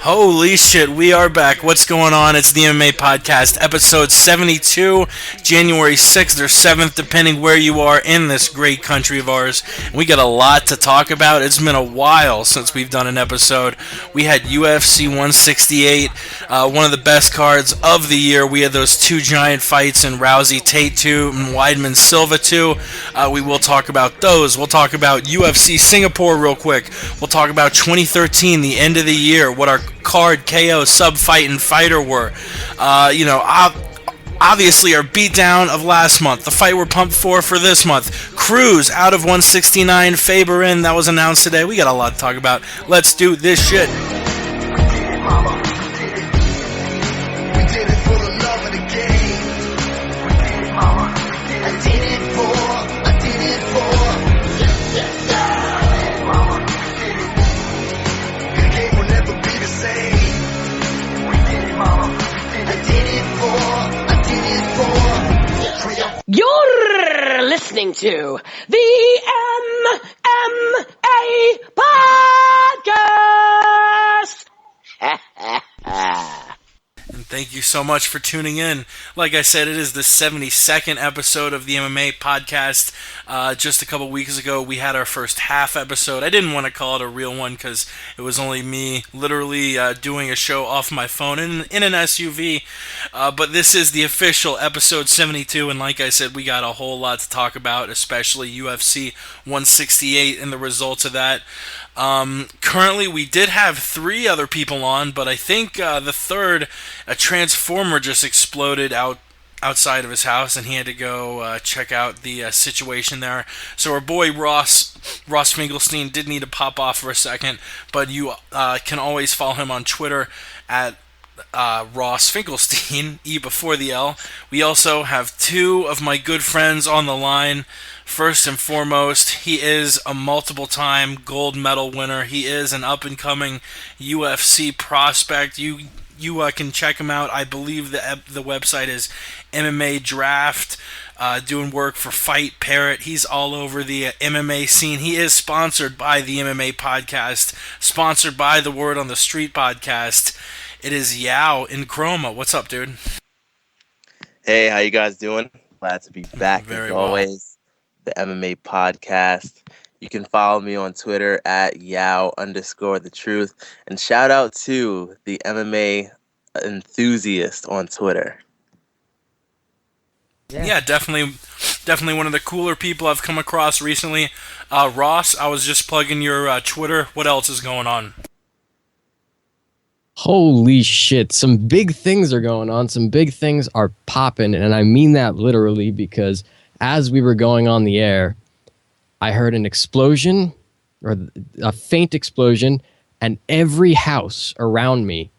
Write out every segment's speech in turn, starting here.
Holy shit, we are back. What's going on? It's the MMA Podcast, episode 72, January 6th or 7th, depending where you are in this great country of ours. We got a lot to talk about. It's been a while since we've done an episode. We had UFC 168, one of the best cards of the year. We had those two giant fights in Rousey Tate 2 and Weidman Silva 2. We will talk about those. We'll talk about UFC Singapore real quick. We'll talk about 2013, the end of the year, what our card, KO, sub fight, and fighter were. Obviously our beatdown of last month, the fight we're pumped for this month. Cruz out of 169, Faber in, that was announced today. We got a lot to talk about. Let's do this shit. You're listening to the MMA Podcast! And thank you so much for tuning in. Like I said, it is the 72nd episode of the MMA Podcast. Just a couple weeks ago, we had our first half episode. I didn't want to call it a real one because it was only me literally doing a show off my phone in an SUV. But this is the official episode 72, and like I said, we got a whole lot to talk about, especially UFC 168 and the results of that. Currently, we did have 3 other people on, but I think the third, a transformer just exploded outside of his house, and he had to go check out the situation there. So our boy Ross Finkelstein did need to pop off for a second, but you can always follow him on Twitter at Ross Finkelstein, E before the L. We also have 2 of my good friends on the line. First and foremost, he is a multiple-time gold medal winner. He is an up-and-coming UFC prospect. You can check him out. I believe the website is MMA Draft, doing work for Fight Parrot. He's all over the MMA scene. He is sponsored by the MMA Podcast, sponsored by the Word on the Street podcast. It is Yao in Chroma. What's up, dude? Hey, how you guys doing? Glad to be back as always. The MMA Podcast. You can follow me on Twitter at Yao_the truth. And shout out to the MMA enthusiast on Twitter. Yeah, definitely one of the cooler people I've come across recently. Ross, I was just plugging your Twitter. What else is going on? Holy shit, some big things are going on. Some big things are popping, and I mean that literally because as we were going on the air, I heard an explosion, or a faint explosion, and every house around me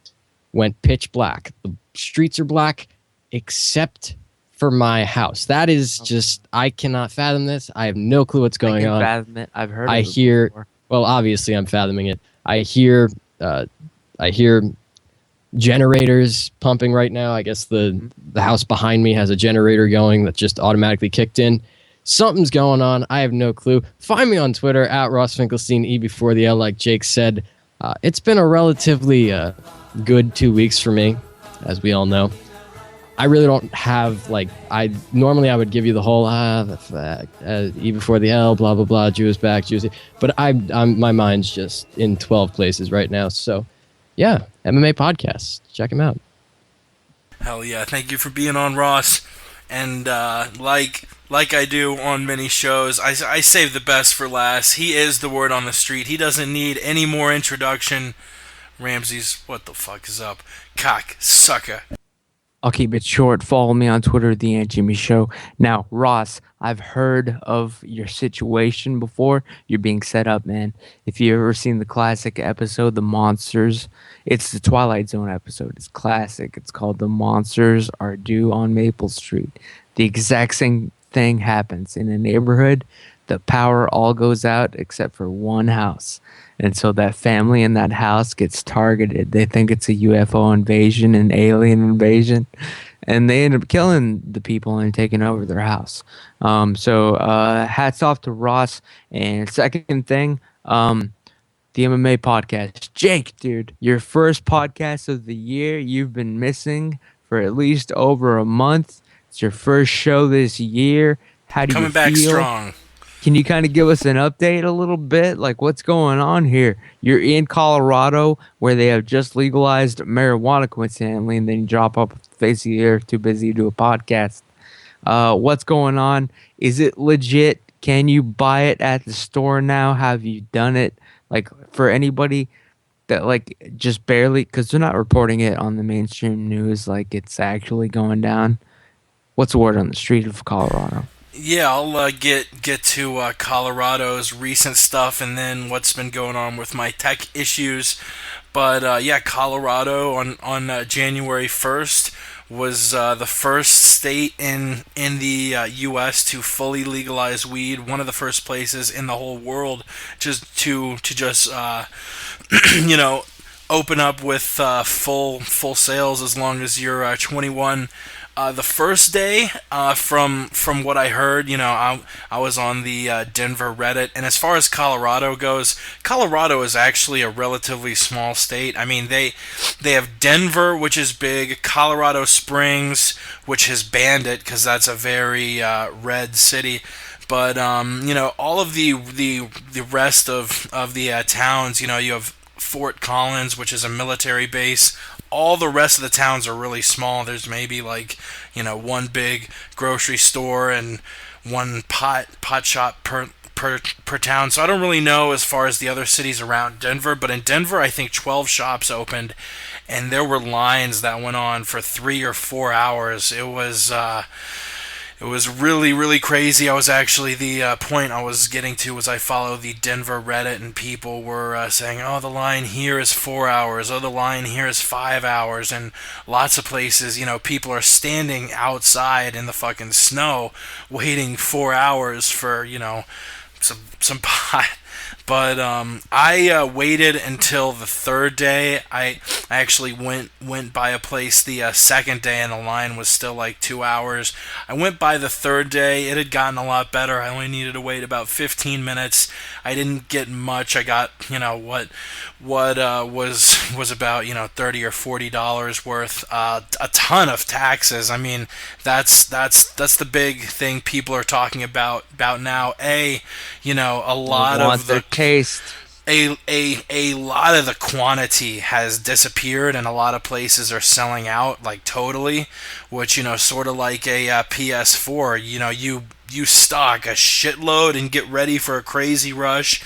went pitch black. The streets are black, except for my house. That is just, I cannot fathom this. I have no clue what's going on. I can fathom it. I've heard of it before. Well, obviously I'm fathoming it. I hear generators pumping right now. I guess the house behind me has a generator going that just automatically kicked in. Something's going on. I have no clue. Find me on Twitter at Ross Finkelstein, E before the L, like Jake said. It's been a relatively good 2 weeks for me, as we all know. I really don't have, normally I would give you the whole, E before the L, blah, blah, blah, Jew is back, Jew is... But my mind's just in 12 places right now, so... Yeah, MMA Podcast. Check him out. Hell yeah. Thank you for being on, Ross. And like I do on many shows, I save the best for last. He is the word on the street. He doesn't need any more introduction. Ramses, what the fuck is up? Cock sucker. I'll keep it short. Follow me on Twitter, The Aunt Jimmy Show. Now, Ross, I've heard of your situation before. You're being set up, man. If you've ever seen the classic episode, The Monsters, it's the Twilight Zone episode. It's classic. It's called The Monsters Are Due on Maple Street. The exact same thing happens in a neighborhood. The power all goes out except for one house. And so that family in that house gets targeted. They think it's a UFO invasion, an alien invasion, and they end up killing the people and taking over their house. So hats off to Ross. And second thing, the MMA podcast. Jake, dude, your first podcast of the year. You've been missing for at least over a month. It's your first show this year. How do you Coming feel? back strong. Can you kind of give us an update a little bit? Like, what's going on here? You're in Colorado, where they have just legalized marijuana, coincidentally, and then you drop off the face of the earth, too busy to do a podcast. What's going on? Is it legit? Can you buy it at the store now? Have you done it? Like, for anybody that, like, just barely, because they're not reporting it on the mainstream news, like, it's actually going down. What's the word on the street of Colorado? Yeah, I'll get to Colorado's recent stuff and then what's been going on with my tech issues. But yeah, Colorado on January 1st was the first state in the U.S. to fully legalize weed. One of the first places in the whole world just to you know, open up with full sales as long as you're 21. The first day, from what I heard, you know, I was on the Denver Reddit, and as far as Colorado goes, Colorado is actually a relatively small state. I mean, they have Denver, which is big, Colorado Springs, which has banned it because that's a very red city. But you know, all of the rest of the towns, you know, you have Fort Collins, which is a military base. All the rest of the towns are really small. There's maybe, like, you know, one big grocery store and one pot shop per town. So I don't really know as far as the other cities around Denver, but in Denver I think 12 shops opened and there were lines that went on for 3 or 4 hours. It was really, really crazy. I was actually, the point I was getting to was I follow the Denver Reddit, and people were saying, oh, the line here is 4 hours, oh, the line here is 5 hours, and lots of places, you know, people are standing outside in the fucking snow waiting 4 hours for, you know, some pot. But I waited until the third day. I actually went by a place the second day, and the line was still like 2 hours. I went by the third day. It had gotten a lot better. I only needed to wait about 15 minutes. I didn't get much. I got, you know, what was about, you know, $30 or $40 worth. A ton of taxes. I mean, that's the big thing people are talking about now. You know, a lot of the taste. A lot of the quantity has disappeared, and a lot of places are selling out, like, totally, which, you know, sort of like a PS4. You know, you stock a shitload and get ready for a crazy rush,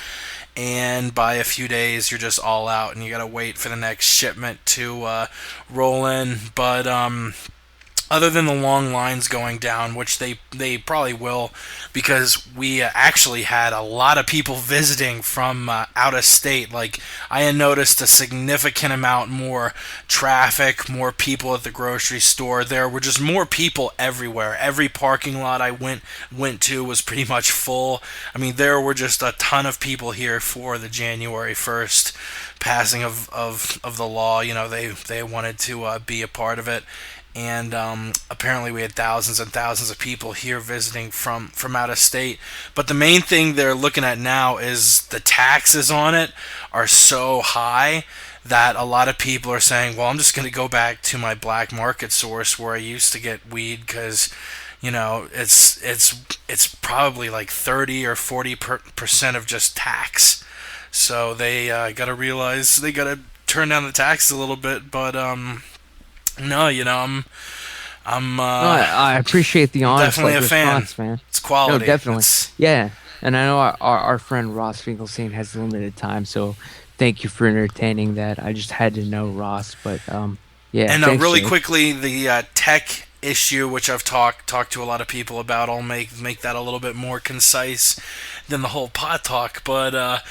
and by a few days you're just all out and you gotta wait for the next shipment to roll in. But other than the long lines going down, which they probably will, because we actually had a lot of people visiting from out of state. Like, I had noticed a significant amount more traffic, more people at the grocery store. There were just more people everywhere. Every parking lot I went to was pretty much full. I mean, there were just a ton of people here for the January 1st passing of the law. You know, they wanted to be a part of it. And apparently we had thousands and thousands of people here visiting from out of state. But the main thing they're looking at now is the taxes on it are so high that a lot of people are saying, well, I'm just going to go back to my black market source where I used to get weed, because, you know, it's probably like 30 or 40% of just tax. So they got to realize they got to turn down the taxes a little bit. But no, you know, I appreciate the honest definitely a response, fan. man. It's quality. No, definitely. Yeah, and I know our friend Ross Finkelstein has limited time, so thank you for entertaining that. I just had to know Ross, but yeah. And thanks, really Jake. quickly, the tech issue, which I've talked to a lot of people about, I'll make that a little bit more concise than the whole pot talk. But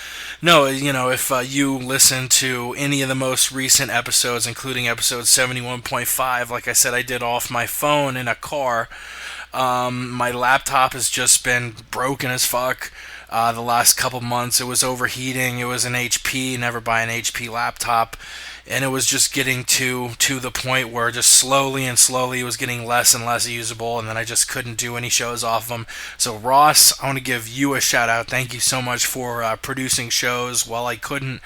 no, you know, if you listen to any of the most recent episodes, including episode 71.5, like I said, I did off my phone in a car. My laptop has just been broken as fuck. The last couple months, it was overheating. It was an HP. Never buy an HP laptop. and it was just getting to the point where just slowly and slowly it was getting less and less usable, and then I just couldn't do any shows off of them. So Ross, I want to give you a shout out. Thank you so much for producing shows while I couldn't.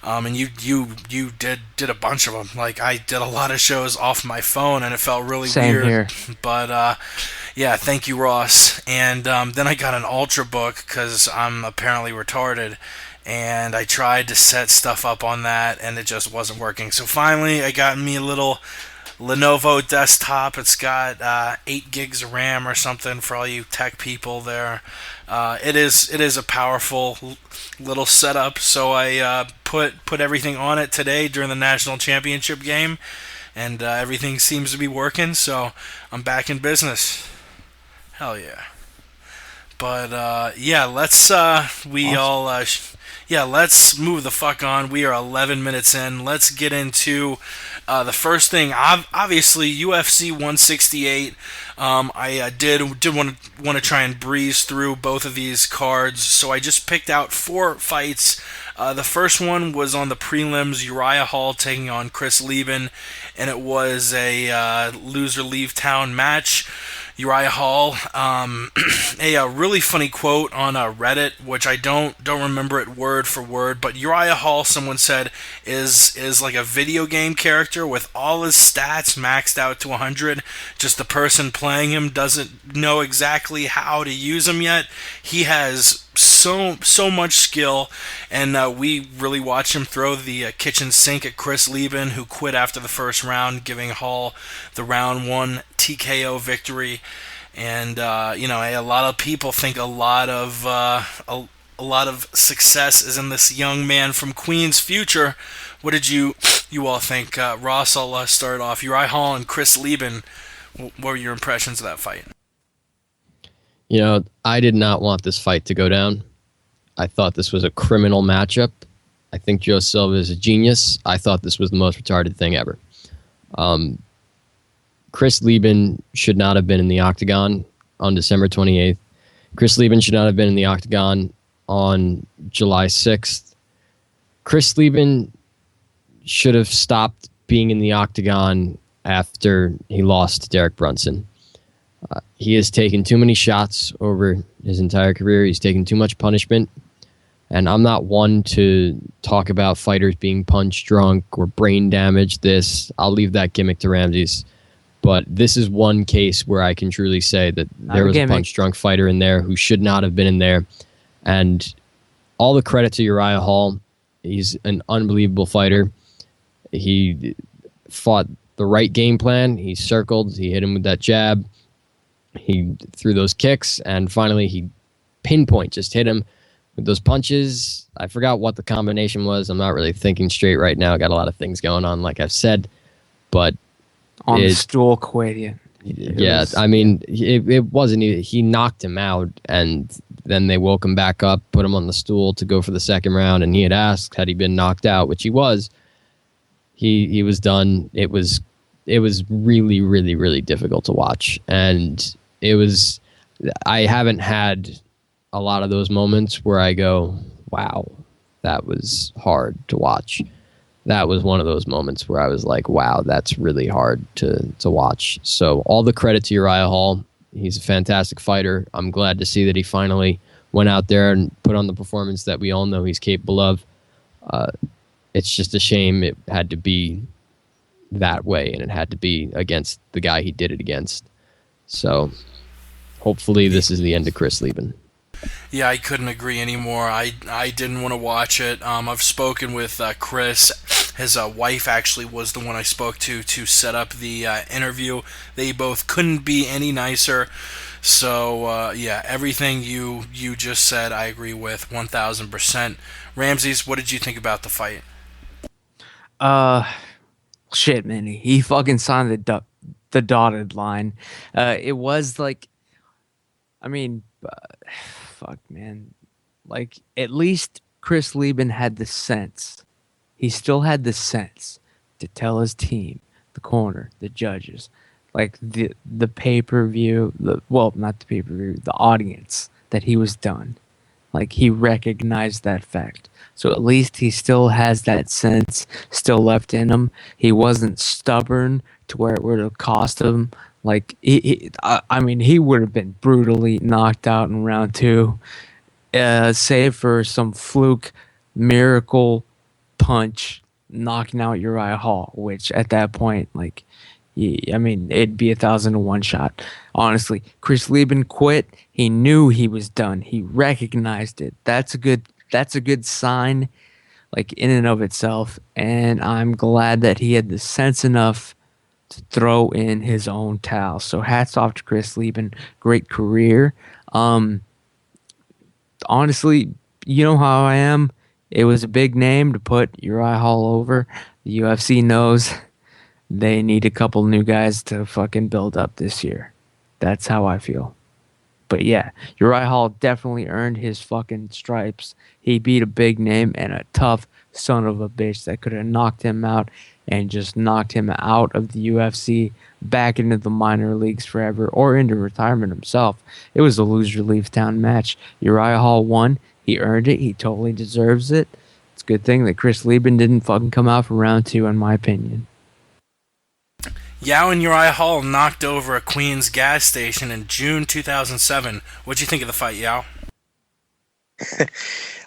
And you did a bunch of them. Like, I did a lot of shows off my phone, and it felt really Same weird. here. But yeah, thank you, Ross. And then I got an Ultrabook because I'm apparently retarded, and I tried to set stuff up on that, and it just wasn't working. So finally, I got me a little Lenovo desktop. It's got 8 gigs of RAM or something for all you tech people there. It is a powerful little setup. So I put everything on it today during the national championship game, and everything seems to be working. So I'm back in business. Hell yeah! But yeah, let's let's move the fuck on. We are 11 minutes in. Let's get into the first thing. Obviously, UFC 168. I did want to try and breeze through both of these cards, so I just picked out 4 fights. The first one was on the prelims, Uriah Hall taking on Chris Lieben, and it was a loser leave town match. Uriah Hall, a really funny quote on Reddit, which I don't remember it word for word, but Uriah Hall, someone said, is like a video game character with all his stats maxed out to 100. Just the person playing him doesn't know exactly how to use him yet. He has so much skill, and we really watched him throw the kitchen sink at Chris Lieben, who quit after the first round, giving Hall the round 1 TKO victory. And a lot of people think a lot of success is in this young man from Queens' future. What did you all think? Ross, I'll start off. Uriah Hall and Chris Lieben, what were your impressions of that fight? I did not want this fight to go down. I thought this was a criminal matchup. I think Joe Silva is a genius. I thought this was the most retarded thing ever. Chris Lieben should not have been in the octagon on December 28th. Chris Lieben should not have been in the octagon on July 6th. Chris Lieben should have stopped being in the octagon after he lost to Derek Brunson. He has taken too many shots over his entire career. He's taken too much punishment. And I'm not one to talk about fighters being punch drunk or brain damaged. I'll leave that gimmick to Ramses. But this is one case where I can truly say that there was a punch drunk fighter in there who should not have been in there. And all the credit to Uriah Hall. He's an unbelievable fighter. He fought the right game plan. He circled. He hit him with that jab. He threw those kicks, and finally he just hit him with those punches. I forgot what the combination was. I'm not really thinking straight right now. I got a lot of things going on, like I've said. But on the stool, Quadian. It wasn't. He knocked him out, and then they woke him back up, put him on the stool to go for the second round, and he had asked had he been knocked out, which he was. He was done. It was really, really, really difficult to watch, and I haven't had a lot of those moments where I go, wow, that was hard to watch. That was one of those moments where I was like, wow, that's really hard to watch. So all the credit to Uriah Hall. He's a fantastic fighter. I'm glad to see that he finally went out there and put on the performance that we all know he's capable of. It's just a shame it had to be that way, and it had to be against the guy he did it against. So hopefully this is the end of Chris Lieben. Yeah, I couldn't agree anymore. I didn't want to watch it. I've spoken with Chris. His wife actually was the one I spoke to set up the interview. They both couldn't be any nicer. So, yeah, everything you just said, I agree with 1,000%. Ramses, what did you think about the fight? Shit, man. He fucking signed the dotted line. It was like, fuck, man. Like, at least Chris Lieben had the sense. He still had the sense to tell his team, the corner, the judges, like the pay-per-view, not the pay-per-view, the audience, that he was done. Like, he recognized that fact. So at least he still has that sense still left in him. He wasn't stubborn to where it would have cost him. Like, I mean, he would have been brutally knocked out in round 2, save for some fluke miracle punch knocking out Uriah Hall, which at that point, like, I mean, it'd be 1,000-to-1 shot. Honestly, Chris Lieben quit. He knew he was done. He recognized it. That's a good sign, like, in and of itself. And I'm glad that he had the sense enough to throw in his own towel. So hats off to Chris Lieben. Great career. Honestly, you know how I am. It was a big name to put Uriah Hall over. The UFC knows they need a couple new guys to fucking build up this year. That's how I feel. But yeah, Uriah Hall definitely earned his fucking stripes. He beat a big name and a tough son of a bitch that could have knocked him out and just knocked him out of the UFC, back into the minor leagues forever, or into retirement himself. It was a loser leave town match. Uriah Hall won. He earned it. He totally deserves it. It's a good thing that Chris Lieben didn't fucking come out for round 2, in my opinion. Yao and Uriah Hall knocked over a Queens gas station in June 2007. What'd you think of the fight, Yao?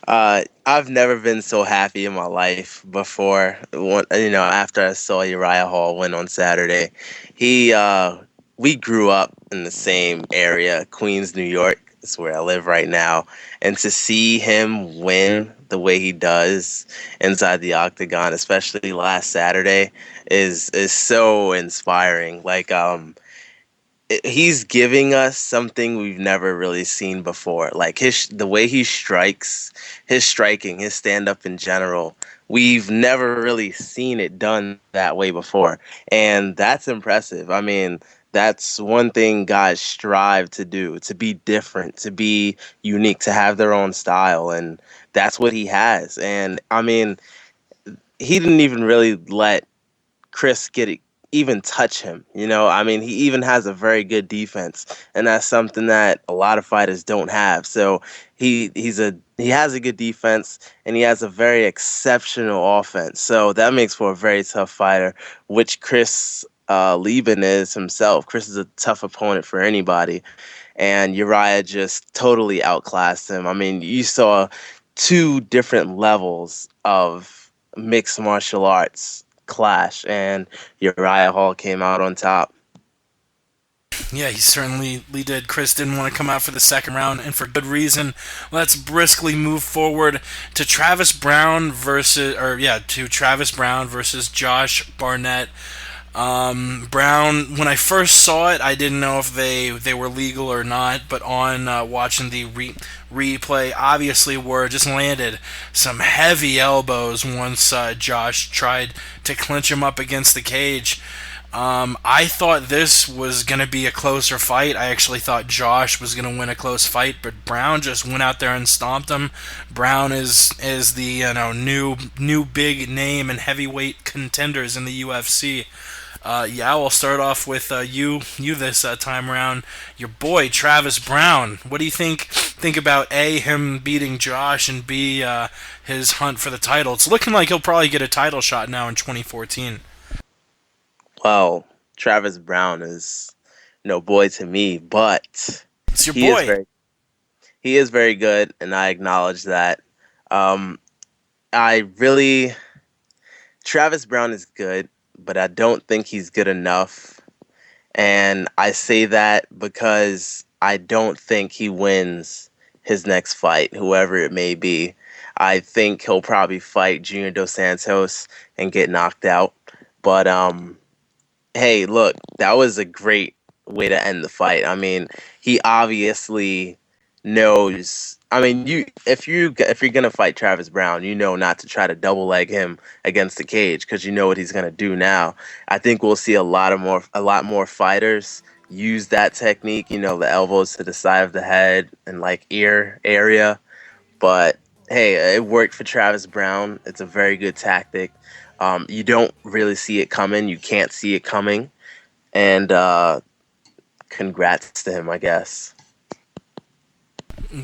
I've never been so happy in my life before. After I saw Uriah Hall win on Saturday, we grew up in the same area, Queens, New York. That's where I live right now, and to see him win the way he does inside the octagon, especially last Saturday, is so inspiring. Like, he's giving us something we've never really seen before. Like, the way he strikes, his striking, his stand-up in general, we've never really seen it done that way before. And that's impressive. I mean, that's one thing guys strive to do, to be different, to be unique, to have their own style. And that's what he has. And, I mean, he didn't even really let Chris even touch him. I mean, he even has a very good defense, and that's something that a lot of fighters don't have. So he has a good defense, and he has a very exceptional offense. So that makes for a very tough fighter, which Chris Lieben is himself. Chris is a tough opponent for anybody, and Uriah just totally outclassed him. I mean, you saw 2 different levels of mixed martial arts clash, and Uriah Hall came out on top. Yeah, he certainly did. Chris didn't want to come out for the second round, and for good reason. Let's briskly move forward to Travis Brown versus Josh Barnett. Brown, when I first saw it, I didn't know if they were legal or not, but on watching the replay, obviously just landed some heavy elbows once Josh tried to clinch him up against the cage. I thought this was going to be a closer fight. I actually thought Josh was going to win a close fight, but Brown just went out there and stomped him. Brown is the new big name and heavyweight contenders in the UFC. We'll start off with you this time around. Your boy Travis Brown. What do you think about him beating Josh, and B, his hunt for the title? It's looking like he'll probably get a title shot now in 2014. Well, Travis Brown is no boy to me, but it's your boy. He is very good, and I acknowledge that. Travis Brown is good, but I don't think he's good enough. And I say that because I don't think he wins his next fight, whoever it may be. I think he'll probably fight Junior Dos Santos and get knocked out. But, hey, look, that was a great way to end the fight. I mean, he obviously knows. I mean, if you're gonna fight Travis Brown, you know not to try to double leg him against the cage, because you know what he's gonna do now. I think we'll see a lot more fighters use that technique. The elbows to the side of the head and like ear area. But hey, it worked for Travis Brown. It's a very good tactic. You don't really see it coming. You can't see it coming. And congrats to him, I guess.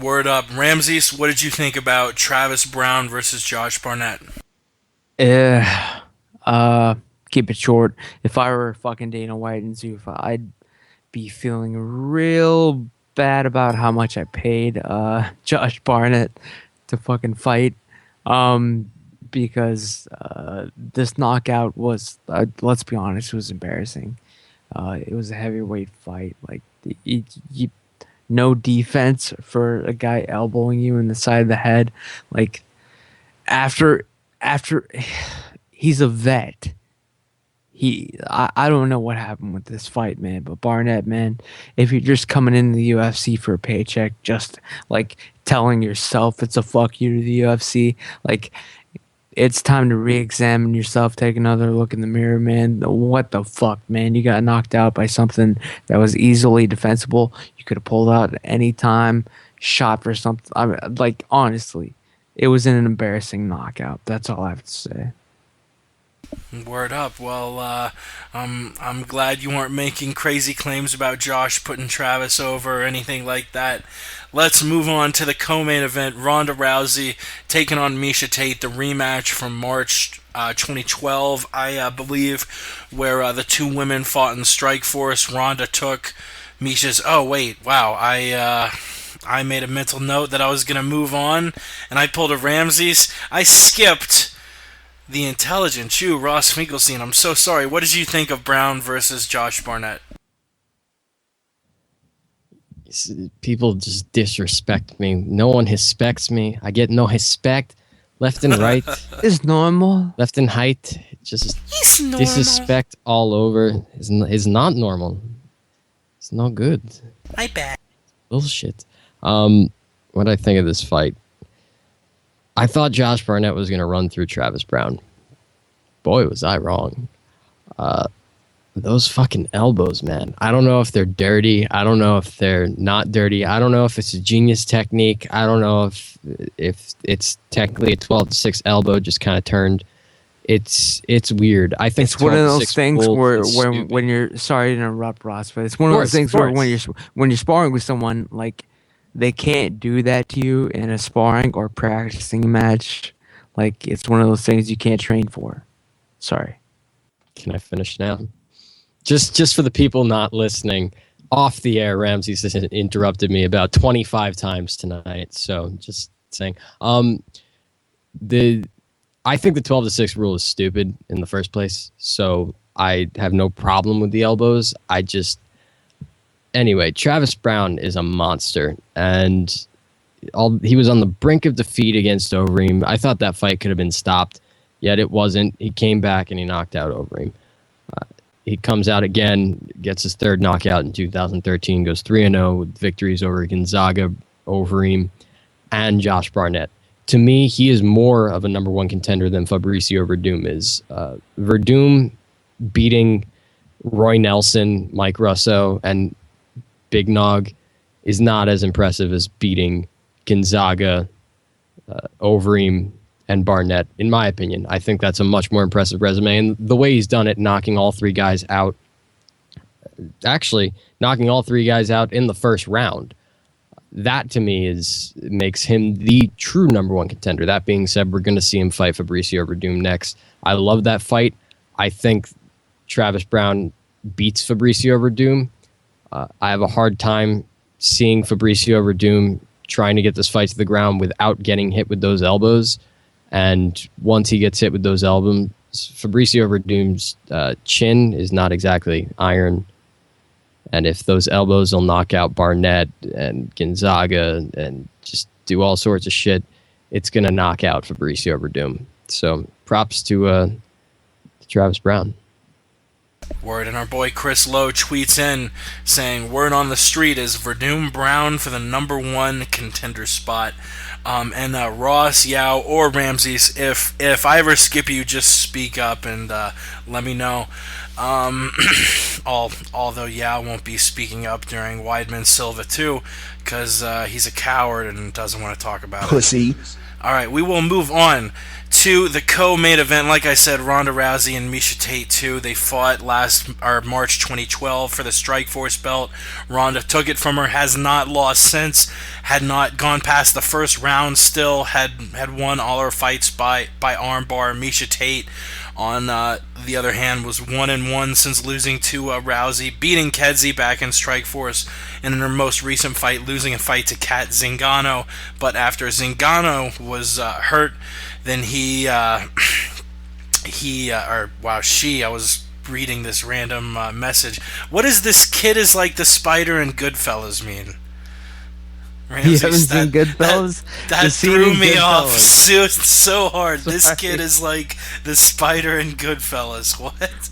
Word up. Ramses, what did you think about Travis Brown versus Josh Barnett? Keep it short. If I were fucking Dana White and Zuffa, I'd be feeling real bad about how much I paid Josh Barnett to fucking fight. Because this knockout was, let's be honest, it was embarrassing. It was a heavyweight fight. Like, no defense for a guy elbowing you in the side of the head. Like, after he's a vet. I don't know what happened with this fight, man. But Barnett, man, if you're just coming into the UFC for a paycheck, just like telling yourself it's a fuck you to the UFC, like, it's time to re-examine yourself. Take another look in the mirror, man. What the fuck, man? You got knocked out by something that was easily defensible. You could have pulled out at any time, shot for something. I mean, like, honestly, it was an embarrassing knockout. That's all I have to say. Word up. Well, I'm glad you weren't making crazy claims about Josh putting Travis over or anything like that. Let's move on to the co-main event. Ronda Rousey taking on Miesha Tate, the rematch from March 2012, I believe, where the two women fought in Strikeforce. Ronda took Miesha's... Oh, wait. Wow. I made a mental note that I was going to move on, and I pulled a Ramses. I skipped the intelligent you, Ross Finkelstein. I'm so sorry. What did you think of Brown versus Josh Barnett? People just disrespect me. No one respects me. I get no respect. Left and right. It's normal. Left and height. Just He's normal. disrespect all over. Is not normal. It's not good. I bet. Bullshit. What I think of this fight? I thought Josh Barnett was going to run through Travis Brown. Boy, was I wrong. Those fucking elbows, man. I don't know if they're dirty. I don't know if they're not dirty. I don't know if it's a genius technique. I don't know if it's technically a 12-6 elbow just kind of turned. It's weird. I think it's one of those things where when you're, sorry to interrupt, Ross, but it's one of those things where when you're sparring with someone, like, they can't do that to you in a sparring or practicing a match. Like, it's one of those things you can't train for. Sorry. Can I finish now? Just for the people not listening, off the air, Ramses has interrupted me about 25 times tonight. So just saying. I think the 12-6 rule is stupid in the first place. So I have no problem with the elbows. Anyway, Travis Brown is a monster, and he was on the brink of defeat against Overeem. I thought that fight could have been stopped, yet it wasn't. He came back and he knocked out Overeem. He comes out again, gets his third knockout in 2013, goes 3-0 with victories over Gonzaga, Overeem, and Josh Barnett. To me, he is more of a number one contender than Fabricio Verdum is. Verdum beating Roy Nelson, Mike Russo, and Big Nog is not as impressive as beating Gonzaga, Overeem, and Barnett, in my opinion. I think that's a much more impressive resume. And the way he's done it, knocking all three guys out in the first round, that to me makes him the true number one contender. That being said, we're going to see him fight Fabricio Verdum next. I love that fight. I think Travis Brown beats Fabricio Verdum. I have a hard time seeing Fabricio Verdum trying to get this fight to the ground without getting hit with those elbows. And once he gets hit with those elbows, Fabricio Verdum's chin is not exactly iron. And if those elbows will knock out Barnett and Gonzaga and just do all sorts of shit, it's going to knock out Fabricio Verdum. So props to Travis Brown. Word, and our boy Chris Lowe tweets in saying, word on the street is Verdum Brown for the number one contender spot. And Ross, Yao, or Ramses, if I ever skip you, just speak up and let me know. Although Yao won't be speaking up during Weidman Silva too, because he's a coward and doesn't want to talk about Pussy. it. All right, we will move on to the co-main event. Like I said, Ronda Rousey and Miesha Tate 2. They fought March 2012 for the Strikeforce belt. Ronda took it from her, has not lost since, had not gone past the first round still, had won all her fights by armbar. Miesha Tate, on the other hand, was 1-1 since losing to Rousey, beating Kedzie back in Strikeforce, and in her most recent fight, losing a fight to Kat Zingano. But after Zingano was hurt, then I was reading this random message. What does "this kid is like the spider in Goodfellas" mean? Ramsey, you haven't seen Goodfellas? That threw me off so hard. Sorry. This kid is like the spider in Goodfellas. What?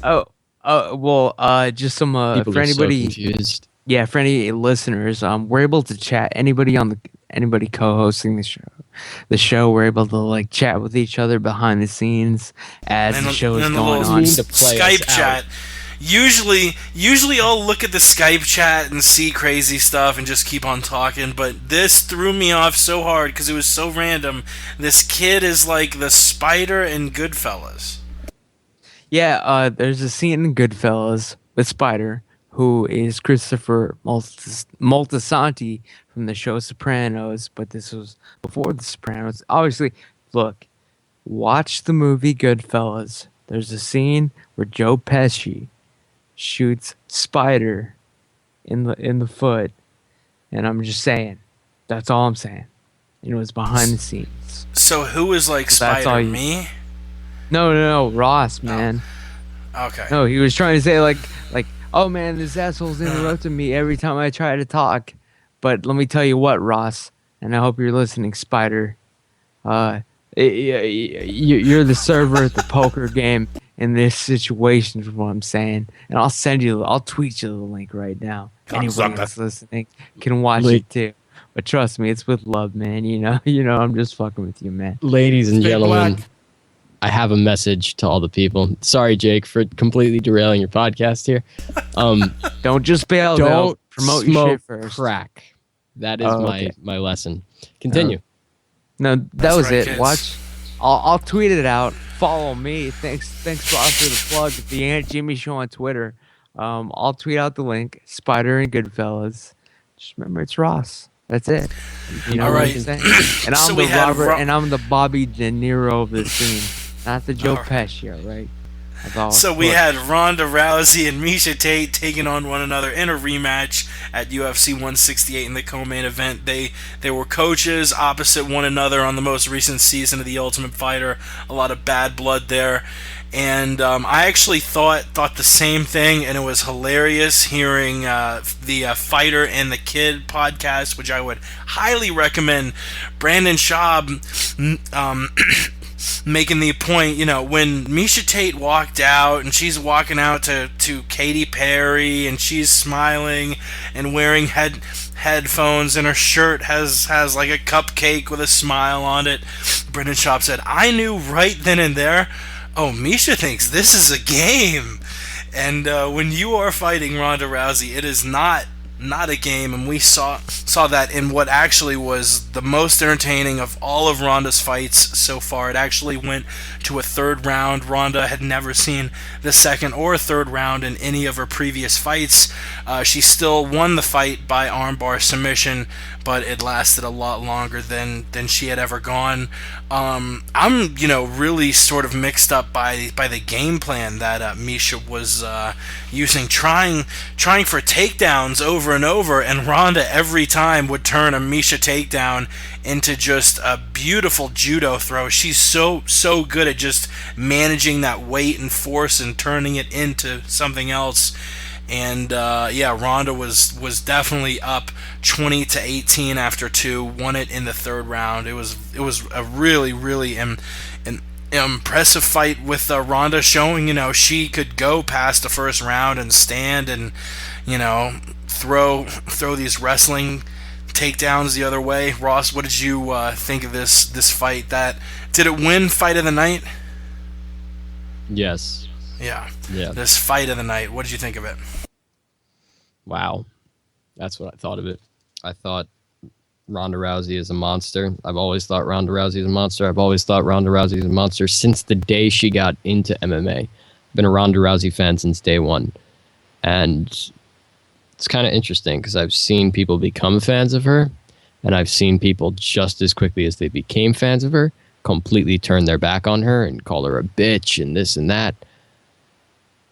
Well, just some for anybody. So confused. Yeah, for any listeners, we're able to chat. Anybody co-hosting the show, we're able to like chat with each other behind the scenes as the show is going on. Skype chat. Usually I'll look at the Skype chat and see crazy stuff and just keep on talking, but this threw me off so hard because it was so random. This kid is like the spider in Goodfellas. Yeah, there's a scene in Goodfellas with Spider, who is Christopher Moltisanti from the show Sopranos, but this was before the Sopranos. Obviously, look, watch the movie Goodfellas. There's a scene where Joe Pesci shoots Spider in the foot, and I'm just saying, that's all I'm saying. It was behind the scenes. So who is like Spider? Me? No, Ross, man. Oh. Okay. No, he was trying to say like, oh man, this asshole's interrupting me every time I try to talk. But let me tell you what, Ross, and I hope you're listening, Spider. You're the server at the poker game in this situation, is what I'm saying. And I'll tweet you the link right now. Anyone that's listening can watch it too. But trust me, it's with love, man. You know, I'm just fucking with you, man. Ladies and gentlemen, I have a message to all the people. Sorry, Jake, for completely derailing your podcast here. Don't just bail. Don't promote smoke your shit first. Crack. That is my lesson. Continue. No, that was it. Kids. Watch. I'll tweet it out. Follow me. Thanks, Ross, for the plug. The Aunt Jimmy Show on Twitter. I'll tweet out the link. Spider and Goodfellas. Just remember, it's Ross. That's it. You know all right. what I'm saying? And I'm So the we had Robert, and I'm the Bobby De Niro of the scene, not the Joe Pesci. All right. So we had Ronda Rousey and Miesha Tate taking on one another in a rematch at UFC 168 in the co-main event. They were coaches opposite one another on the most recent season of The Ultimate Fighter. A lot of bad blood there. And I actually thought the same thing, and it was hilarious hearing the Fighter and the Kid podcast, which I would highly recommend. Brandon Schaub making the point, when Miesha Tate walked out, and she's walking out to Katy Perry, and she's smiling and wearing headphones, and her shirt has like a cupcake with a smile on it. Brendan Schaub said, I knew right then and there, oh, Miesha thinks this is a game. And when you are fighting Ronda Rousey, it is not a game, and we saw that in what actually was the most entertaining of all of Ronda's fights so far. It actually went to a third round. Ronda had never seen the second or third round in any of her previous fights. She still won the fight by armbar submission, but it lasted a lot longer than she had ever gone. I'm really sort of mixed up by the game plan that Miesha was using, trying for takedowns over and over, and Ronda every time would turn a Miesha takedown into just a beautiful judo throw. She's so good at just managing that weight and force and turning it into something else. And Ronda was definitely up 20-18 after 2. Won it in the third round. It was a really impressive fight with Ronda showing she could go past the first round and stand and throw these wrestling takedowns the other way. Ross, what did you think of this fight? Did it win fight of the night? Yes. Yeah. Yeah. This fight of the night. What did you think of it? Wow. That's what I thought of it. I thought Ronda Rousey is a monster. I've always thought Ronda Rousey is a monster. I've always thought Ronda Rousey is a monster since the day she got into MMA. I've been a Ronda Rousey fan since day one. And it's kind of interesting because I've seen people become fans of her, and I've seen people just as quickly as they became fans of her completely turn their back on her and call her a bitch and this and that.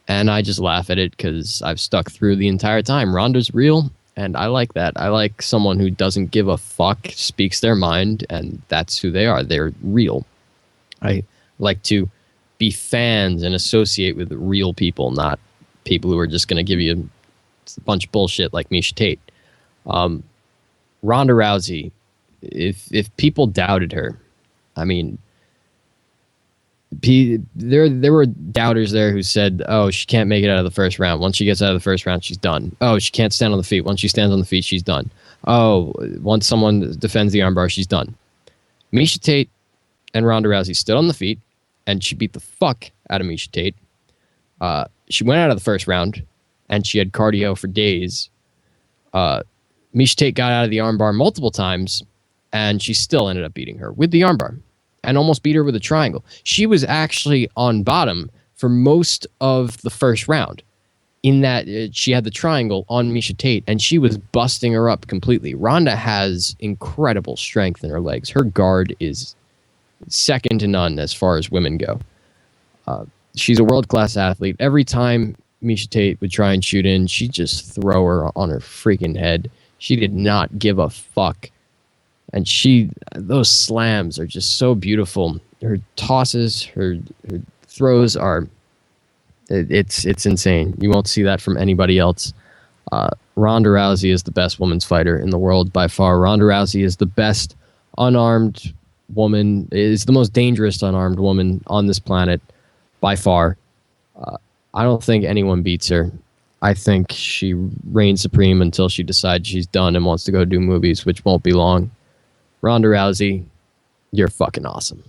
And I just laugh at it because I've stuck through the entire time. Ronda's real. And I like that. I like someone who doesn't give a fuck, speaks their mind, and that's who they are. They're real. I like to be fans and associate with real people, not people who are just going to give you a bunch of bullshit like Miesha Tate. Ronda Rousey, if people doubted her, I mean, there were doubters there who said, oh, she can't make it out of the first round. Once she gets out of the first round, she's done. Oh, she can't stand on the feet. Once she stands on the feet, she's done. Oh, once someone defends the armbar, she's done. Miesha Tate and Ronda Rousey stood on the feet, and she beat the fuck out of Miesha Tate. She went out of the first round, and she had cardio for days. Miesha Tate got out of the armbar multiple times, and she still ended up beating her with the armbar. And almost beat her with a triangle. She was actually on bottom for most of the first round in that she had the triangle on Miesha Tate, and she was busting her up completely. Ronda has incredible strength in her legs. Her guard is second to none as far as women go. She's a world-class athlete. Every time Miesha Tate would try and shoot in, she'd just throw her on her freaking head. She did not give a fuck. And those slams are just so beautiful. Her tosses, her throws are, it's insane. You won't see that from anybody else. Ronda Rousey is the best women's fighter in the world by far. Ronda Rousey is the best unarmed woman, is the most dangerous unarmed woman on this planet by far. I don't think anyone beats her. I think she reigns supreme until she decides she's done and wants to go do movies, which won't be long. Ronda Rousey, you're fucking awesome.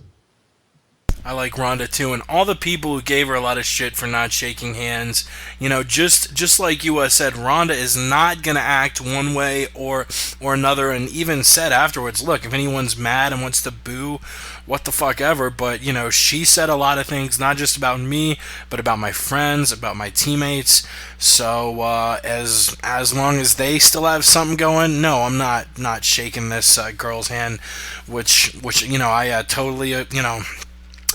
I like Ronda too, and all the people who gave her a lot of shit for not shaking hands. You know, just like you said, Ronda is not gonna act one way or another, and even said afterwards, look, if anyone's mad and wants to boo, what the fuck ever. But you know, she said a lot of things, not just about me, but about my friends, about my teammates. So as long as they still have something going, no, I'm not shaking this girl's hand, which you know, I totally you know.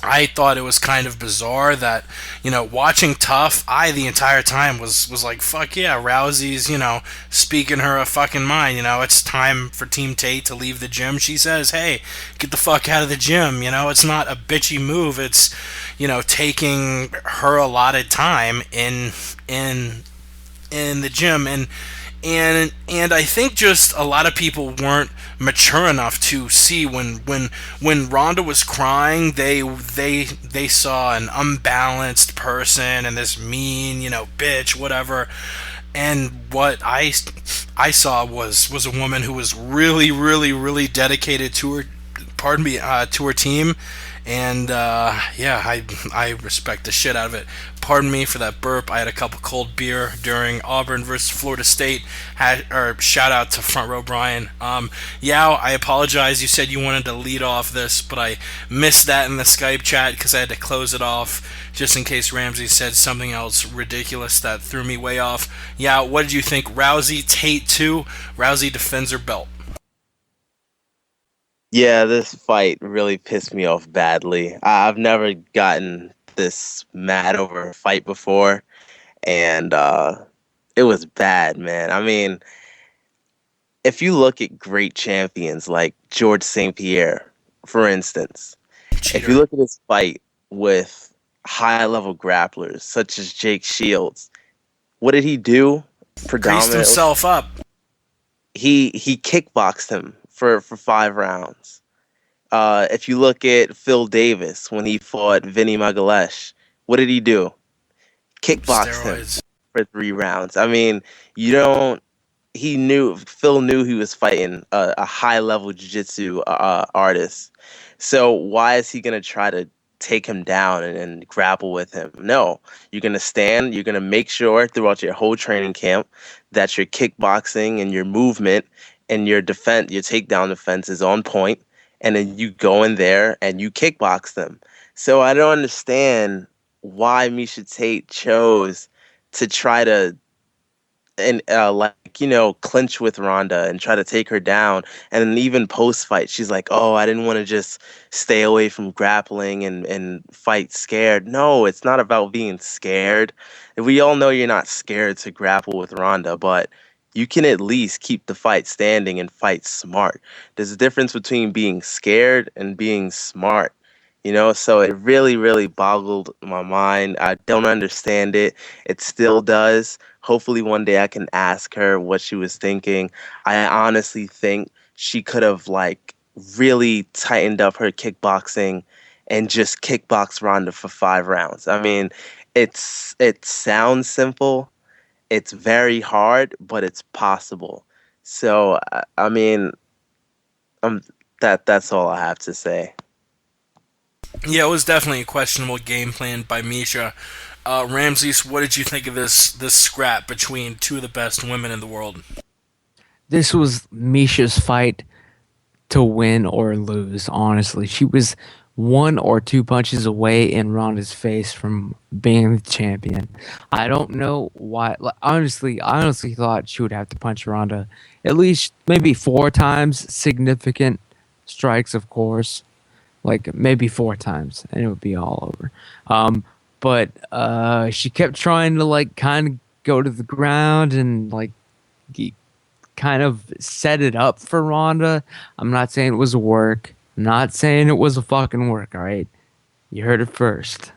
I thought it was kind of bizarre that, you know, watching Tough, I the entire time was like, fuck yeah, Rousey's, you know, speaking her a fucking mind. You know, it's time for Team Tate to leave the gym. She says, hey, get the fuck out of the gym. You know, it's not a bitchy move. It's, you know, taking her allotted time in the gym. And I think just a lot of people weren't mature enough to see when Ronda was crying, they saw an unbalanced person and this mean, you know, bitch, whatever. And what I saw was a woman who was really, really, really dedicated to her, to her team. And yeah, I respect the shit out of it. Pardon me for that burp. I had a couple cold beer during Auburn versus Florida State. Shout out to Front Row Brian. Yao, I apologize. You said you wanted to lead off this, but I missed that in the Skype chat because I had to close it off just in case Ramsey said something else ridiculous that threw me way off. Yao, what did you think? Rousey, Tate 2. Rousey defends her belt. Yeah, this fight really pissed me off badly. I've never gotten this mad over a fight before, and it was bad, man. I mean, if you look at great champions like George St-Pierre, for instance, Cheater. if you look at his fight with high-level grapplers such as Jake Shields, what did he do? Greased himself up. He kickboxed him for 5 rounds. If you look at Phil Davis when he fought Vinny Magalesh, what did he do? Kickboxed him for 3 rounds. I mean, Phil knew he was fighting a high-level jiu-jitsu artist. So why is he going to try to take him down and grapple with him? No, you're going to stand. You're going to make sure throughout your whole training camp that your kickboxing and your movement and your takedown defense is on point, and then you go in there and you kickbox them. So I don't understand why Miesha Tate chose to try to clinch with Ronda and try to take her down. And then even post fight, she's like, "Oh, I didn't want to just stay away from grappling and fight scared." No, it's not about being scared. We all know you're not scared to grapple with Ronda, but you can at least keep the fight standing and fight smart. There's a difference between being scared and being smart. So it really, really boggled my mind. I don't understand it. It still does. Hopefully one day I can ask her what she was thinking. I honestly think she could have really tightened up her kickboxing and just kickbox Ronda for 5 rounds. I mean, it sounds simple. It's very hard, but it's possible. So I mean, that's all I have to say. Yeah, it was definitely a questionable game plan by Miesha. Ramses, what did you think of this scrap between two of the best women in the world? This was Miesha's fight to win or lose, honestly. She was 1 or 2 punches away in Ronda's face from being the champion. I don't know why. I honestly thought she would have to punch Ronda at least maybe 4 times. Significant strikes, of course. Maybe 4 times, and it would be all over. But she kept trying to kind of go to the ground and kind of set it up for Ronda. I'm not saying it was a work. I'm not saying it was a fucking work. All right, you heard it first.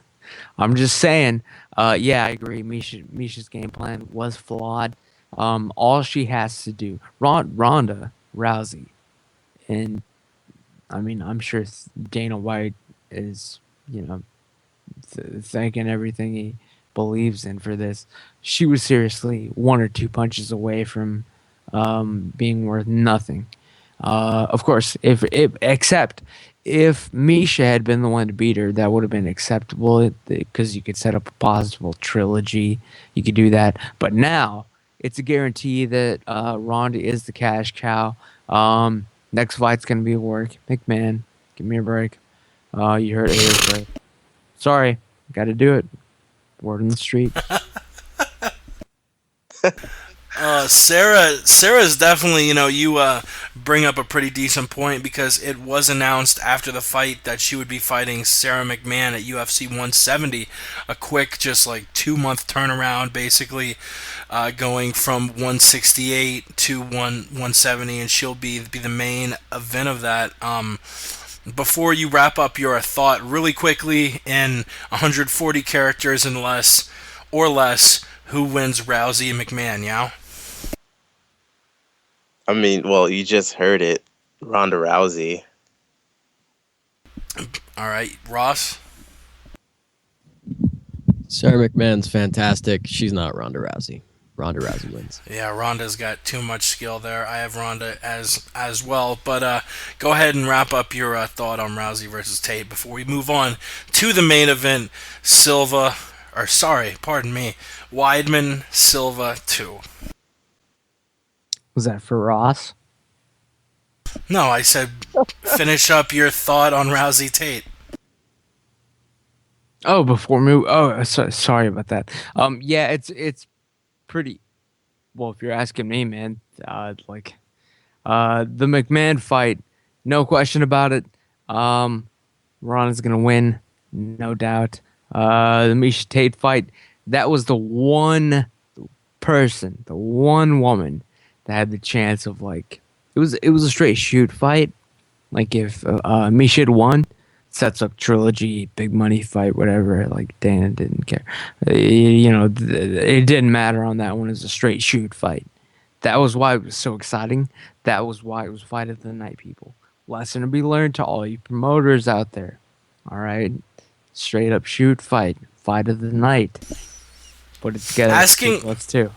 I'm just saying. Yeah, I agree. Miesha's game plan was flawed. All she has to do, Ronda Rousey, and I mean, I'm sure Dana White is, thanking everything he believes in for this. She was seriously 1 or 2 punches away from being worth nothing. Of course, except if Miesha had been the one to beat her, that would have been acceptable because you could set up a possible trilogy. You could do that. But now it's a guarantee that Ronda is the cash cow. Next fight's going to be a work. McMahon, give me a break. You heard it here first. Sorry, got to do it. Word on the street. Sarah's definitely, you bring up a pretty decent point because it was announced after the fight that she would be fighting Sarah McMahon at UFC 170. A quick, just 2-month turnaround, basically, going from 168 to 170, and she'll be the main event of that. Before you wrap up your thought really quickly in 140 characters and less, who wins Rousey and McMahon, yeah? I mean, well, you just heard it. Ronda Rousey. All right, Ross? Sarah McMahon's fantastic. She's not Ronda Rousey. Ronda Rousey wins. Yeah, Ronda's got too much skill there. I have Ronda as well. But go ahead and wrap up your thought on Rousey versus Tate before we move on to the main event. Weidman Silva 2. Was that for Ross? No, I said finish up your thought on Rousey Tate. Oh, before move. Oh, sorry about that. Yeah, it's pretty. Well, if you're asking me, man, the McMahon fight, no question about it. Ronda's gonna win, no doubt. The Miesha Tate fight, that was the one person, the one woman that had the chance of it was a straight shoot fight. If Miesha had won, sets up trilogy, big money fight, whatever. Dana didn't care. It didn't matter on that one. It was a straight shoot fight. That was why it was so exciting. That was why it was fight of the night, people. Lesson to be learned to all you promoters out there. All right, straight up shoot fight of the night. Put it together. Let's do.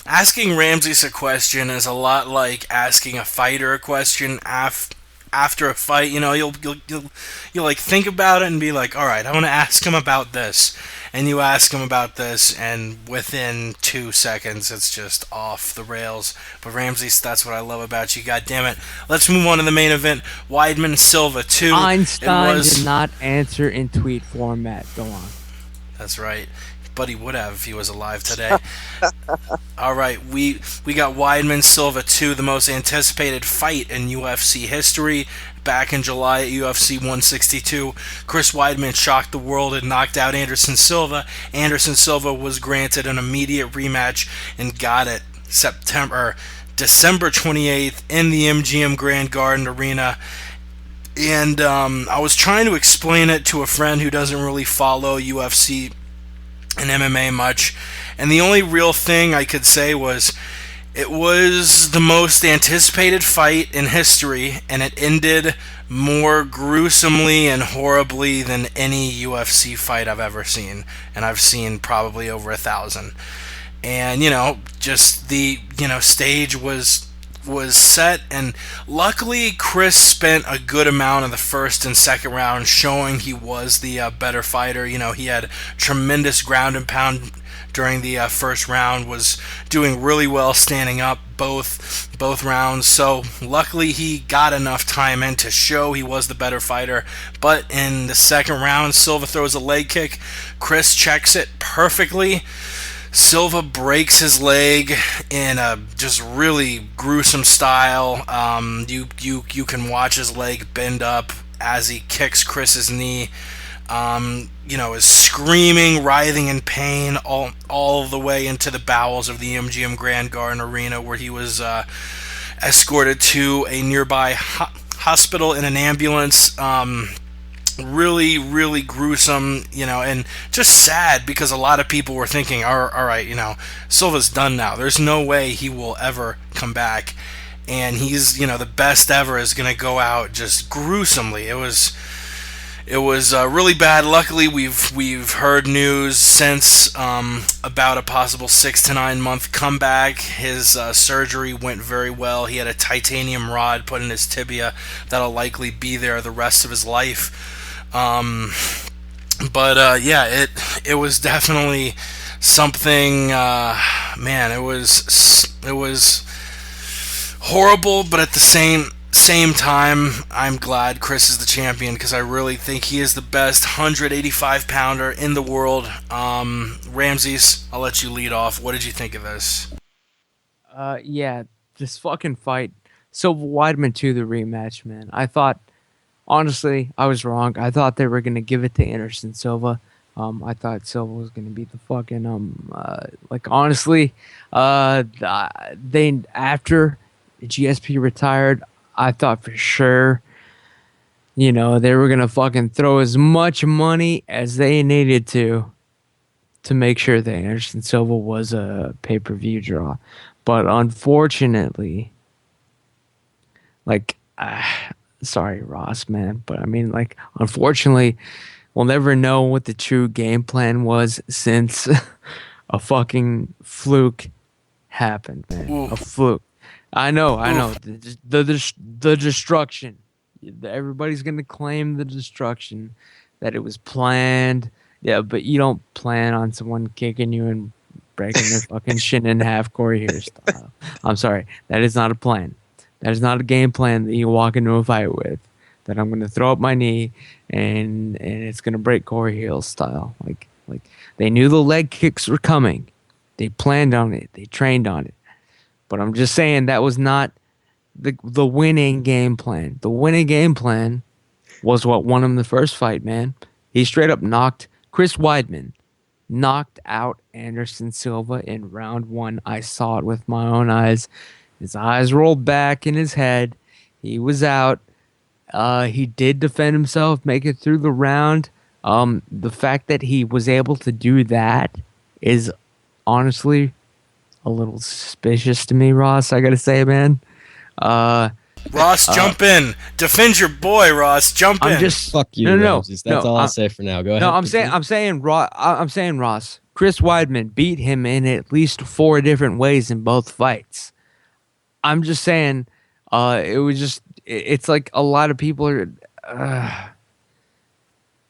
Asking Ramses a question is a lot like asking a fighter a question after a fight. You'll think about it and be like, all right, I want to ask him about this. and you ask him about this, and within 2 seconds, it's just off the rails. But Ramsey, that's what I love about you. God damn it! Let's move on to the main event. Weidman Silva 2. Einstein did not answer in tweet format. Go on. That's right. But he would have if he was alive today. All right, we got Weidman Silva 2, the most anticipated fight in UFC history. Back in July at UFC 162, Chris Weidman shocked the world and knocked out Anderson Silva. Anderson Silva was granted an immediate rematch and got it December 28th in the MGM Grand Garden Arena. And I was trying to explain it to a friend who doesn't really follow UFC and MMA much, and the only real thing I could say was it was the most anticipated fight in history, and it ended more gruesomely and horribly than any UFC fight I've ever seen, and I've seen probably over 1,000. And just the stage was set, and luckily Chris spent a good amount of the first and second round showing he was the better fighter. He had tremendous ground and pound during the first round, was doing really well standing up both rounds, so luckily he got enough time in to show he was the better fighter. But in the second round, Silva throws a leg kick, Chris checks it perfectly. Silva breaks his leg in a just really gruesome style. You can watch his leg bend up as he kicks Chris's knee. Is screaming, writhing in pain all the way into the bowels of the MGM Grand Garden Arena, where he was escorted to a nearby hospital in an ambulance. Really, really gruesome, and just sad because a lot of people were thinking, all right, Silva's done now. There's no way he will ever come back, and he's, the best ever is going to go out just gruesomely. It was really bad. Luckily, we've heard news since about a possible 6 to 9 month comeback. His surgery went very well. He had a titanium rod put in his tibia that'll likely be there the rest of his life. It was definitely something. Man, it was horrible, but at the same time, I'm glad Chris is the champion because I really think he is the best 185 pounder in the world. Ramses, I'll let you lead off. What did you think of this? This fucking fight. Silva Weidman 2, the rematch, man. Honestly, I was wrong. I thought they were going to give it to Anderson Silva. I thought Silva was going to be the fucking, honestly, after GSP retired, I thought for sure, they were going to fucking throw as much money as they needed to make sure that Anderson Silva was a pay-per-view draw. But unfortunately, sorry, Ross, man, but unfortunately, we'll never know what the true game plan was since a fucking fluke happened, man. Oof. A fluke. I know. The destruction. Everybody's gonna claim the destruction, that it was planned. Yeah, but you don't plan on someone kicking you and breaking their fucking shin in half, Corey Hill style. I'm sorry, that is not a plan. That is not a game plan that you walk into a fight with. That I'm going to throw up my knee and it's going to break Corey Hill style. Like they knew the leg kicks were coming. They planned on it. They trained on it. But I'm just saying that was not the winning game plan. The winning game plan was what won him the first fight, man. He straight up Chris Weidman knocked out Anderson Silva in round 1. I saw it with my own eyes. His eyes rolled back in his head. He was out. He did defend himself, make it through the round. The fact that he was able to do that is honestly a little suspicious to me, Ross. I gotta say, man. Ross, jump in. Defend your boy, Ross. Jump in. Just fuck you, Ramses. That's all I'll say for now. Go ahead. No, I'm saying Ross. Chris Weidman beat him in at least 4 different ways in both fights. I'm just saying, it's like a lot of people are,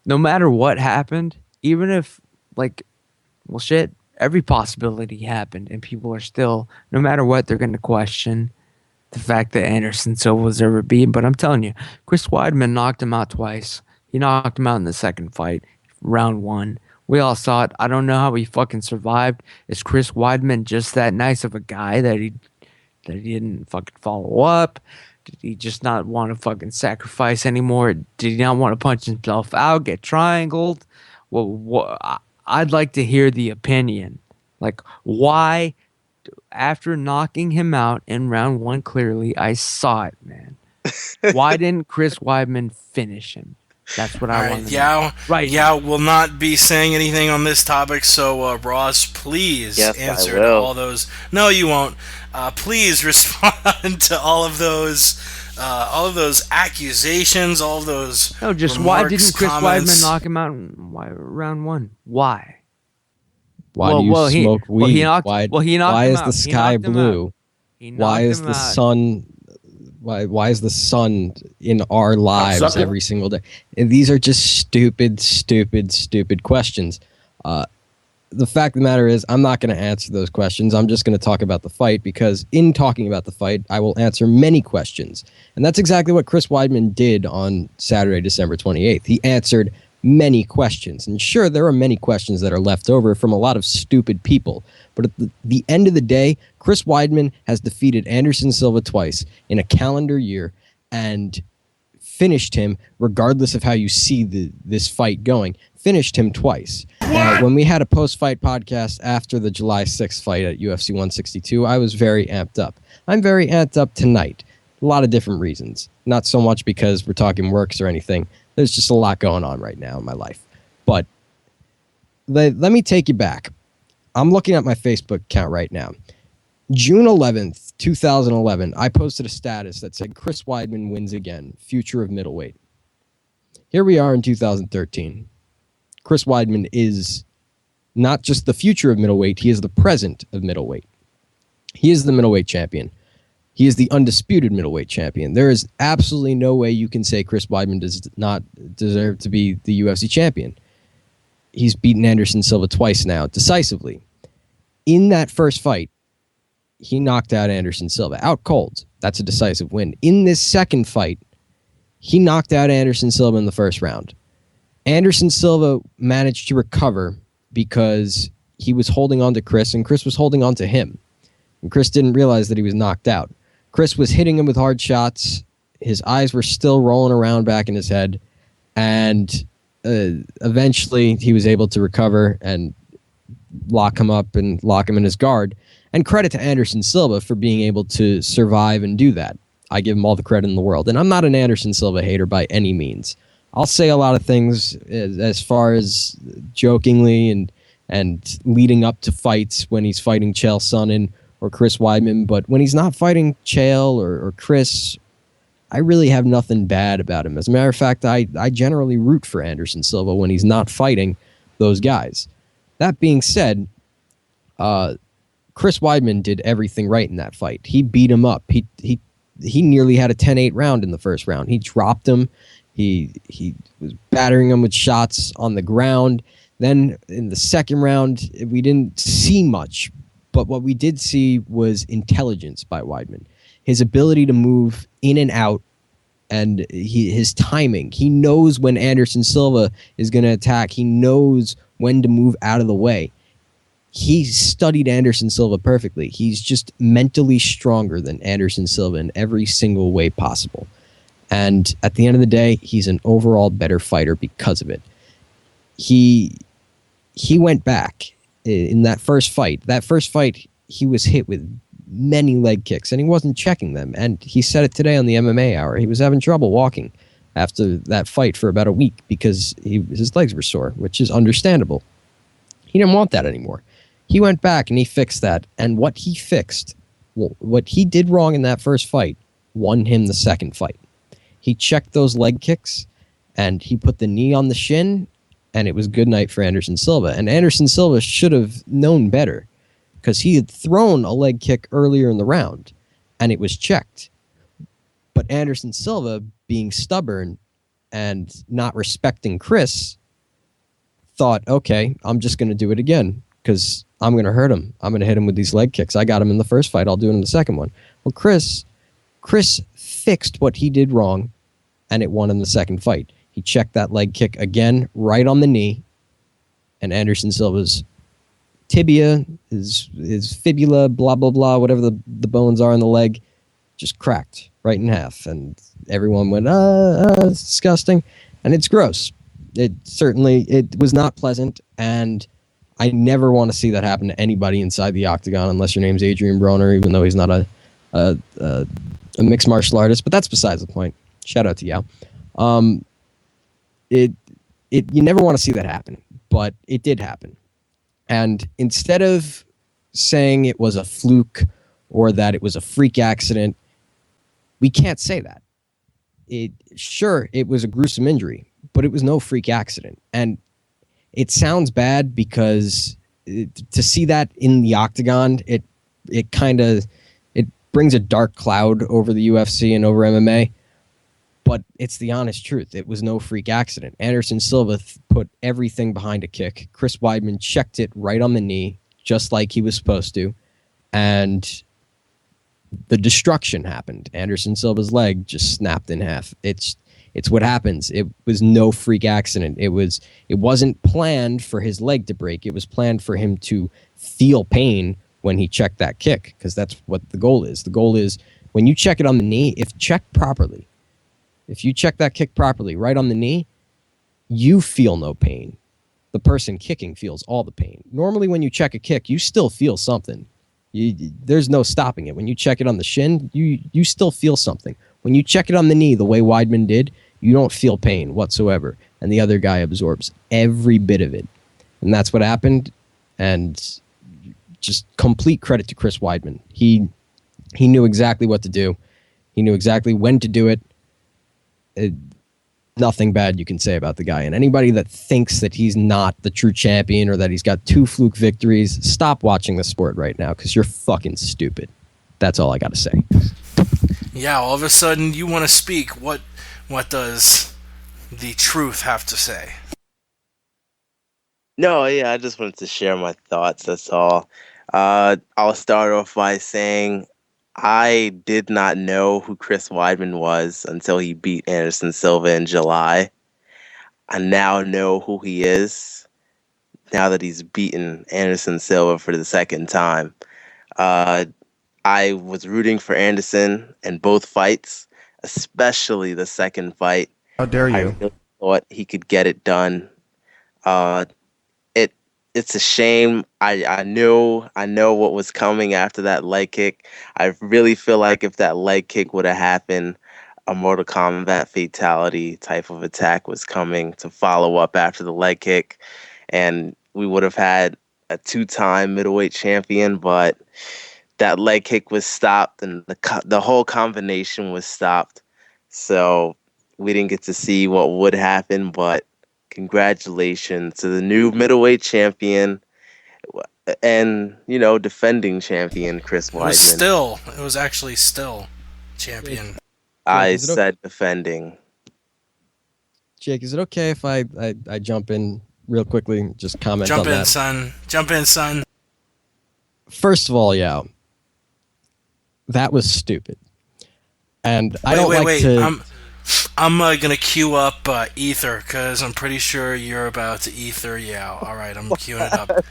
no matter what happened, even if like, well, shit, every possibility happened, and people are still, no matter what, they're going to question the fact that Anderson Silva was ever beaten. But I'm telling you, Chris Weidman knocked him out twice. He knocked him out in the second fight, round 1. We all saw it. I don't know how he fucking survived. Is Chris Weidman just that nice of a guy that he didn't fucking follow up? Did he just not want to fucking sacrifice anymore? Did he not want to punch himself out, get triangled? Well, I'd like to hear the opinion. Like, why, after knocking him out in round 1 clearly, I saw it, man. Why didn't Chris Weidman finish him? That's what I want to know. Right. Yao will not be saying anything on this topic, so Ross, please answer to all those. No, you won't. Please respond to all of those accusations, all of those. No, just remarks, why didn't Chris comments. Weidman knock him out in round 1? Why? Why do you smoke weed? Why is the sky blue? Why is the sun? Why is the sun in our lives every single day? And these are just stupid questions. The fact of the matter is, I'm not going to answer those questions. I'm just going to talk about the fight, because in talking about the fight, I will answer many questions. And that's exactly what Chris Weidman did on Saturday, December 28th. He answered many questions. And sure, there are many questions that are left over from a lot of stupid people. But at the end of the day, Chris Weidman has defeated Anderson Silva twice in a calendar year and finished him, regardless of how you see this fight going, finished him twice. When we had a post-fight podcast after the July 6th fight at UFC 162, I was very amped up. I'm very amped up tonight. A lot of different reasons. Not so much because we're talking works or anything. There's just a lot going on right now in my life. But let me take you back. I'm looking at my Facebook account right now. June 11th, 2011, I posted a status that said, Chris Weidman wins again, future of middleweight. Here we are in 2013. Chris Weidman is not just the future of middleweight, he is the present of middleweight. He is the middleweight champion. He is the undisputed middleweight champion. There is absolutely no way you can say Chris Weidman does not deserve to be the UFC champion. He's beaten Anderson Silva twice now, decisively. In that first fight, he knocked out Anderson Silva, out cold. That's a decisive win. In this second fight, he knocked out Anderson Silva in the first round. Anderson Silva managed to recover because he was holding on to Chris, and Chris was holding on to him. And Chris didn't realize that he was knocked out. Chris was hitting him with hard shots. His eyes were still rolling around back in his head. And eventually he was able to recover and lock him up and lock him in his guard. And credit to Anderson Silva for being able to survive and do that. I give him all the credit in the world. And I'm not an Anderson Silva hater by any means. I'll say a lot of things as far as jokingly and leading up to fights when he's fighting Chael Sonnen or Chris Weidman. But when he's not fighting Chael or Chris, I really have nothing bad about him. As a matter of fact, I generally root for Anderson Silva when he's not fighting those guys. That being said, Chris Weidman did everything right in that fight. He beat him up. He nearly had a 10-8 round in the first round. He dropped him. He was battering him with shots on the ground. Then in the second round, we didn't see much. But what we did see was intelligence by Weidman. His ability to move in and out and his timing. He knows when Anderson Silva is going to attack. He knows when to move out of the way. He studied Anderson Silva perfectly. He's just mentally stronger than Anderson Silva in every single way possible. And at the end of the day, he's an overall better fighter because of it. He went back in that first fight. That first fight, he was hit with many leg kicks, and he wasn't checking them. And he said it today on the MMA Hour. He was having trouble walking after that fight for about a week because his legs were sore, which is understandable. He didn't want that anymore. He went back and he fixed that. And what he fixed, what he did wrong in that first fight, won him the second fight. He checked those leg kicks, and he put the knee on the shin, and it was good night for Anderson Silva. And Anderson Silva should have known better because he had thrown a leg kick earlier in the round, and it was checked. But Anderson Silva, being stubborn and not respecting Chris, thought, okay, I'm just going to do it again because I'm going to hurt him. I'm going to hit him with these leg kicks. I got him in the first fight. I'll do it in the second one. Well, Chris fixed what he did wrong, and it won in the second fight. He checked that leg kick again, right on the knee, and Anderson Silva's tibia, his fibula, blah, blah, blah, whatever the bones are in the leg, just cracked right in half. And everyone went, it's disgusting. And it's gross. It was not pleasant, and I never want to see that happen to anybody inside the octagon unless your name's Adrian Broner, even though he's not a mixed martial artist. But that's besides the point. Shout out to Yao. You never want to see that happen, but it did happen. And instead of saying it was a fluke or that it was a freak accident, we can't say that. Sure, it was a gruesome injury, but it was no freak accident. And it sounds bad because to see that in the octagon, it brings a dark cloud over the UFC and over MMA. But it's the honest truth. It was no freak accident. Anderson Silva put everything behind a kick. Chris Weidman checked it right on the knee, just like he was supposed to. And the destruction happened. Anderson Silva's leg just snapped in half. It's what happens. It was no freak accident. It wasn't planned for his leg to break. It was planned for him to feel pain when he checked that kick, because that's what the goal is. The goal is when you check it on the knee, if checked properly, if you check that kick properly right on the knee, you feel no pain. The person kicking feels all the pain. Normally when you check a kick, you still feel something. There's no stopping it. When you check it on the shin, you still feel something. When you check it on the knee, the way Weidman did, you don't feel pain whatsoever. And the other guy absorbs every bit of it. And that's what happened. And just complete credit to Chris Weidman. He knew exactly what to do. He knew exactly when to do it. Nothing bad you can say about the guy. And anybody that thinks that he's not the true champion or that he's got 2 fluke victories, stop watching the sport right now because you're fucking stupid. That's all I got to say. Yeah, all of a sudden you want to speak. What does the truth have to say? No, yeah, I just wanted to share my thoughts, that's all. I'll start off by saying I did not know who Chris Weidman was until he beat Anderson Silva in July. I now know who he is, now that he's beaten Anderson Silva for the second time. I was rooting for Anderson in both fights, especially the second fight. How dare you? I really thought he could get it done. It's a shame. I know what was coming after that leg kick. I really feel like if that leg kick would have happened, a Mortal Kombat fatality type of attack was coming to follow up after the leg kick, and we would have had a 2-time middleweight champion. But that leg kick was stopped, and the whole combination was stopped. So we didn't get to see what would happen, but congratulations to the new middleweight champion and, defending champion Chris Weidman. It was actually still champion. I said defending. Jake, is it okay if I jump in real quickly and just comment on that? Jump in, son. First of all, that was stupid. And I'm gonna queue up Ether because I'm pretty sure you're about to Ether Yao. All right, I'm queuing it up.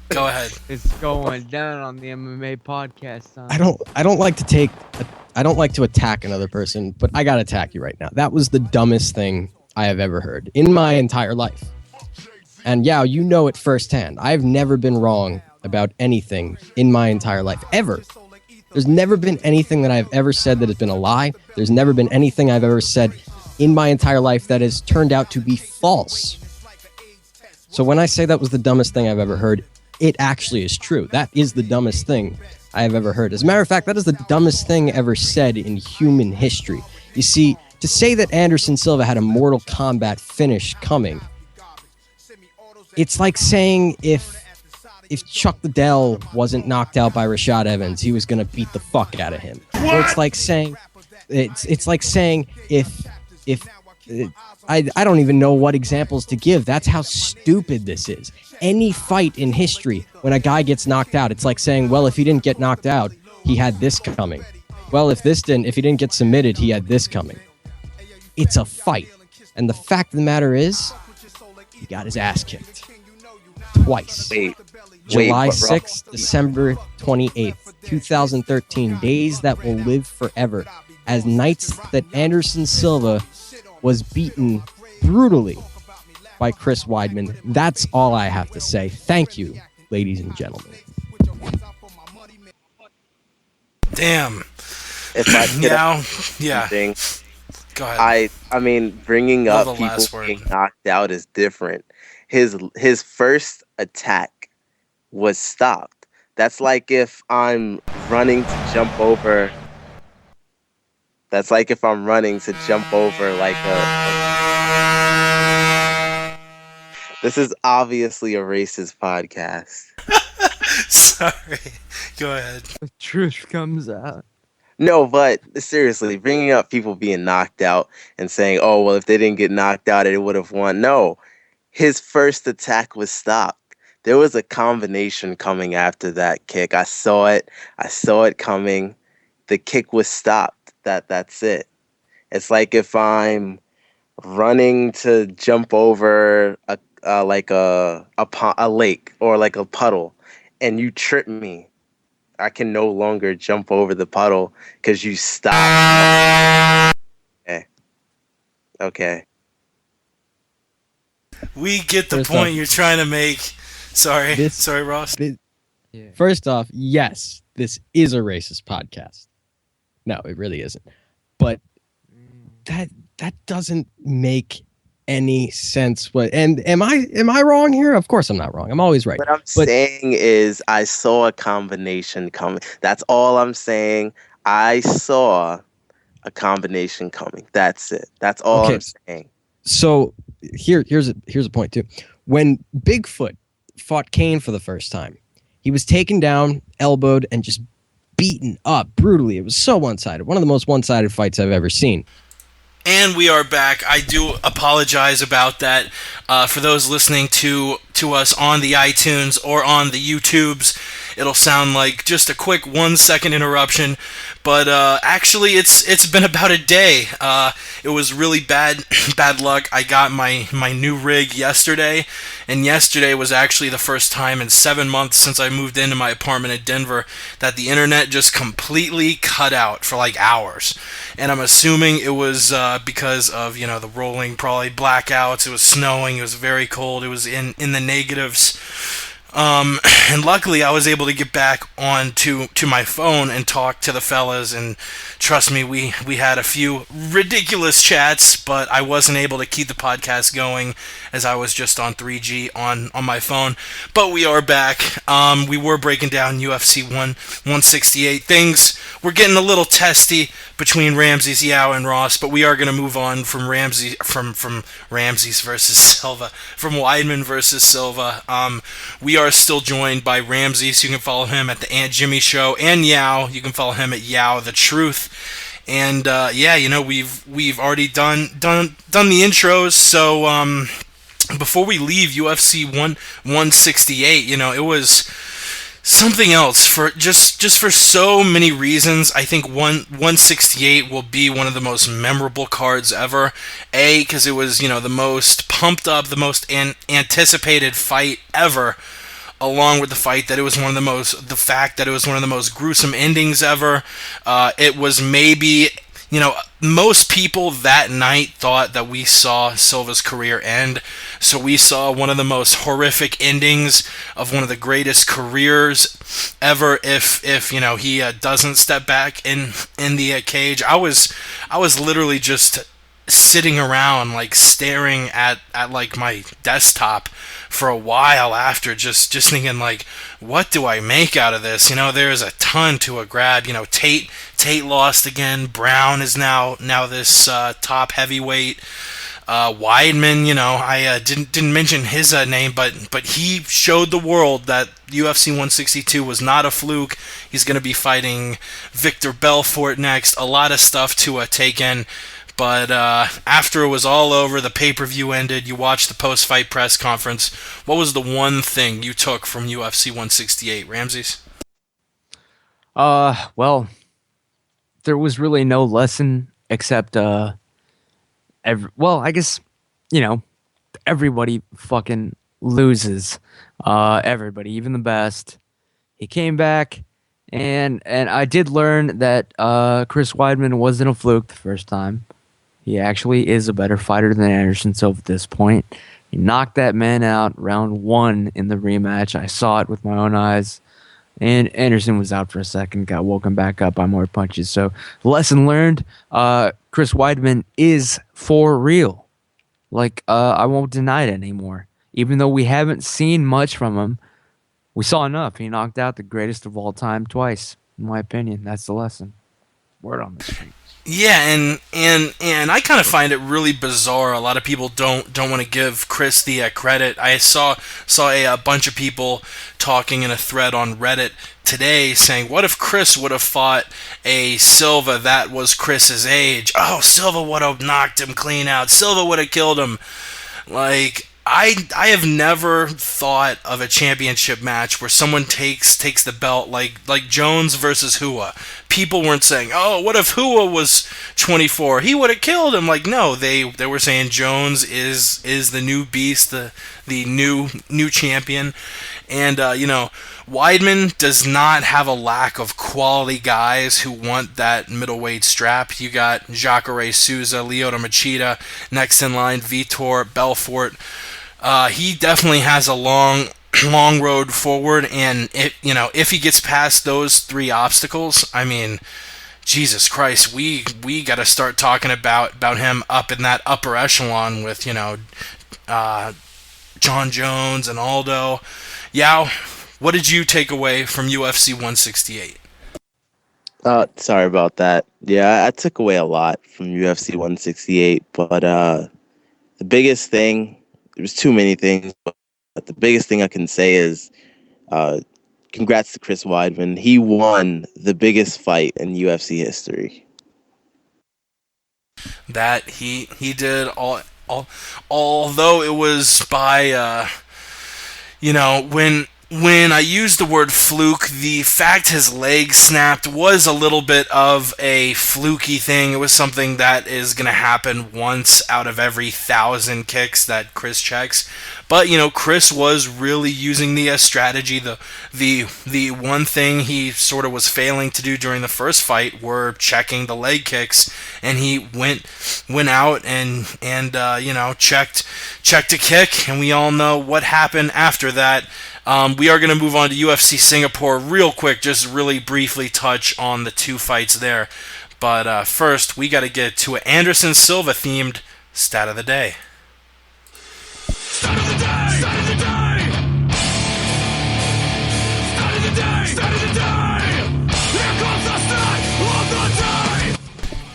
Go ahead. It's going down on the MMA podcast. Son. I don't like to attack another person, but I gotta attack you right now. That was the dumbest thing I have ever heard in my entire life. And Yao, you know it firsthand. I've never been wrong about anything in my entire life ever. There's never been anything that I've ever said that has been a lie. There's never been anything I've ever said in my entire life that has turned out to be false. So when I say that was the dumbest thing I've ever heard, it actually is true. That is the dumbest thing I have ever heard. As a matter of fact, that is the dumbest thing ever said in human history. You see, to say that Anderson Silva had a Mortal Kombat finish coming, it's like saying if Chuck Liddell wasn't knocked out by Rashad Evans, he was going to beat the fuck out of him. Or it's like saying if I don't even know what examples to give. That's how stupid this is. Any fight in history, when a guy gets knocked out, it's like saying, well, if he didn't get knocked out, he had this coming. Well, if he didn't get submitted, he had this coming. It's a fight. And the fact of the matter is, he got his ass kicked. Twice. July 6th, December 28th, 2013. Days that will live forever. As nights that Anderson Silva was beaten brutally by Chris Weidman. That's all I have to say. Thank you, ladies and gentlemen. Damn. If I could yeah. Go ahead. I mean, bringing up people being knocked out is different. His first attack was stopped. That's like if I'm running to jump over. That's like if I'm running to jump over like This is obviously a racist podcast. Sorry. Go ahead. The truth comes out. No, but seriously, bringing up people being knocked out and saying, oh, well, if they didn't get knocked out, it would have won. No, his first attack was stopped. There was a combination coming after that kick. I saw it. I saw it coming. The kick was stopped. That's it. It's like if I'm running to jump over a lake or like a puddle, and you trip me. I can no longer jump over the puddle because you stopped. Okay. We get the point you're trying to make. Sorry, Ross. First off, yes, this is a racist podcast. No, it really isn't. But that doesn't make any sense. And am I wrong here? Of course I'm not wrong. I'm always right. What I'm saying is I saw a combination coming. That's all I'm saying. I saw a combination coming. That's it. That's all I'm saying. So here's a point too. When Bigfoot fought Kane for the first time, he was taken down, elbowed, and just beaten up brutally. It was so one-sided. One of the most one-sided fights I've ever seen. And we are back. I do apologize about that. For those listening to us on the iTunes or on the YouTubes, it'll sound like just a quick 1-second interruption. But actually, it's been about a day. It was really bad luck. I got my new rig yesterday, and yesterday was actually the first time in 7 months since I moved into my apartment in Denver that the internet just completely cut out for like hours. And I'm assuming it was because of the rolling probably blackouts. It was snowing. It was very cold. It was in the negatives. And luckily I was able to get back on to my phone and talk to the fellas, and trust me, we had a few ridiculous chats, but I wasn't able to keep the podcast going as I was just on 3G on my phone. But we are back. We were breaking down UFC 168. Things were getting a little testy between Ramses, Yao, and Ross, but we are going to move on from Ramses versus Silva, from Weidman versus Silva. We are still joined by Ramses. You can follow him at the Aunt Jimmy Show, and Yao. You can follow him at Yao the Truth. And we've already done the intros. So before we leave UFC 168, it was something else for just for so many reasons. I think 168 will be one of the most memorable cards ever. Because it was the most pumped up, the most anticipated fight ever, along with the fact that it was one of the most gruesome endings ever. It was maybe, most people that night thought that we saw Silva's career end. So we saw one of the most horrific endings of one of the greatest careers ever. If he doesn't step back in the cage, I was literally just sitting around like staring at like my desktop for a while after, just thinking like, what do I make out of this? There's a ton to a grab. Tate lost again. Brown is now this top heavyweight. Weidman, I didn't mention his name, but he showed the world that UFC 162 was not a fluke. He's going to be fighting Victor Belfort next. A lot of stuff to take in. But after it was all over, the pay-per-view ended, you watched the post-fight press conference. What was the one thing you took from UFC 168, Ramses? Well, there was really no lesson except I guess, everybody fucking loses. Everybody, even the best. He came back, and I did learn that Chris Weidman wasn't a fluke the first time. He actually is a better fighter than Anderson Silva at this point. He knocked that man out round 1 in the rematch. I saw it with my own eyes. And Anderson was out for a second, got woken back up by more punches. So, lesson learned, Chris Weidman is for real. I won't deny it anymore. Even though we haven't seen much from him, we saw enough. He knocked out the greatest of all time twice, in my opinion. That's the lesson. Word on the street. Yeah, and I kind of find it really bizarre. A lot of people don't want to give Chris the credit. I saw a bunch of people talking in a thread on Reddit today saying, what if Chris would have fought a Silva that was Chris's age? Oh, Silva would have knocked him clean out. Silva would have killed him. I have never thought of a championship match where someone takes the belt like Jones versus Hua. People weren't saying, oh, what if Hua was 24? He would have killed him. No, they were saying Jones is the new beast, the new champion. And Weidman does not have a lack of quality guys who want that middleweight strap. You got Jacare Souza, Lyoto Machida, next in line, Vitor Belfort. He definitely has a long road forward, and if he gets past those 3 obstacles, I mean, Jesus Christ, we got to start talking about him up in that upper echelon with John Jones and Aldo. Yao, what did you take away from UFC 168? Sorry about that. Yeah, I took away a lot from UFC 168, but the biggest thing, there was too many things, but the biggest thing I can say is congrats to Chris Weidman. He won the biggest fight in UFC history. That he did, although it was by when I used the word fluke, the fact his leg snapped was a little bit of a fluky thing. It was something that is going to happen once out of every 1,000 kicks that Chris checks. But, Chris was really using the strategy. The one thing he sort of was failing to do during the first fight were checking the leg kicks. And he went out and checked a kick. And we all know what happened after that. We are going to move on to UFC Singapore real quick, just really briefly touch on the 2 fights there. But first, we got to get to an Anderson Silva themed stat of the day. Stat of the day! Stat of the day! Stat of the day! Stat of the day! Here comes the stat of the day!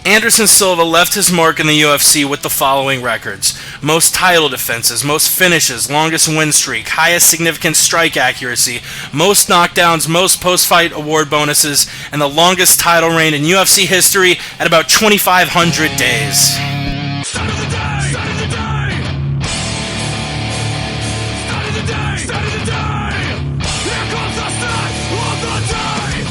Anderson Silva left his mark in the UFC with the following records: most title defenses, most finishes, longest win streak, highest significant strike accuracy, most knockdowns, most post-fight award bonuses, and the longest title reign in UFC history at about 2,500 days. Stat of the day! Stat of the day! Stat of the day! Stat of the day! Here comes the stat of the day!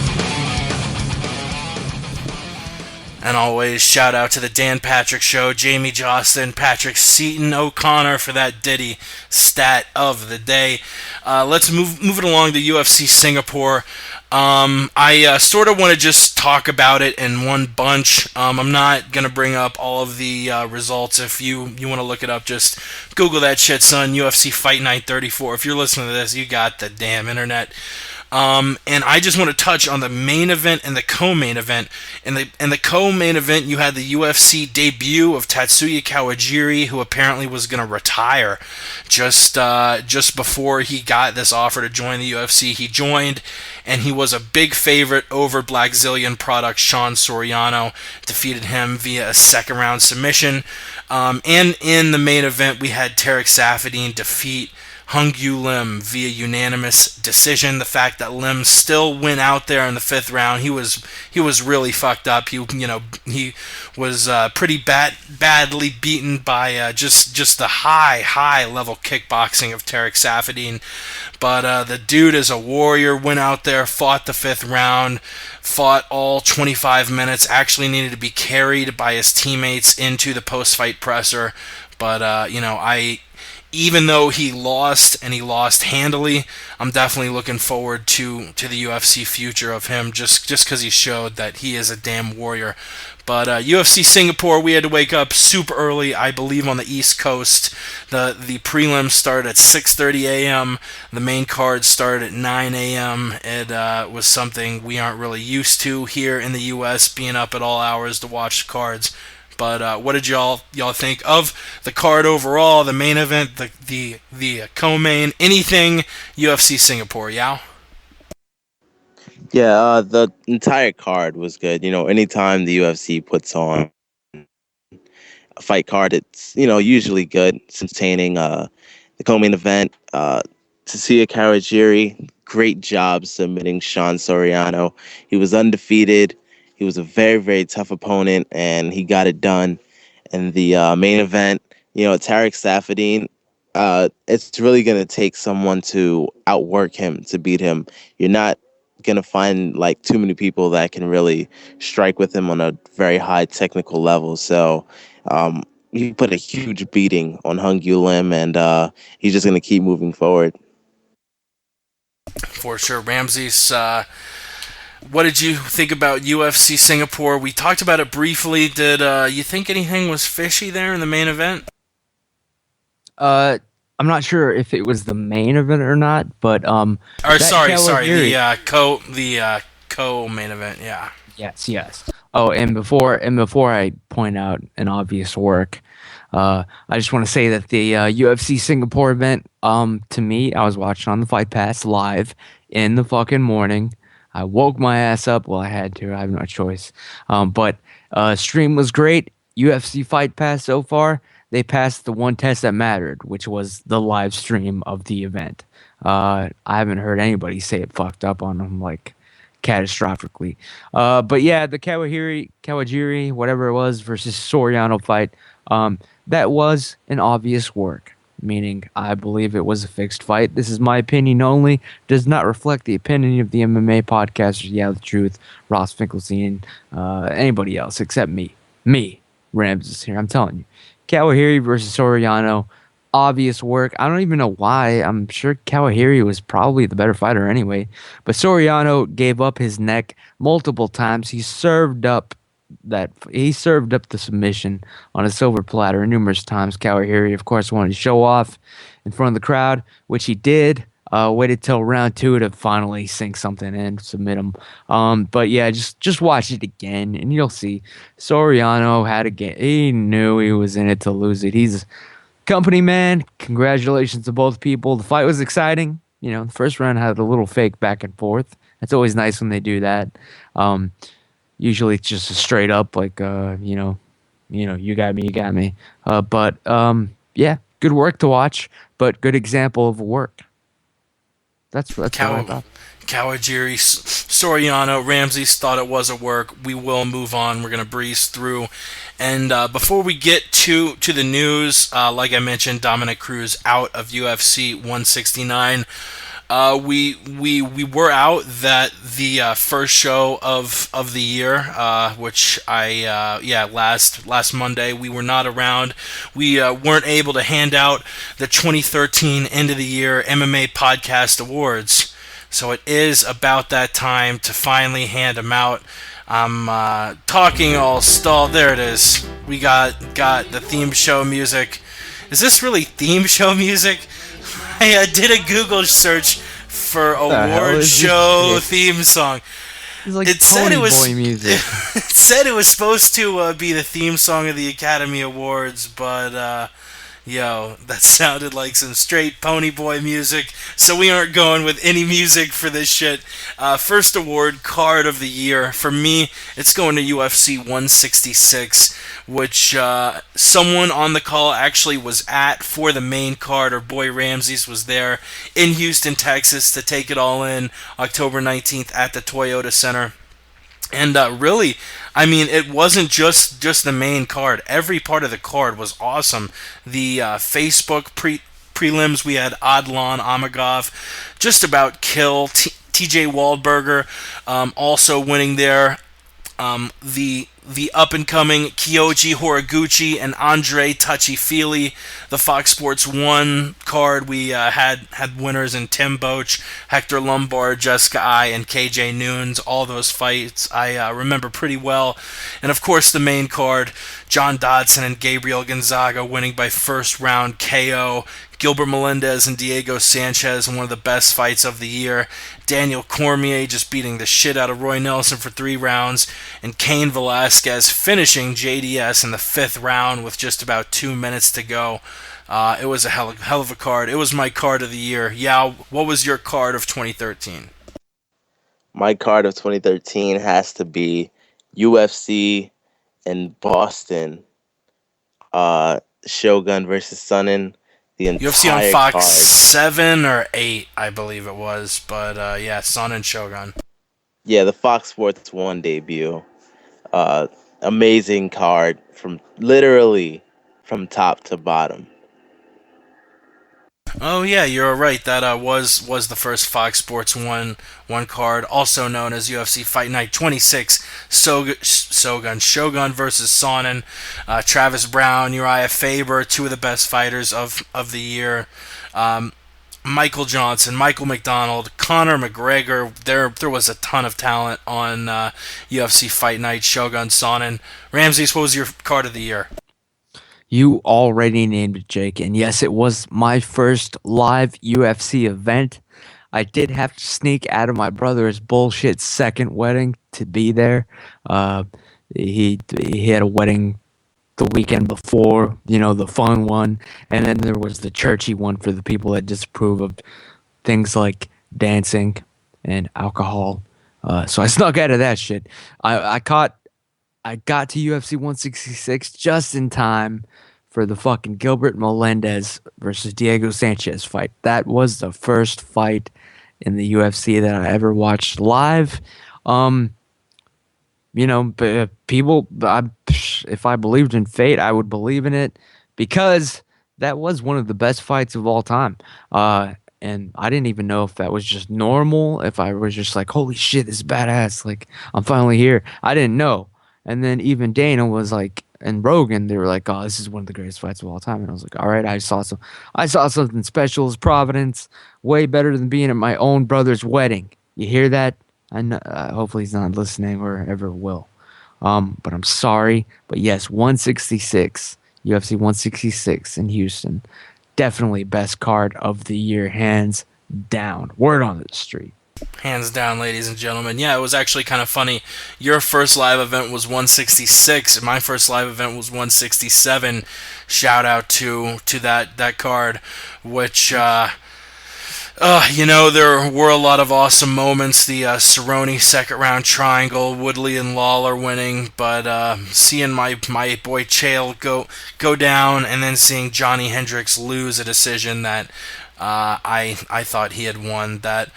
And always shout out to the Dan Patrick Show, Jamie Jostin, Patrick Seaton O'Connor for that ditty stat of the day. Let's move it along to UFC Singapore. I sort of want to just talk about it in one bunch. I'm not going to bring up all of the results. If you want to look it up, just Google that shit, son. UFC Fight Night 34. If you're listening to this, you got the damn internet. And I just want to touch on the main event and the co-main event. In the co-main event, you had the UFC debut of Tatsuya Kawajiri, who apparently was going to retire just before he got this offer to join the UFC. He joined, and he was a big favorite over Blackzilian product Sean Soriano. Defeated him via a second-round submission. And in the main event, we had Tarek Saffiedine defeat Hung Yu Lim via unanimous decision. The fact that Lim still went out there in the 5th round, he was really fucked up. He was pretty badly beaten by just the high level kickboxing of Tarek Safadine. But the dude is a warrior, went out there, fought the 5th round, fought all 25 minutes, actually needed to be carried by his teammates into the post-fight presser. But, even though he lost, and he lost handily, I'm definitely looking forward to the UFC future of him, just because he showed that he is a damn warrior. But UFC Singapore, we had to wake up super early, I believe on the East Coast. The prelims started at 6:30 a.m. The main card started at 9 a.m. It was something we aren't really used to here in the U.S., being up at all hours to watch the cards. But what did y'all think of the card overall, the main event, the co-main, anything UFC Singapore, Yao? Yeah, the entire card was good. Anytime the UFC puts on a fight card, it's usually good. It's entertaining. The co-main event, Tatsuyuki Kawajiri, great job submitting Sean Soriano. He was undefeated. He was a very, very tough opponent, and he got it done. And the main event, Tarek Safadine, it's really going to take someone to outwork him, to beat him. You're not going to find too many people that can really strike with him on a very high technical level. So he put a huge beating on Hung Yu Lim, and he's just going to keep moving forward. For sure. Ramses, what did you think about UFC Singapore? We talked about it briefly. Did you think anything was fishy there in the main event? I'm not sure if it was the main event or not, but sorry, the co-main event, yeah. Yes. Oh, and before I point out an obvious work, I just want to say that the UFC Singapore event, to me, I was watching on the Fight Pass live in the fucking morning. I woke my ass up. Well, I had to. I have no choice. But stream was great. UFC Fight Pass so far, they passed the one test that mattered, which was the live stream of the event. I haven't heard anybody say it fucked up on them catastrophically. But yeah, the Kawajiri, whatever it was, versus Soriano fight, that was an obvious work. Meaning, I believe it was a fixed fight. This is my opinion only. Does not reflect the opinion of the MMA podcasters, Yeah, the Truth, Ross Finkelstein, anybody else except me. Ramses here. I'm telling you. Kawajiri versus Soriano, obvious work. I don't even know why. I'm sure Kawajiri was probably the better fighter anyway. But Soriano gave up his neck multiple times. He served up the submission on a silver platter numerous times. Kawajiri, of course, wanted to show off in front of the crowd, which he did. Waited till round 2 to finally sink something in, submit him. But yeah, just watch it again, and you'll see. Soriano had a game. He knew he was in it to lose it. He's a company man. Congratulations to both people. The fight was exciting. The first round had a little fake back and forth. It's always nice when they do that. Usually it's just a straight up you got me. But yeah, good work to watch, but good example of work. That's what I thought. Kawajiri, Soriano, Ramses thought it was a work. We will move on. We're going to breeze through. And before we get to the news, like I mentioned, Dominic Cruz out of UFC 169. We were out the first show of the year, which last Monday we were not around. We weren't able to hand out the 2013 end of the year MMA Podcast Awards, so it is about that time to finally hand them out. I'm talking all stalled. There it is. We got the theme show music. Is this really theme show music? I did a Google search for award show theme song. It said it was Boy music. It said it was supposed to be the theme song of the Academy Awards, but Yo, that sounded like some straight Pony Boy music, so we aren't going with any music for this shit. First award, Card of the Year. For me, it's going to UFC 166, which someone on the call actually was at for the main card. Our boy Ramses was there in Houston, Texas to take it all in October 19th at the Toyota Center. And really, I mean, it wasn't just the main card. Every part of the card was awesome. The Facebook prelims, we had Adlan Amagov, just about kill. TJ Waldberger also winning there. The up-and-coming Kyoji Horiguchi and Andre Touchy-Feely. The Fox Sports 1 card, we had winners in Tim Boach, Hector Lombard, Jessica I, and KJ Nunes. All those fights I remember pretty well. And of course the main card, John Dodson and Gabriel Gonzaga winning by first round KO. Gilbert Melendez and Diego Sanchez in one of the best fights of the year. Daniel Cormier just beating the shit out of Roy Nelson for 3 rounds. And Cain Velasquez finishing JDS in the 5th round with just about 2 minutes to go. It was a hell of a card. It was my card of the year. Yao, what was your card of 2013? My card of 2013 has to be UFC in Boston. Shogun versus Sonnen. The entire UFC on Fox card. 7 or 8, I believe it was. But yeah, Son and Shogun. Yeah, the Fox Sports 1 debut. Amazing card from literally from top to bottom. Oh yeah, you're right. That was the first Fox Sports 1 card, also known as UFC Fight Night 26. Shogun versus Sonnen. Travis Brown, Uriah Faber, 2 of the best fighters of the year. Michael Johnson, Michael McDonald, Conor McGregor. There was a ton of talent on UFC Fight Night. Shogun, Sonnen. Ramses, what was your card of the year? You already named it, Jake. And yes, it was my first live UFC event. I did have to sneak out of my brother's bullshit second wedding to be there. He had a wedding the weekend before, the fun one. And then there was the churchy one for the people that disapprove of things like dancing and alcohol. So I snuck out of that shit. I got to UFC 166 just in time for the fucking Gilbert Melendez versus Diego Sanchez fight. That was the first fight in the UFC that I ever watched live. People, if I believed in fate, I would believe in it because that was one of the best fights of all time. And I didn't even know if that was just normal, if I was just like, holy shit, this is badass. Like, I'm finally here. I didn't know. And then even Dana was like, and Rogan, they were like, oh, this is one of the greatest fights of all time. And I was like, all right, I saw something special as Providence, way better than being at my own brother's wedding. You hear that? I know, hopefully he's not listening or ever will. But I'm sorry. But yes, 166, UFC 166 in Houston. Definitely best card of the year, hands down. Word on the street. Hands down, ladies and gentlemen. Yeah, it was actually kind of funny. Your first live event was 166, and my first live event was 167. Shout out to that card, which there were a lot of awesome moments. The Cerrone second round triangle, Woodley and Lawler winning, but seeing my boy Chael go down, and then seeing Johnny Hendricks lose a decision that I thought he had won, that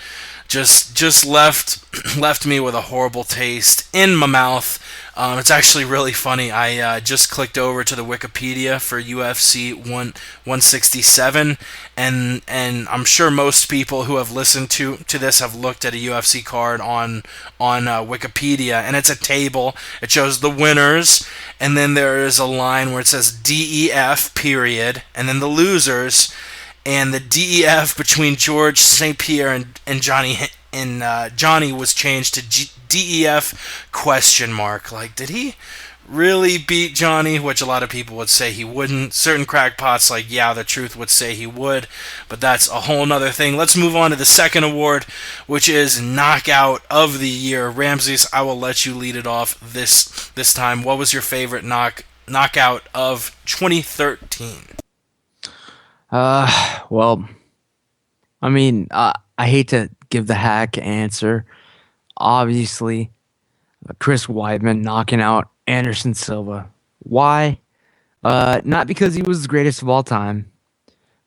just left me with a horrible taste in my mouth. It's actually really funny. I just clicked over to the Wikipedia for UFC 167, and I'm sure most people who have listened to this have looked at a UFC card on Wikipedia, and it's a table. It shows the winners, and then there is a line where it says DEF period, and then the losers. And the DEF between George St-Pierre and Johnny was changed to DEF question mark. Like, did he really beat Johnny? Which a lot of people would say he wouldn't. Certain crackpots like the Truth would say he would, but that's a whole nother thing. Let's move on to the second award, which is Knockout of the Year. Ramses, I will let you lead it off this time. What was your favorite knockout of 2013? Well, I mean, I hate to give the hack answer. Obviously, Chris Weidman knocking out Anderson Silva. Why? Not because he was the greatest of all time,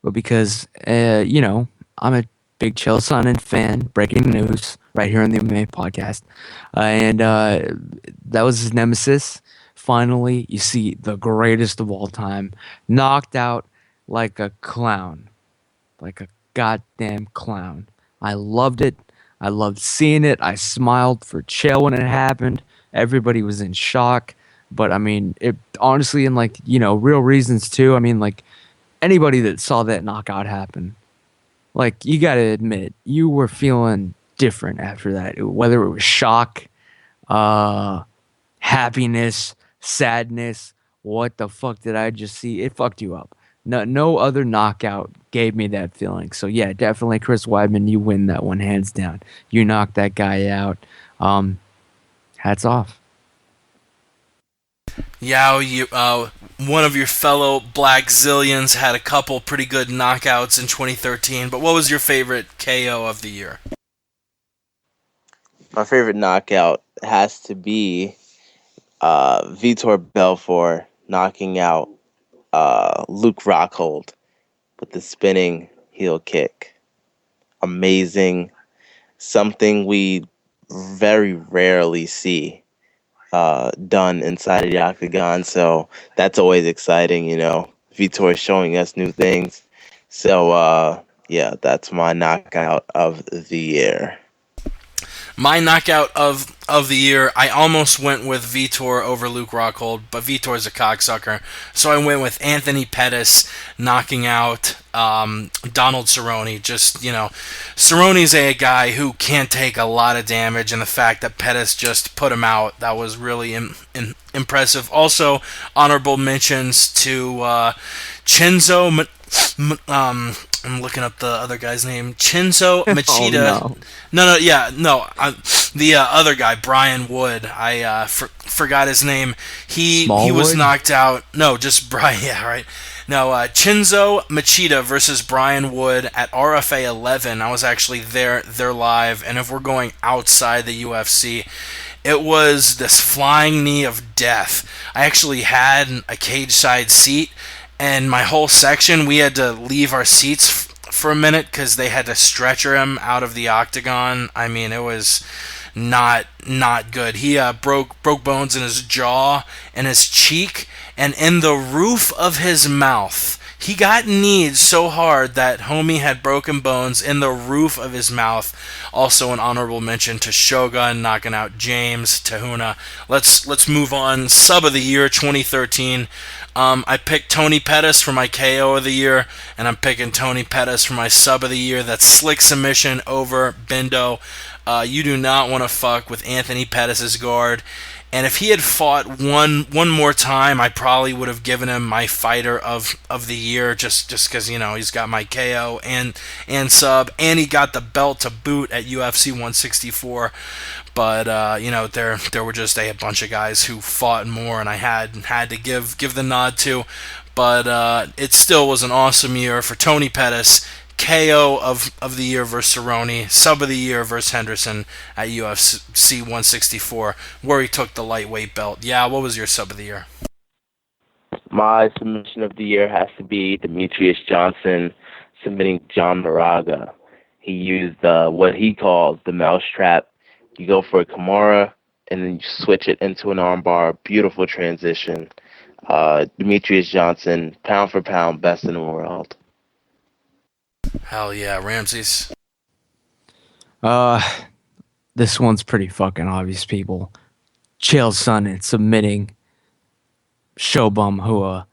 but because, I'm a big Chael Sonnen fan. Breaking news right here on the MMA podcast. And that was his nemesis. Finally, you see the greatest of all time knocked out like a clown. Like a goddamn clown. I loved it. I loved seeing it. I smiled for Chael when it happened. Everybody was in shock. But I mean, it honestly, and like, real reasons too. I mean, like, anybody that saw that knockout happen, like, you got to admit, you were feeling different after that. Whether it was shock, happiness, sadness, what the fuck did I just see? It fucked you up. No other knockout gave me that feeling. So yeah, definitely Chris Weidman, you win that one hands down. You knocked that guy out. Hats off. Yao, one of your fellow Black Zillions had a couple pretty good knockouts in 2013, but what was your favorite KO of the year? My favorite knockout has to be Vitor Belfort knocking out Luke Rockhold with the spinning heel kick. Amazing. Something we very rarely see done inside of the octagon. So that's always exciting, Vitor showing us new things. So, yeah, that's my knockout of the year. My knockout of the year, I almost went with Vitor over Luke Rockhold, but Vitor's a cocksucker. So I went with Anthony Pettis knocking out Donald Cerrone. Just, Cerrone's a guy who can't take a lot of damage, and the fact that Pettis just put him out, that was really impressive. Also, honorable mentions to Chinzo... I'm looking up the other guy's name. Chinzo Machida. The other guy, Brian Wood. I forgot his name. He was knocked out. No, just Brian. Yeah, right. No, Chinzo Machida versus Brian Wood at RFA 11. I was actually there live. And if we're going outside the UFC, it was this flying knee of death. I actually had a cage side seat. And my whole section, we had to leave our seats for a minute because they had to stretcher him out of the octagon. I mean, it was not good. He broke bones in his jaw and his cheek and in the roof of his mouth. He got kneed so hard that homie had broken bones in the roof of his mouth. Also an honorable mention to Shogun knocking out James Tahuna. Let's move on. Sub of the year 2013. I picked Tony Pettis for my KO of the year, and I'm picking Tony Pettis for my sub of the year. That's slick submission over Bindo. You do not want to fuck with Anthony Pettis' guard. And if he had fought one more time, I probably would have given him my fighter of the year, just because he's got my KO and sub, and he got the belt to boot at UFC 164. But there were just a bunch of guys who fought more, and I had to give the nod to. But it still was an awesome year for Tony Pettis. KO of the year versus Cerrone, sub of the year versus Henderson at UFC 164, where he took the lightweight belt. Yeah, what was your sub of the year? My submission of the year has to be Demetrius Johnson submitting John Moraga. He used what he calls the mousetrap. You go for a Kimura, and then you switch it into an armbar. Beautiful transition. Demetrius Johnson, pound for pound, best in the world. Hell yeah, Ramses. This one's pretty fucking obvious, people. Chael Sonnen submitting Shobum Hua.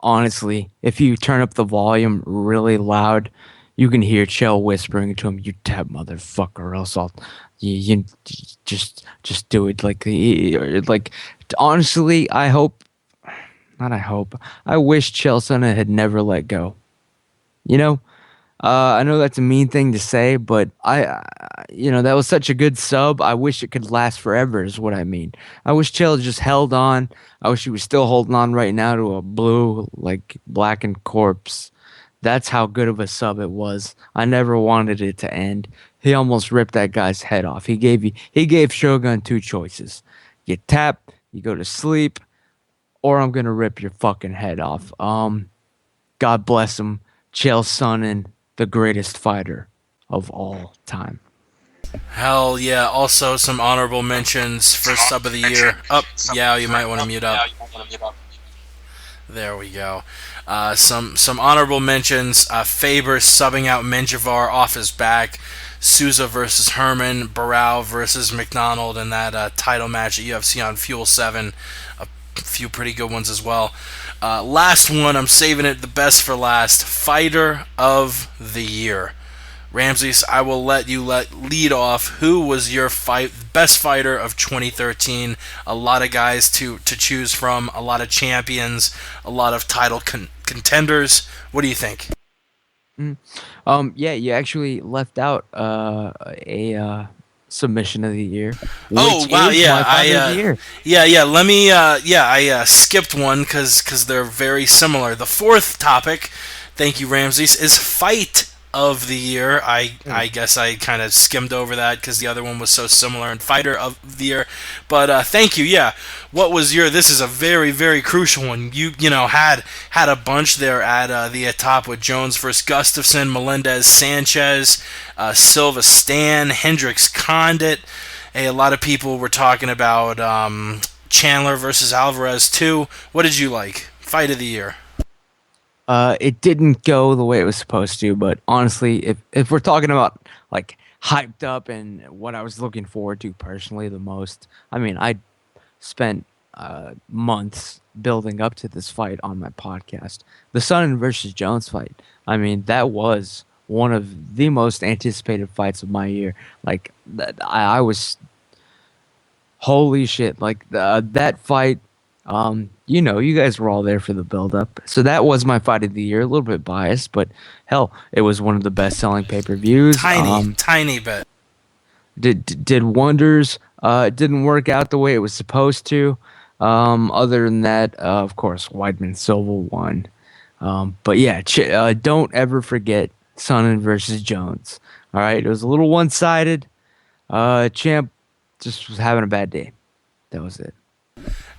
Honestly, if you turn up the volume really loud, you can hear Chael whispering to him, "You tap motherfucker, or else I'll you just do it." Like honestly, I wish Chael Sonnen had never let go. I know that's a mean thing to say, but that was such a good sub. I wish it could last forever, is what I mean. I wish Chael just held on. I wish he was still holding on right now to a blue, like, blackened corpse. That's how good of a sub it was. I never wanted it to end. He almost ripped that guy's head off. He gave Shogun two choices. You tap, you go to sleep, or I'm gonna rip your fucking head off. God bless him. Chael Sonnen, the greatest fighter of all time. Hell yeah. Also, some honorable mentions for sub of the year. Yeah, you might want to mute up. There we go. Some honorable mentions. Faber subbing out Menjivar off his back. Souza versus Herman. Barao versus McDonald in that title match at UFC on Fuel 7. A few pretty good ones as well. Last one, I'm saving it the best for last. Fighter of the year. Ramses, I will let you lead off. Who was your best fighter of 2013? A lot of guys to choose from, a lot of champions, a lot of title contenders. What do you think? Yeah, you actually left out a submission of the year. Oh wow, yeah, Let me, I skipped one because they're very similar. The fourth topic, thank you, Ramses, is fight of the year. I guess I kind of skimmed over that because the other one was so similar. And fighter of the year, but thank you. Yeah, what was your? This is a very very crucial one. You had a bunch there at the top with Jones versus Gustafsson, Melendez Sanchez, Silva Stan, Hendricks Condit. Hey, a lot of people were talking about Chandler versus Alvarez too. What did you like? Fight of the year. It didn't go the way it was supposed to, but honestly, if we're talking about like hyped up and what I was looking forward to personally the most, I mean, I spent months building up to this fight on my podcast. The Sonnen versus Jones fight. I mean, that was one of the most anticipated fights of my year. Like, I was, holy shit! Like that fight. You guys were all there for the build-up. So that was my fight of the year. A little bit biased, but hell, it was one of the best-selling pay-per-views. Tiny bit. Did wonders. It didn't work out the way it was supposed to. Other than that, of course, Weidman Silva won. But yeah, don't ever forget Sonnen versus Jones. All right, it was a little one-sided. Champ just was having a bad day. That was it.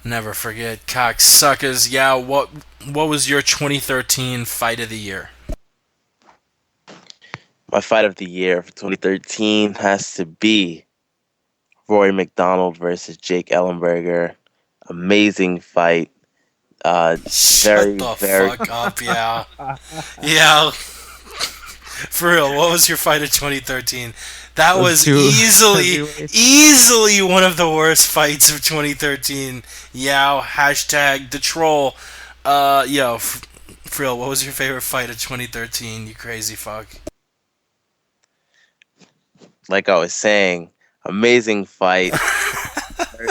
Never forget, cocksuckers. Yeah, what was your 2013 fight of the year? My fight of the year for 2013 has to be Rory McDonald versus Jake Ellenberger. Amazing fight. Shut the fuck up, yeah. Yeah. For real, what was your fight of 2013? That was easily one of the worst fights of 2013. Yow, hashtag the troll. For real, what was your favorite fight of 2013, you crazy fuck? Like I was saying, amazing fight. very,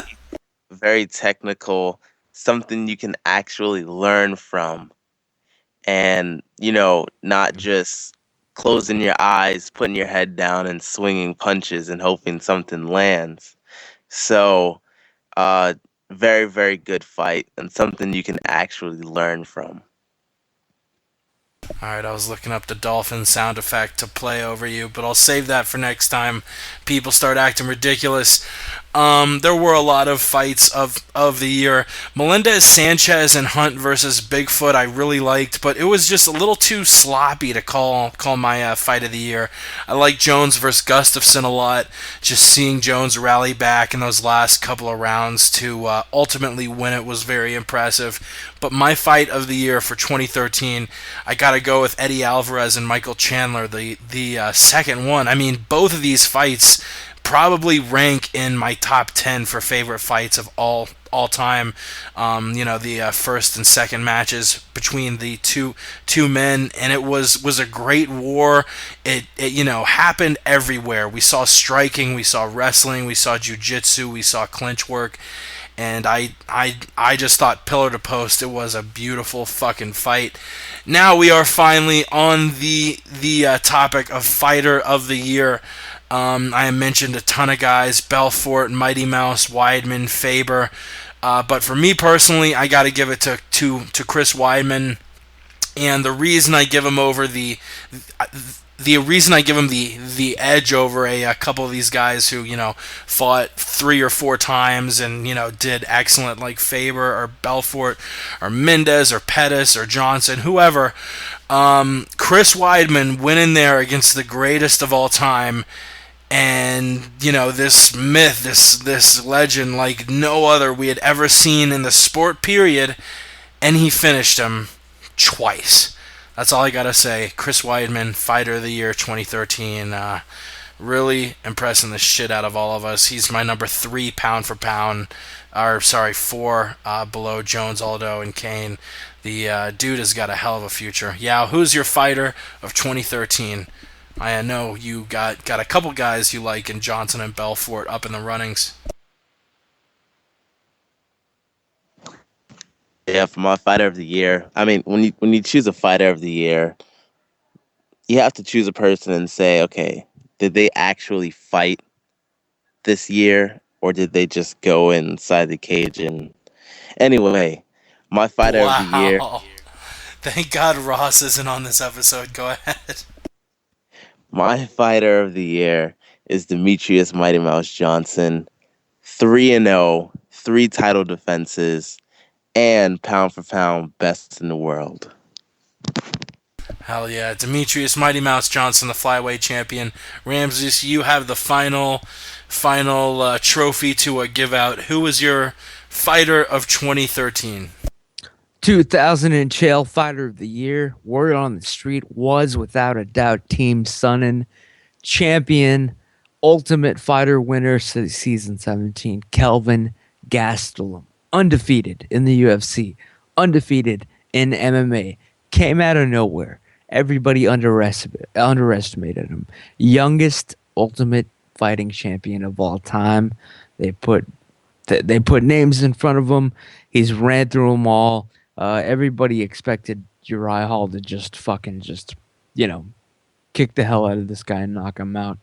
very technical. Something you can actually learn from. And, not just closing your eyes, putting your head down, and swinging punches and hoping something lands. So, very, very good fight and something you can actually learn from. Alright, I was looking up the dolphin sound effect to play over you, but I'll save that for next time people start acting ridiculous. There were a lot of fights of the year. Melendez Sanchez and Hunt versus Bigfoot I really liked, but it was just a little too sloppy to call my fight of the year. I like Jones versus Gustafsson a lot. Just seeing Jones rally back in those last couple of rounds to ultimately win it was very impressive. But my fight of the year for 2013, I gotta go with Eddie Alvarez and Michael Chandler, the second one. I mean, both of these fights probably rank in my top 10 for favorite fights of all time. The first and second matches between the two men, and it was a great war. It happened everywhere. We saw striking, we saw wrestling, we saw jiu-jitsu, we saw clinch work. and I just thought pillar to post, it was a beautiful fucking fight. Now we are finally on the topic of Fighter of the Year. I mentioned a ton of guys: Belfort, Mighty Mouse, Weidman, Faber. But for me personally, I got to give it to Chris Weidman, and the reason I give him the edge over a couple of these guys who fought 3 or 4 times and did excellent, like Faber or Belfort or Mendez or Pettis or Johnson, whoever. Chris Weidman went in there against the greatest of all time. And, this myth, this legend like no other we had ever seen in the sport, period. And he finished him twice. That's all I got to say. Chris Weidman, Fighter of the Year 2013. Really impressing the shit out of all of us. He's my number 3 pound for pound. 4 below Jones, Aldo, and Kane. The dude has got a hell of a future. Yeah, who's your Fighter of 2013? I know you got a couple guys you like in Johnson and Belfort up in the runnings. Yeah, for my Fighter of the Year, I mean, when you choose a Fighter of the Year, you have to choose a person and say, okay, did they actually fight this year, or did they just go inside the cage? And anyway, my Fighter of the Year. Thank God Ross isn't on this episode. Go ahead. My Fighter of the Year is Demetrius Mighty Mouse Johnson, 3-0, 3 title defenses, and pound for pound best in the world. Hell yeah, Demetrius Mighty Mouse Johnson, the flyweight champion. Ramses, you have the final trophy to give out. Who was your Fighter of 2013? 2000 Fighter of the Year. Word on the street was without a doubt Team Sonnen. Champion, Ultimate Fighter winner season 17, Kelvin Gastelum. Undefeated in the UFC. Undefeated in MMA. Came out of nowhere. Everybody underestimated him. Youngest Ultimate Fighting champion of all time. They put names in front of him. He's ran through them all. Everybody expected Uriah Hall to just kick the hell out of this guy and knock him out.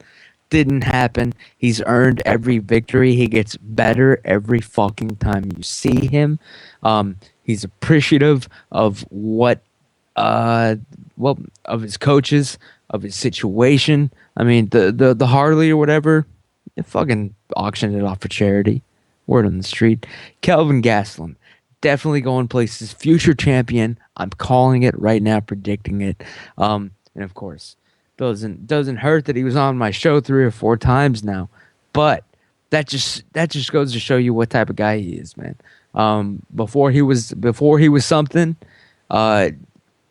Didn't happen. He's earned every victory. He gets better every fucking time you see him. He's appreciative of of his coaches, of his situation. I mean, the Harley or whatever, they fucking auctioned it off for charity. Word on the street. Kelvin Gastelum. Definitely going places. Future champion. I'm calling it right now, predicting it. And of course, doesn't hurt that he was on my show 3 or 4 times now. But that just goes to show you what type of guy he is, man. Before he was something,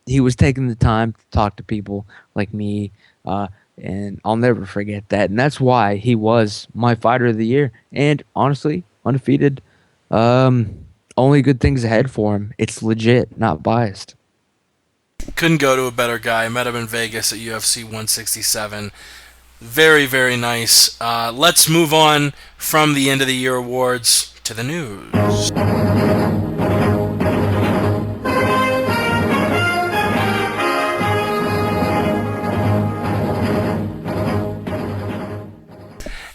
he was taking the time to talk to people like me, and I'll never forget that. And that's why he was my Fighter of the Year. And honestly, undefeated. Only good things ahead for him. It's legit, not biased. Couldn't go to a better guy. I met him in Vegas at UFC 167. Very, very nice. Let's move on from the end of the year awards to the news.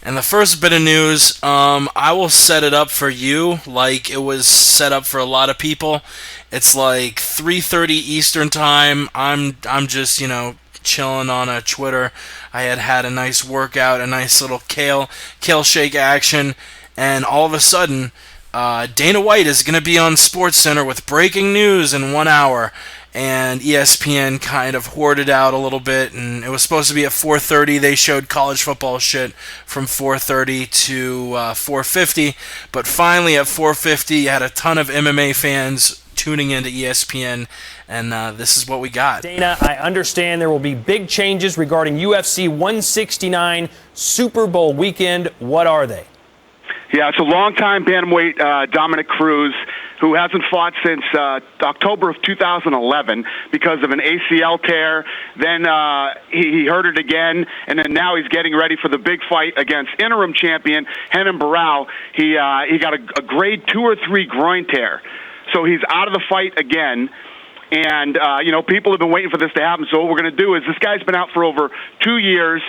And the first bit of news, I will set it up for you like it was set up for a lot of people. It's like 3:30 Eastern time. I'm just, chilling on a Twitter. I had a nice workout, a nice little kale shake action, and all of a sudden, Dana White is going to be on SportsCenter with breaking news in 1 hour. And ESPN kind of hoarded out a little bit, and it was supposed to be at 4:30. They showed college football shit from 4:30 to 4:50, but finally at 4:50, you had a ton of MMA fans tuning into ESPN, and this is what we got. Dana, I understand there will be big changes regarding UFC 169 Super Bowl weekend. What are they? Yeah, it's a long-time bantamweight Dominic Cruz who hasn't fought since October of 2011 because of an ACL tear. Then he hurt it again, and then now he's getting ready for the big fight against interim champion Renan Barão. He got a grade 2 or 3 groin tear, so he's out of the fight again. And, people have been waiting for this to happen. So what we're going to do is this guy's been out for over 2 years.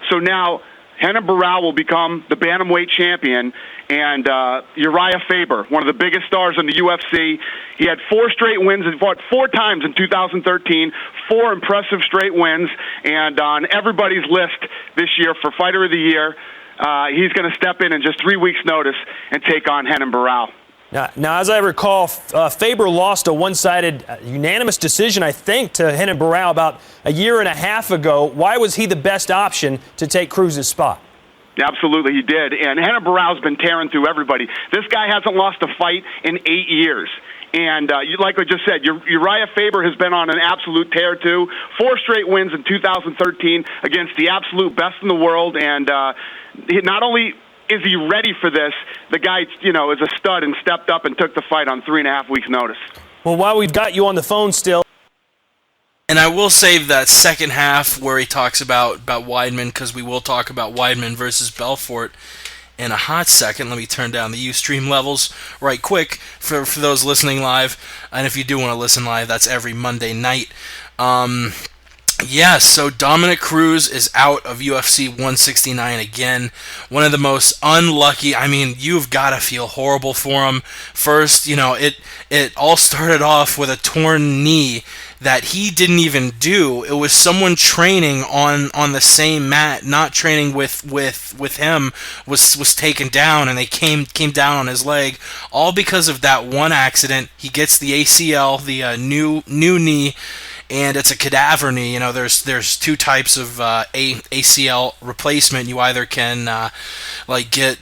So now Renan Barão will become the bantamweight champion. And Uriah Faber, one of the biggest stars in the UFC, he had 4 straight wins and fought 4 times in 2013, 4 impressive straight wins. And on everybody's list this year for Fighter of the Year, he's going to step in just 3 weeks' notice and take on Renan Barão. Now, as I recall, Faber lost a one-sided unanimous decision, I think, to Renan Barão about a year and a half ago. Why was he the best option to take Cruz's spot? Absolutely, he did. And Renan Barão's been tearing through everybody. This guy hasn't lost a fight in 8 years. And like I just said, Uriah Faber has been on an absolute tear, too. 4 straight wins in 2013 against the absolute best in the world. And not only is he ready for this, the guy, is a stud and stepped up and took the fight on 3.5 weeks' notice. Well, while we've got you on the phone still. And I will save that second half where he talks about Weidman, because we will talk about Weidman versus Belfort in a hot second. Let me turn down the Ustream levels right quick for those listening live. And if you do want to listen live, that's every Monday night. Yeah, so Dominick Cruz is out of UFC 169 again. One of the most unlucky. I mean, you've got to feel horrible for him. First, it all started off with a torn knee that he didn't even do. It was someone training on the same mat, not training with him, was taken down, and they came down on his leg, all because of that one accident. He gets the ACL, the new knee. And it's a cadaver knee. There's 2 types of ACL replacement. You either can get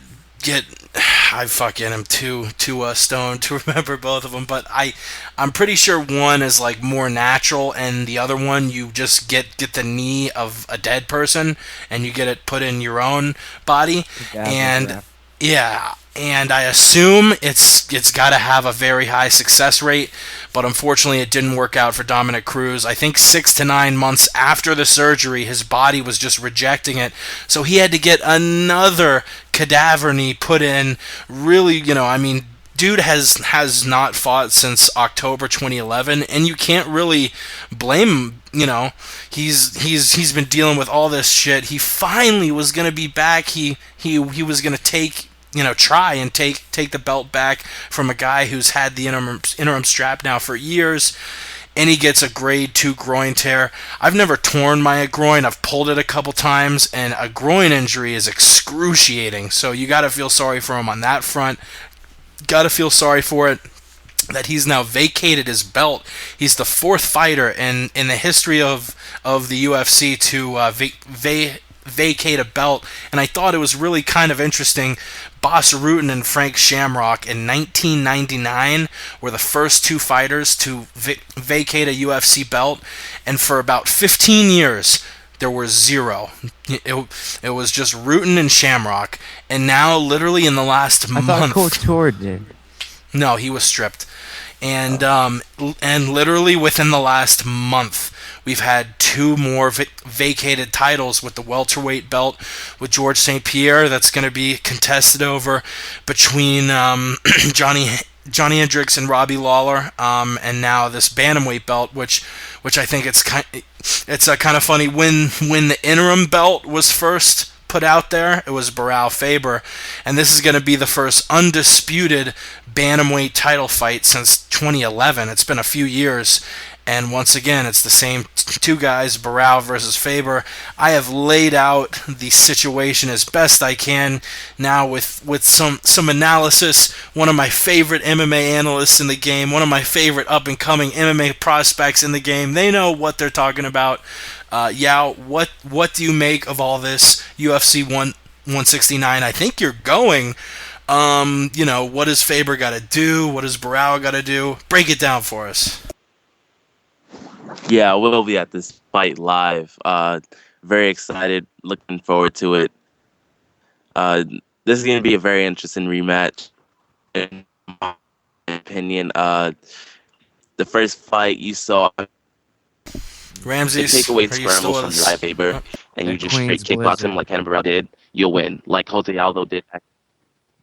I fucking am too stoned to remember both of them, but I'm pretty sure one is like more natural, and the other one you just get the knee of a dead person and you get it put in your own body. And I assume it's got to have a very high success rate, but unfortunately it didn't work out for Dominick Cruz. I think 6 to 9 months after the surgery, his body was just rejecting it, so he had to get another cadaver knee put in. Really, dude has not fought since October 2011, and you can't really blame him. He's been dealing with all this shit. He finally was gonna be back. He was gonna try and take the belt back from a guy who's had the interim strap now for years, and he gets a grade 2 groin tear. I've never torn my groin. I've pulled it a couple times, and a groin injury is excruciating, so you got to feel sorry for him on that front. Got to feel sorry for it that he's now vacated his belt. He's the 4th fighter in the history of the UFC to vacate a belt, and I thought it was really kind of interesting. Bas Rutten and Frank Shamrock in 1999 were the first 2 fighters to vacate a UFC belt, and for about 15 years there were 0. It was just Rutten and Shamrock, and now literally in the last month... I thought Couture did. No, he was stripped. And literally within the last month, we've had 2 more vacated titles, with the welterweight belt with George St-Pierre that's going to be contested over between Johnny Hendricks and Robbie Lawler, and now this bantamweight belt, which I think it's kind of funny. When the interim belt was first put out there, it was Barão Faber, and this is going to be the first undisputed bantamweight title fight since 2011. It's been a few years, and once again, it's the same 2 guys, Barão versus Faber. I have laid out the situation as best I can now with some analysis. One of my favorite MMA analysts in the game, one of my favorite up-and-coming MMA prospects in the game. They know what they're talking about. Yao, what do you make of all this UFC 169? I think you're going. What does Faber got to do? What does Barão got to do? Break it down for us. Yeah, we'll be at this fight live. Very excited. Looking forward to it. This is going to be a very interesting rematch. opinion. The first fight you saw, Ramses, take away are you still scrambles with from us? Uriah Faber, and you just Queen's straight kickbox him Blizzard. like Hannibal did, you'll win. Like Jose Aldo did.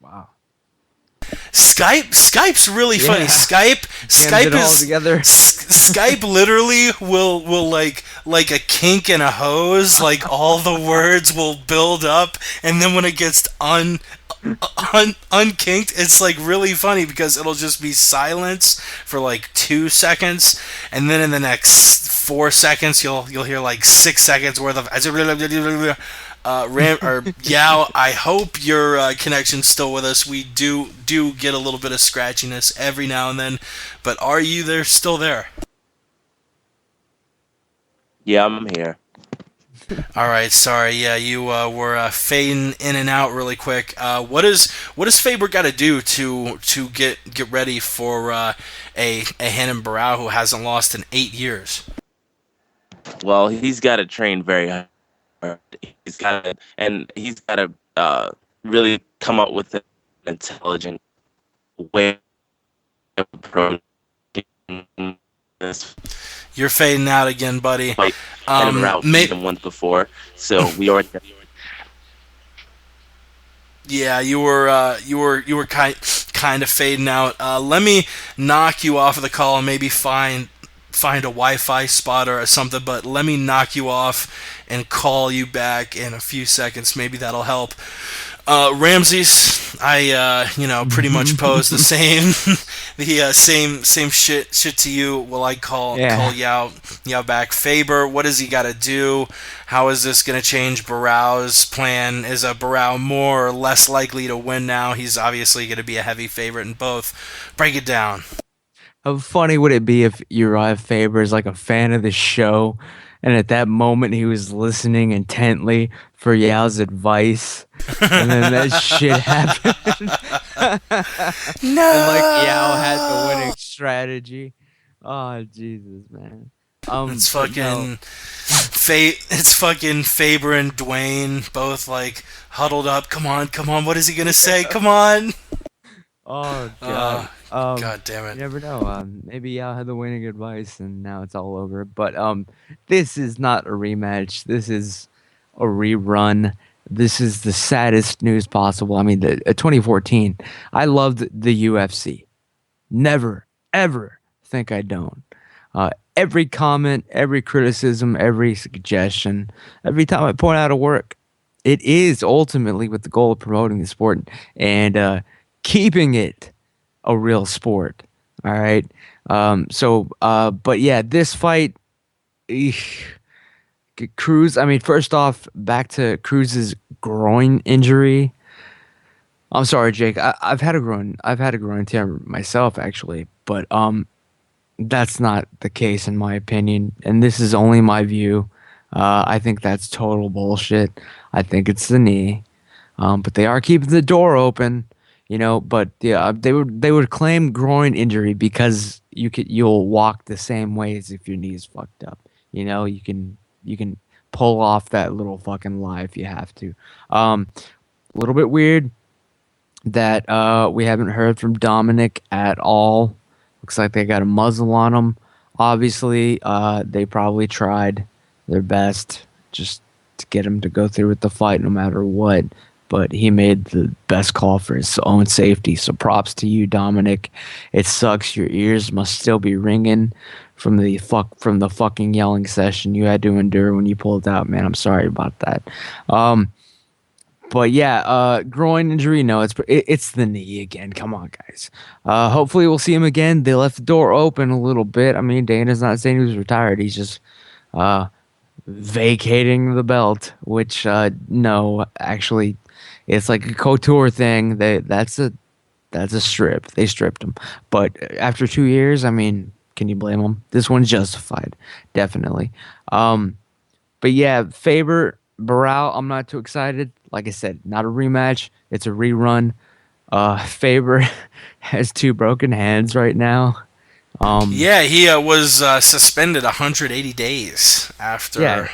Wow. Skype's really funny. Yeah. Skype it all is together. Skype literally will like a kink in a hose. Like all the words will build up, and then when it gets unkinked, it's like really funny because it'll just be silence for like 2 seconds, and then in the next 4 seconds you'll hear like 6 seconds worth of Yao, I hope your connection's still with us. We do get a little bit of scratchiness every now and then, but are you there still there? Yeah, I'm here. All right, sorry. Yeah, you were fading in and out really quick. What does Faber got to do to get ready for a Renan Barão who hasn't lost in 8 years? Well, he's got to train very hard. He's got to really come up with an intelligent way of approaching this You're fading out again, buddy. fight. Hannibal Barão once before, so we already. Yeah, you were kind of fading out. Let me knock you off of the call and maybe find a Wi-Fi spot or something. But let me knock you off and call you back in a few seconds. Maybe that'll help. Ramses, I pretty much pose the same same shit to you. Will I call Yao back? Faber, what does he got to do? How is this going to change Barão's plan? Is Barão more or less likely to win now? He's obviously going to be a heavy favorite in both. Break it down. How funny would it be if Uriah Faber is like a fan of the show, and at that moment he was listening intently for Yao's advice, and then that shit happened. No. And like Yao had the winning strategy. Oh Jesus, man. It's fucking it's fucking Faber and Dwayne both like huddled up. Come on. What is he gonna say? Come on. Oh God. God damn it. You never know. Maybe Yao had the winning advice, and now it's all over. But this is not a rematch. This is a rerun. This is the saddest news possible. I mean, 2014. I loved the UFC. Never, ever think I don't. Every comment, every criticism, every suggestion, every time I point out a work, it is ultimately with the goal of promoting the sport and keeping it a real sport. All right. But yeah, this fight, Cruz. I mean, first off, back to Cruz's groin injury. I'm sorry, Jake. I've had a groin tear myself, actually, but that's not the case in my opinion, and this is only my view. I think that's total bullshit. I think it's the knee, but they are keeping the door open. But yeah, they would claim groin injury because you'll walk the same way as if your knee's fucked up. You can pull off that little fucking lie if you have to. A little bit weird that we haven't heard from Dominic at all. Looks like they got a muzzle on him. Obviously, they probably tried their best just to get him to go through with the fight no matter what. But he made the best call for his own safety. So props to you, Dominic. It sucks. Your ears must still be ringing from the fucking yelling session you had to endure when you pulled out, man. I'm sorry about that. But yeah, groin injury. No, it's the knee again. Come on, guys. Hopefully we'll see him again. They left the door open a little bit. I mean, Dana's not saying he was retired. He's just vacating the belt, which no, actually. It's like a couture thing. That's a strip. They stripped him. But after 2 years, I mean, can you blame him? This one's justified, definitely. But yeah, Faber, Barão, I'm not too excited. Like I said, not a rematch. It's a rerun. Faber has 2 broken hands right now. Yeah, he was suspended 180 days after. Yeah,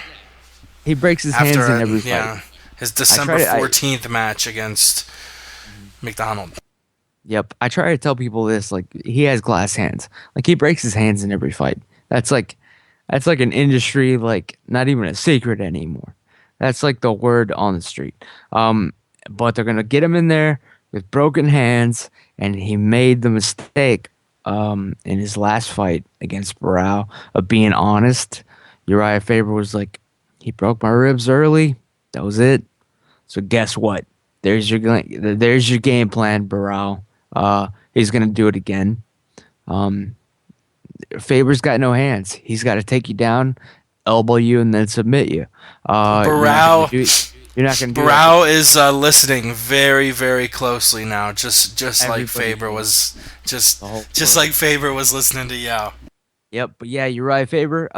he breaks his hands in every fight. Yeah. His December 14th match against McDonald. Yep. I try to tell people this, like, he has glass hands. Like, he breaks his hands in every fight. That's like an industry, like, not even a secret anymore. That's like the word on the street. But they're gonna get him in there with broken hands, and he made the mistake in his last fight against Barao of being honest. Uriah Faber was like, he broke my ribs early. That was it. So guess what? There's your game plan, Barao. He's gonna do it again. Faber's got no hands. He's got to take you down, elbow you, and then submit you. Barao, you're not gonna do Barao is listening very, very closely now. Just like Faber was, just like Faber was listening to Yao. Yep, but yeah, you're right, Faber.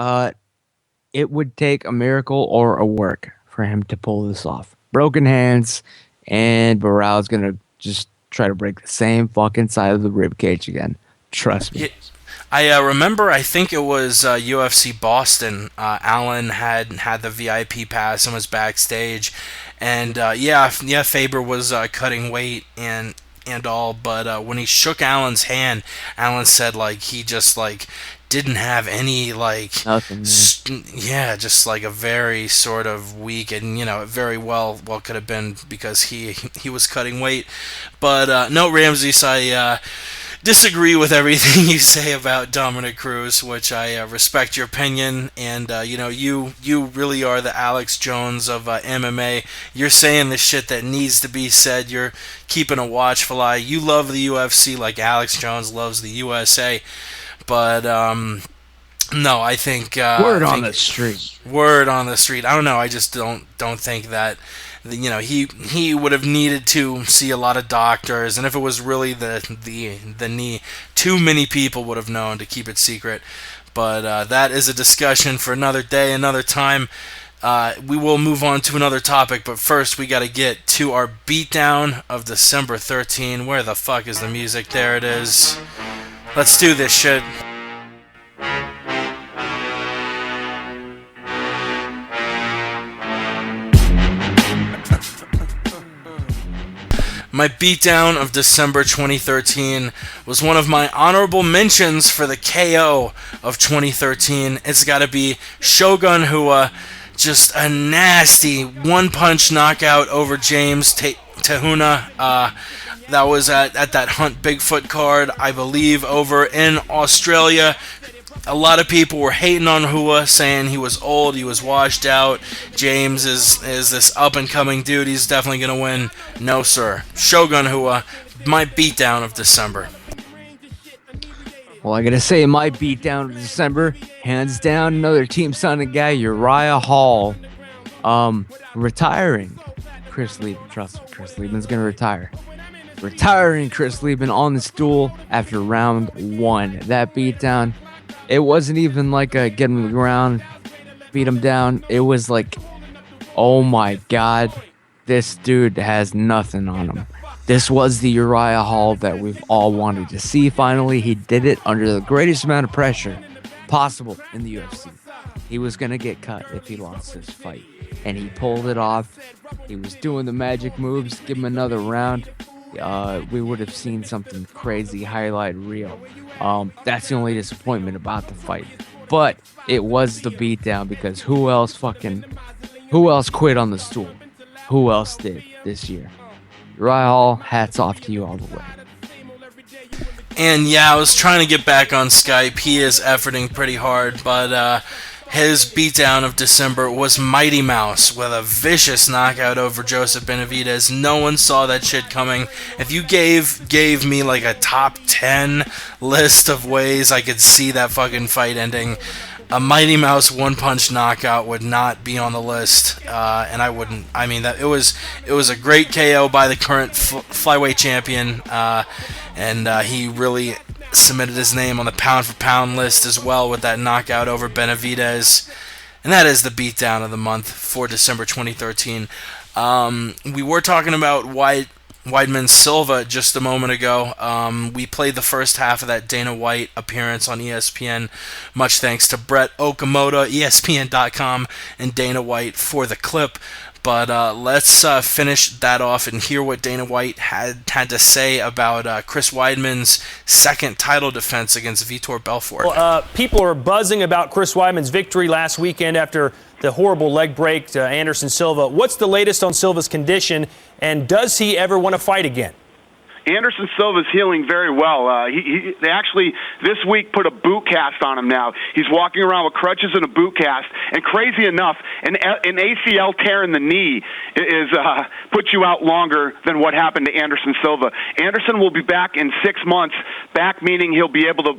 It would take a miracle or a work for him to pull this off. Broken hands, and Barao's gonna just try to break the same fucking side of the rib cage again. Trust me. Yeah. I remember, I think it was UFC Boston. Allen had the VIP pass and was backstage, and Faber was cutting weight and all, but when he shook Allen's hand, Allen said like he just like didn't have any like nothing. Just like a very sort of weak, and it very well could have been because he was cutting weight, but no, Ramses, I disagree with everything you say about Dominic Cruz, which I respect your opinion, and you really are the Alex Jones of MMA. You're saying the shit that needs to be said. You're keeping a watchful eye. You love the UFC like Alex Jones loves the USA, but no, I think word on the street. Word on the street. I don't know. I just don't think that. He would have needed to see a lot of doctors, and if it was really the knee, too many people would have known to keep it secret. But that is a discussion for another day, another time. We will move on to another topic, but first we got to get to our beatdown of December 13. Where the fuck is the music? There it is. Let's do this shit. My beatdown of December 2013 was one of my honorable mentions for the KO of 2013. It's got to be Shogun Rua, just a nasty one-punch knockout over James Tehuna. That was at that Hunt Bigfoot card, I believe, over in Australia. A lot of people were hating on Rua, saying he was old, he was washed out. James is this up-and-coming dude, he's definitely going to win. No, sir. Shogun Rua, my beatdown of December. Well, I got to say, my beatdown of December, hands down, another Team Sonic guy, Uriah Hall, retiring Chris Lieben. Trust me, Chris Lieben's going to retire. Retiring Chris Lieben on the stool after round 1. That beatdown, it wasn't even like a get him to the ground, beat him down. It was like, oh my god, this dude has nothing on him. This was the Uriah Hall that we've all wanted to see. Finally, he did it under the greatest amount of pressure possible in the UFC. He was going to get cut if he lost this fight. And he pulled it off. He was doing the magic moves. Give him another round. We would have seen something crazy highlight reel. That's the only disappointment about the fight. But it was the beatdown because who else quit on the stool? Who else did this year? Uriah Hall, hats off to you all the way. And yeah, I was trying to get back on Skype. He is efforting pretty hard, but his beatdown of December was Mighty Mouse with a vicious knockout over Joseph Benavidez. No one saw that shit coming. If you gave me like a top 10 list of ways I could see that fucking fight ending, a Mighty Mouse one-punch knockout would not be on the list, and I wouldn't. I mean, it was a great KO by the current flyweight champion, and he really cemented his name on the pound-for-pound list as well with that knockout over Benavidez. And that is the beatdown of the month for December 2013. We were talking about Weidman Silva just a moment ago. We played the first half of that Dana White appearance on ESPN. Much thanks to Brett Okamoto, ESPN.com, and Dana White for the clip. But let's finish that off and hear what Dana White had to say about Chris Weidman's second title defense against Vitor Belfort. Well, people are buzzing about Chris Weidman's victory last weekend after the horrible leg break to Anderson Silva. What's the latest on Silva's condition, and does he ever want to fight again? Anderson Silva's healing very well. They actually this week put a boot cast on him now. He's walking around with crutches and a boot cast. And crazy enough, an ACL tear in the knee is puts you out longer than what happened to Anderson Silva. Anderson will be back in 6 months. Back meaning he'll be able to,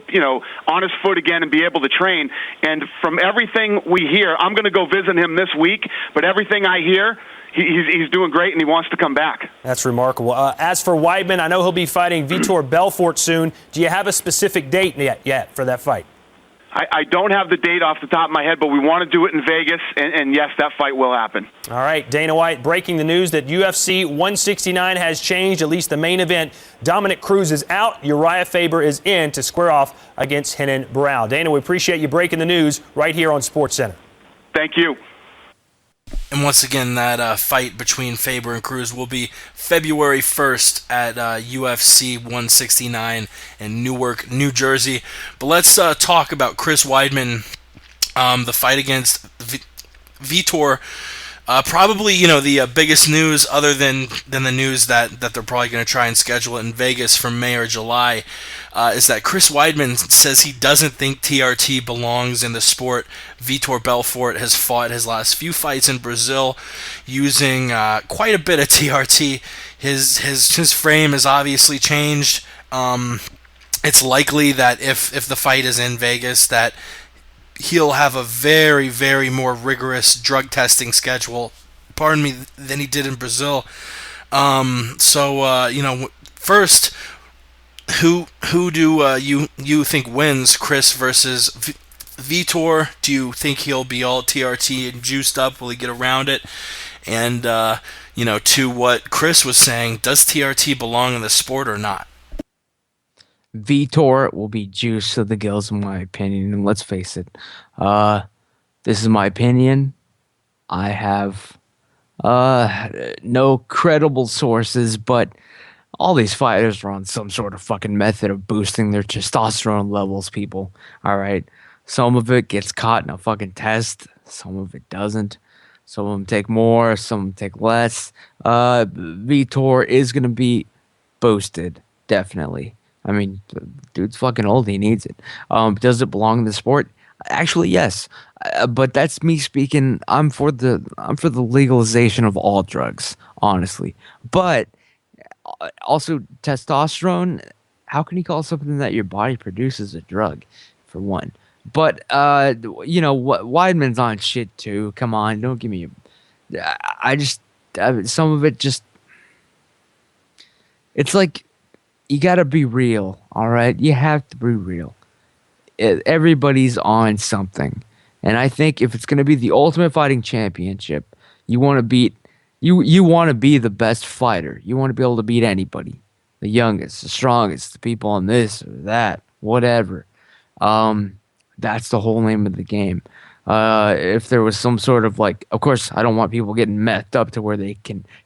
on his foot again and be able to train. And from everything we hear, I'm going to go visit him this week. But everything I hear, he's doing great, and he wants to come back. That's remarkable. As for Weidman, I know he'll be fighting Vitor Belfort soon. Do you have a specific date yet for that fight? I don't have the date off the top of my head, but we want to do it in Vegas, and yes, that fight will happen. All right, Dana White breaking the news that UFC 169 has changed, at least the main event. Dominic Cruz is out. Uriah Faber is in to square off against Renan Barão. Dana, we appreciate you breaking the news right here on SportsCenter. Thank you. And once again, that fight between Faber and Cruz will be February 1st at UFC 169 in Newark, New Jersey. But let's talk about Chris Weidman, the fight against Vitor. Probably, the biggest news other than the news that they're probably going to try and schedule it in Vegas for May or July is that Chris Weidman says he doesn't think TRT belongs in the sport. Vitor Belfort has fought his last few fights in Brazil using quite a bit of TRT. His frame has obviously changed. It's likely that if the fight is in Vegas that he'll have a very, very more rigorous drug testing schedule, than he did in Brazil. First, who do you think wins, Chris versus Vitor? Do you think he'll be all TRT and juiced up? Will he get around it? And to what Chris was saying, does TRT belong in the sport or not? Vitor will be juiced to the gills, in my opinion. And let's face it, this is my opinion. I have no credible sources, but all these fighters are on some sort of fucking method of boosting their testosterone levels, people. All right. Some of it gets caught in a fucking test. Some of it doesn't. Some of them take more. Some of them take less. Vitor is going to be boosted, definitely. I mean, dude's fucking old. He needs it. Does it belong in the sport? Actually, yes. But that's me speaking. I'm for the legalization of all drugs, honestly. But also testosterone. How can you call something that your body produces a drug, for one? But Weidman's on shit too. Come on, don't give me. Some of it just. It's like. You gotta be real, all right? You have to be real. Everybody's on something, and I think if it's gonna be the Ultimate Fighting Championship, you want to beat. You want to be the best fighter. You want to be able to beat anybody, the youngest, the strongest, the people on this or that, whatever. That's the whole name of the game. If there was some sort of of course, I don't want people getting methed up to where they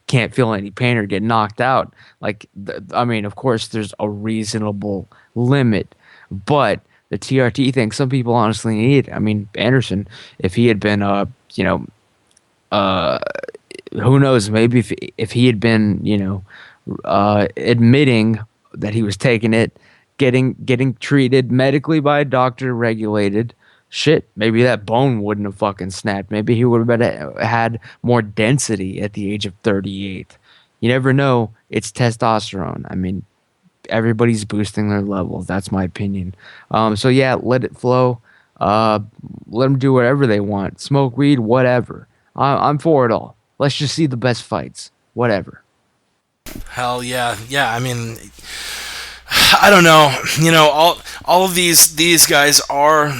can't feel any pain or get knocked out. Of course, there's a reasonable limit, but the TRT thing, some people honestly need. I mean, Anderson, if he had been, who knows? Maybe if he had been, admitting that he was taking it, getting treated medically by a doctor, regulated. Shit, maybe that bone wouldn't have fucking snapped. Maybe he would have had more density at the age of 38. You never know. It's testosterone. I mean, everybody's boosting their levels. That's my opinion. So yeah, let it flow. Let them do whatever they want. Smoke weed, whatever. I'm for it all. Let's just see the best fights. Whatever. Hell yeah. Yeah, I mean, I don't know. All of these guys are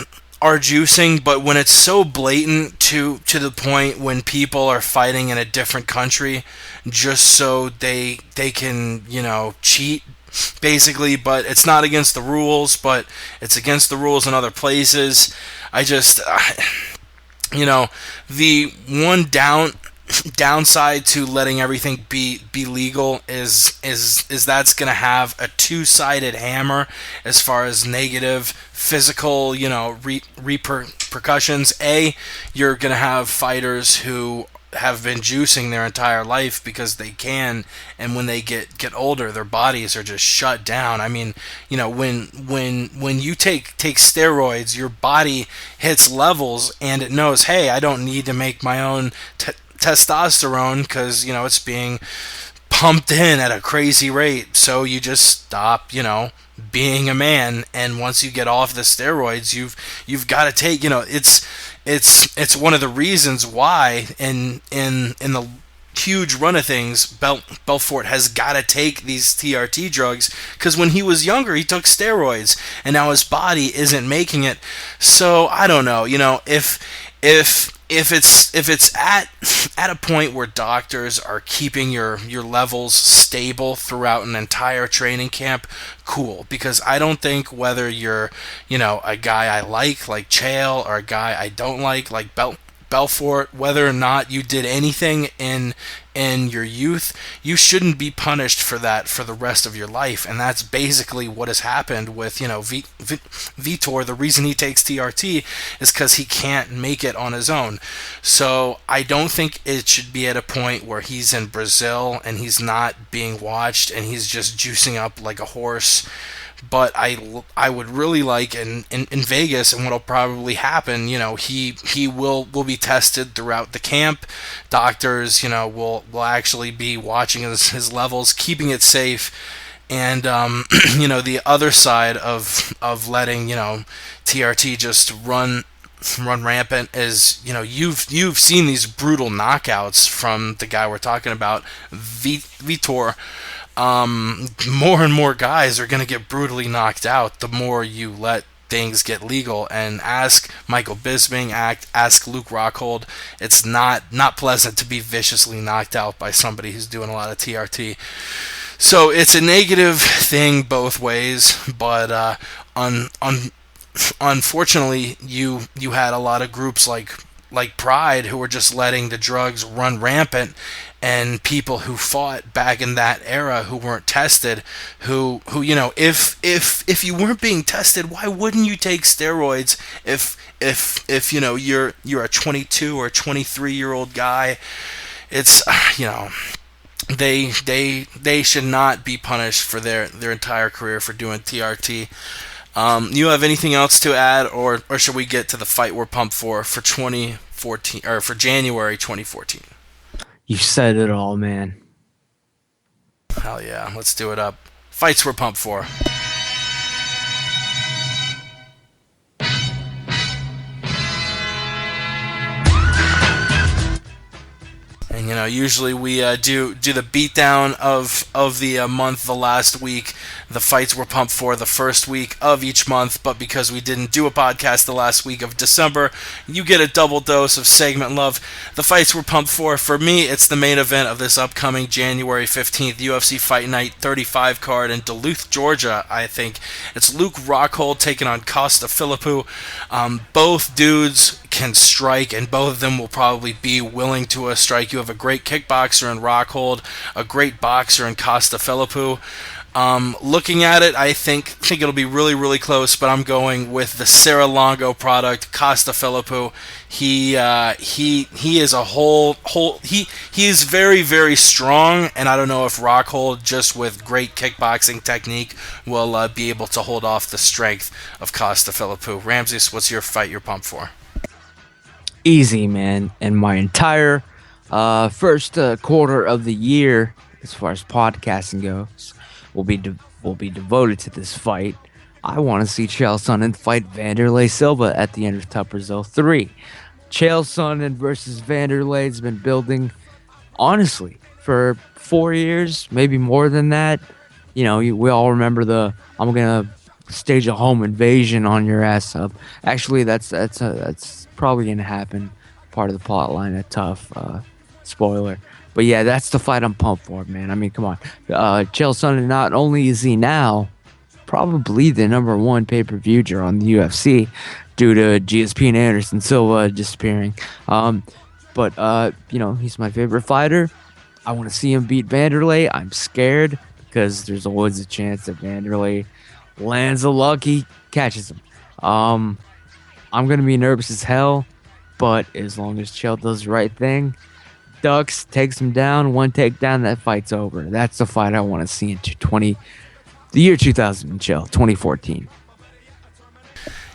juicing, but when it's so blatant to the point when people are fighting in a different country just so they can cheat basically, but it's not against the rules, but it's against the rules in other places. The one downside to letting everything be legal is that's going to have a two-sided hammer as far as negative physical, repercussions. You're going to have fighters who have been juicing their entire life because they can, and when they get older, their bodies are just shut down. I mean, when you take steroids, your body hits levels and it knows, hey, I don't need to make my own testosterone because it's being pumped in at a crazy rate. So you just stop, being a man. And once you get off the steroids, you've got to take, it's one of the reasons why in the huge run of things, Belfort has got to take these TRT drugs, because when he was younger, he took steroids, and now his body isn't making it. So I don't know, if it's at a point where doctors are keeping your levels stable throughout an entire training camp, cool. Because I don't think whether you're a guy I like Chael, or a guy I don't like Belfort, whether or not you did anything in your youth, you shouldn't be punished for that for the rest of your life. And that's basically what has happened with Vitor. The reason he takes TRT is because he can't make it on his own. So I don't think it should be at a point where he's in Brazil and he's not being watched and he's just juicing up like a horse. But I would really like in Vegas, and what'll probably happen, he will be tested throughout the camp. Doctors, will actually be watching his levels, keeping it safe. And the other side of letting TRT just run rampant is, you've seen these brutal knockouts from the guy we're talking about, Vitor. More and more guys are going to get brutally knocked out the more you let things get legal. And ask Michael Bisping, ask Luke Rockhold. It's not pleasant to be viciously knocked out by somebody who's doing a lot of TRT. So it's a negative thing both ways, but unfortunately, you had a lot of groups like Pride who were just letting the drugs run rampant, and people who fought back in that era who weren't tested, who if you weren't being tested, why wouldn't you take steroids if you're a 22 or 23-year-old guy? It's they should not be punished for their entire career for doing TRT. You have anything else to add, or should we get to the fight we're pumped for 2014, or for January 2014? You said it all, man. Hell yeah, let's do it up. Fights we're pumped for. And usually we do the beatdown of the month, the last week, the fights we're pumped for the first week of each month. But because we didn't do a podcast the last week of December, you get a double dose of segment love. The fights we're pumped for me, it's the main event of this upcoming January 15th UFC Fight Night 35 card in Duluth, Georgia. I think it's Luke Rockhold taking on Costa Philippou. Both dudes can strike, and both of them will probably be willing to strike. You have a great kickboxer in Rockhold, a great boxer in Costa Philippou. Looking at it, I think it'll be really, really close, but I'm going with the Sarah Longo product, Costa Philippou. He is he is very, very strong, and I don't know if Rockhold, just with great kickboxing technique, will be able to hold off the strength of Costa Philippou. Ramses, what's your fight you're pumped for? Easy, man. And my entire first quarter of the year, as far as podcasting goes, will be devoted to this fight. I want to see Chael Sonnen fight Vanderlei Silva at the end of Tough Brazil 3. Chael Sonnen versus Vanderlei has been building, honestly, for 4 years, maybe more than that. We all remember the "I'm gonna stage a home invasion on your ass" up. Actually, that's probably gonna happen. Part of the plot line at Tough. Spoiler. But yeah, that's the fight I'm pumped for, man. I mean, come on. Chael Sonnen, not only is he now probably the number one pay-per-view draw on the UFC due to GSP and Anderson Silva disappearing, but he's my favorite fighter. I want to see him beat Vanderlei. I'm scared because there's always a chance that Vanderlei lands a lucky, catches him. I'm gonna be nervous as hell, but as long as Chael does the right thing, ducks, takes him down, one takedown, that fight's over. That's the fight I want to see in the year 2000, Chael, 2014.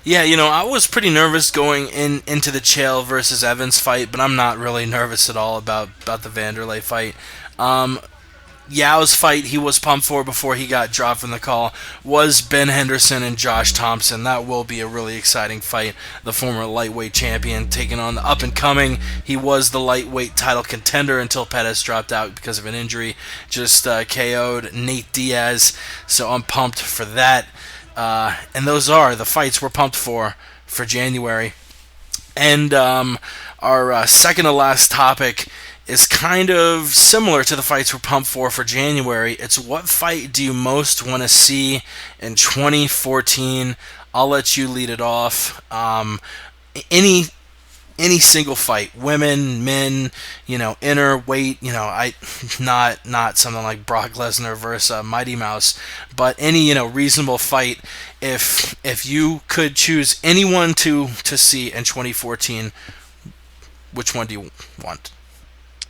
Yeah, I was pretty nervous going into the Chael versus Evans fight, but I'm not really nervous at all about the Vanderlei fight. Yao's fight he was pumped for before he got dropped from the call was Ben Henderson and Josh Thompson. That will be a really exciting fight. The former lightweight champion taking on the up-and-coming. He was the lightweight title contender until Pettis dropped out because of an injury. Just KO'd Nate Diaz, so I'm pumped for that. And those are the fights we're pumped for January. And our second to last topic is kind of similar to the fights we're pumped for January. It's what fight do you most want to see in 2014? I'll let you lead it off. Any single fight, women, men, inner weight, not something like Brock Lesnar versus Mighty Mouse, but any reasonable fight. If you could choose anyone to see in 2014, which one do you want?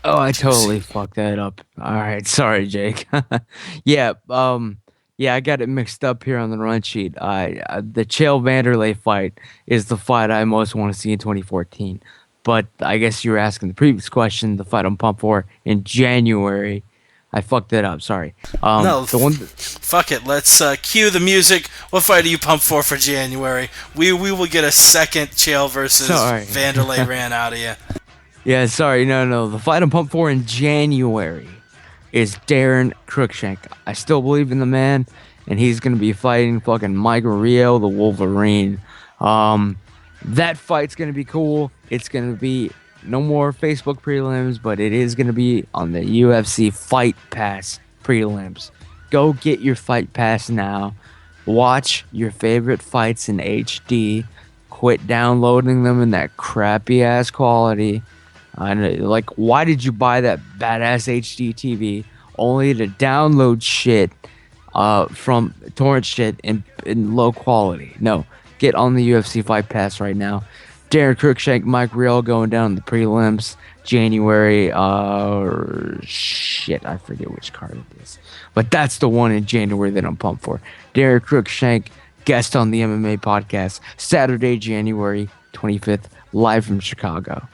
Oh, I totally fucked that up. All right, sorry, Jake. Yeah, I got it mixed up here on the run sheet. The Chael Vanderlei fight is the fight I most want to see in 2014. But I guess you were asking the previous question, the fight I'm pumped for in January. I fucked it up. Sorry. Fuck it. Let's cue the music. What fight are you pumped for January? We will get a second Chael versus Vanderlei ran out of you. Yeah, sorry. No. The fight I'm pumped for in January is Darren Cruikshank. I still believe in the man, and he's going to be fighting fucking Mike Rio, the Wolverine. That fight's going to be cool. It's going to be no more Facebook prelims, but it is going to be on the UFC Fight Pass prelims. Go get your Fight Pass now. Watch your favorite fights in HD. Quit downloading them in that crappy ass quality. Why did you buy that badass HD TV only to download shit from torrent shit in low quality? No, get on the UFC Fight Pass right now. Darren Cruikshank, Mike Real going down in the prelims January. I forget which card it is, but that's the one in January that I'm pumped for. Darren Cruikshank, guest on the MMA Podcast, Saturday, January 25th, live from Chicago.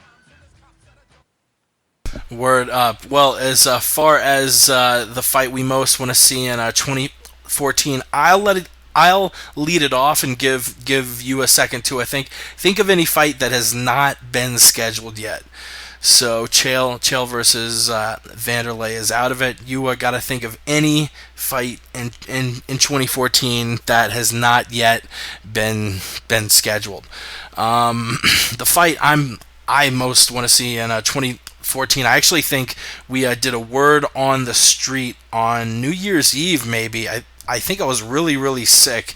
Word up. Well, as far as the fight we most want to see in 2014, I'll lead it off and give you a second to think of any fight that has not been scheduled yet. So Chael versus Vanderlei is out of it. You got to think of any fight in 2014 that has not yet been scheduled. The fight I most want to see in 2014. I actually think we did a word on the street on New Year's Eve, maybe. I think I was really, really sick.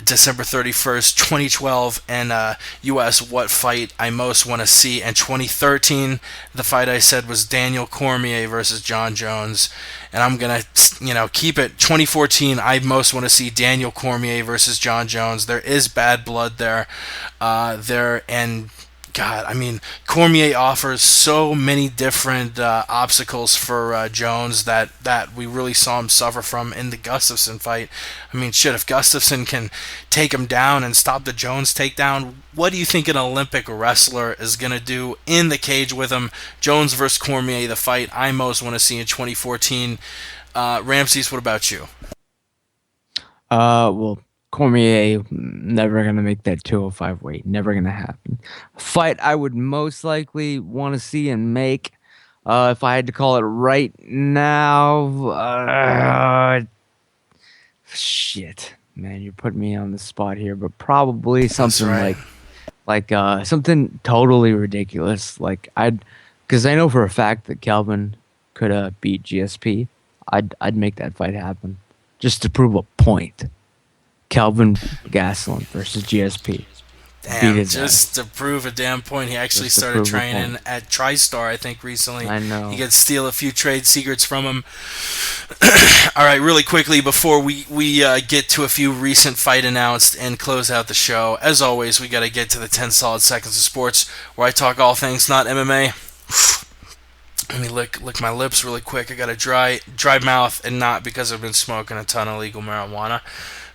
December 31st, 2012, and you asked what fight I most want to see. In 2013, the fight I said was Daniel Cormier versus John Jones, and I'm gonna, keep it. 2014, I most want to see Daniel Cormier versus John Jones. There is bad blood there, and God, I mean, Cormier offers so many different obstacles for Jones that we really saw him suffer from in the Gustafsson fight. I mean, shit, if Gustafsson can take him down and stop the Jones takedown, what do you think an Olympic wrestler is going to do in the cage with him? Jones versus Cormier, the fight I most want to see in 2014. Ramses, what about you? Well, Cormier never gonna make that 205 weight. Never gonna happen. Fight I would most likely want to see and make, if I had to call it right now, shit, man, you're putting me on the spot here. But probably something like something totally ridiculous. Because I know for a fact that Kelvin could beat GSP. I'd make that fight happen just to prove a point. Kelvin Gastelum versus GSP. Damn, his just to prove a damn point, he actually Just to started prove a training point. at TriStar, I think, recently. I know. You could steal a few trade secrets from him. All right, really quickly before we get to a few recent fight announced and close out the show, as always, we got to get to the 10 solid seconds of sports, where I talk all things not MMA. Let me lick my lips really quick. I got a dry mouth, and not because I've been smoking a ton of legal marijuana,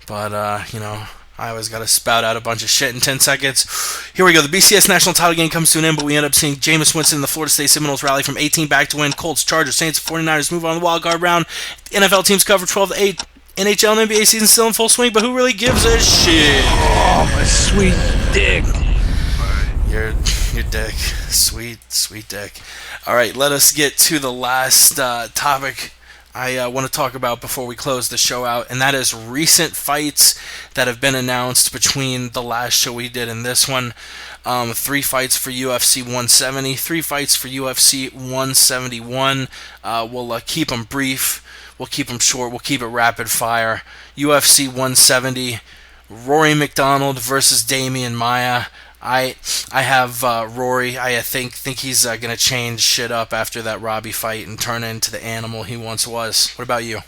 but I always got to spout out a bunch of shit in 10 seconds. Here we go. The BCS national title game comes to an end, but we end up seeing Jameis Winston and the Florida State Seminoles rally from 18 back to win. Colts, Chargers, Saints, 49ers move on the wild card round. NFL teams cover 12-8. NHL and NBA season still in full swing, but who really gives a shit? Oh, my sweet dick. Your dick. Sweet dick. All right, let us get to the last topic I want to talk about before we close the show out, and that is recent fights that have been announced between the last show we did and this one. 3 fights for UFC 170, 3 fights for UFC 171. We'll keep them brief, we'll keep them short, we'll keep it rapid fire. UFC 170, Rory McDonald versus Damian Maia. I have Rory. I think he's going to change shit up after that Robbie fight and turn into the animal he once was. What about you?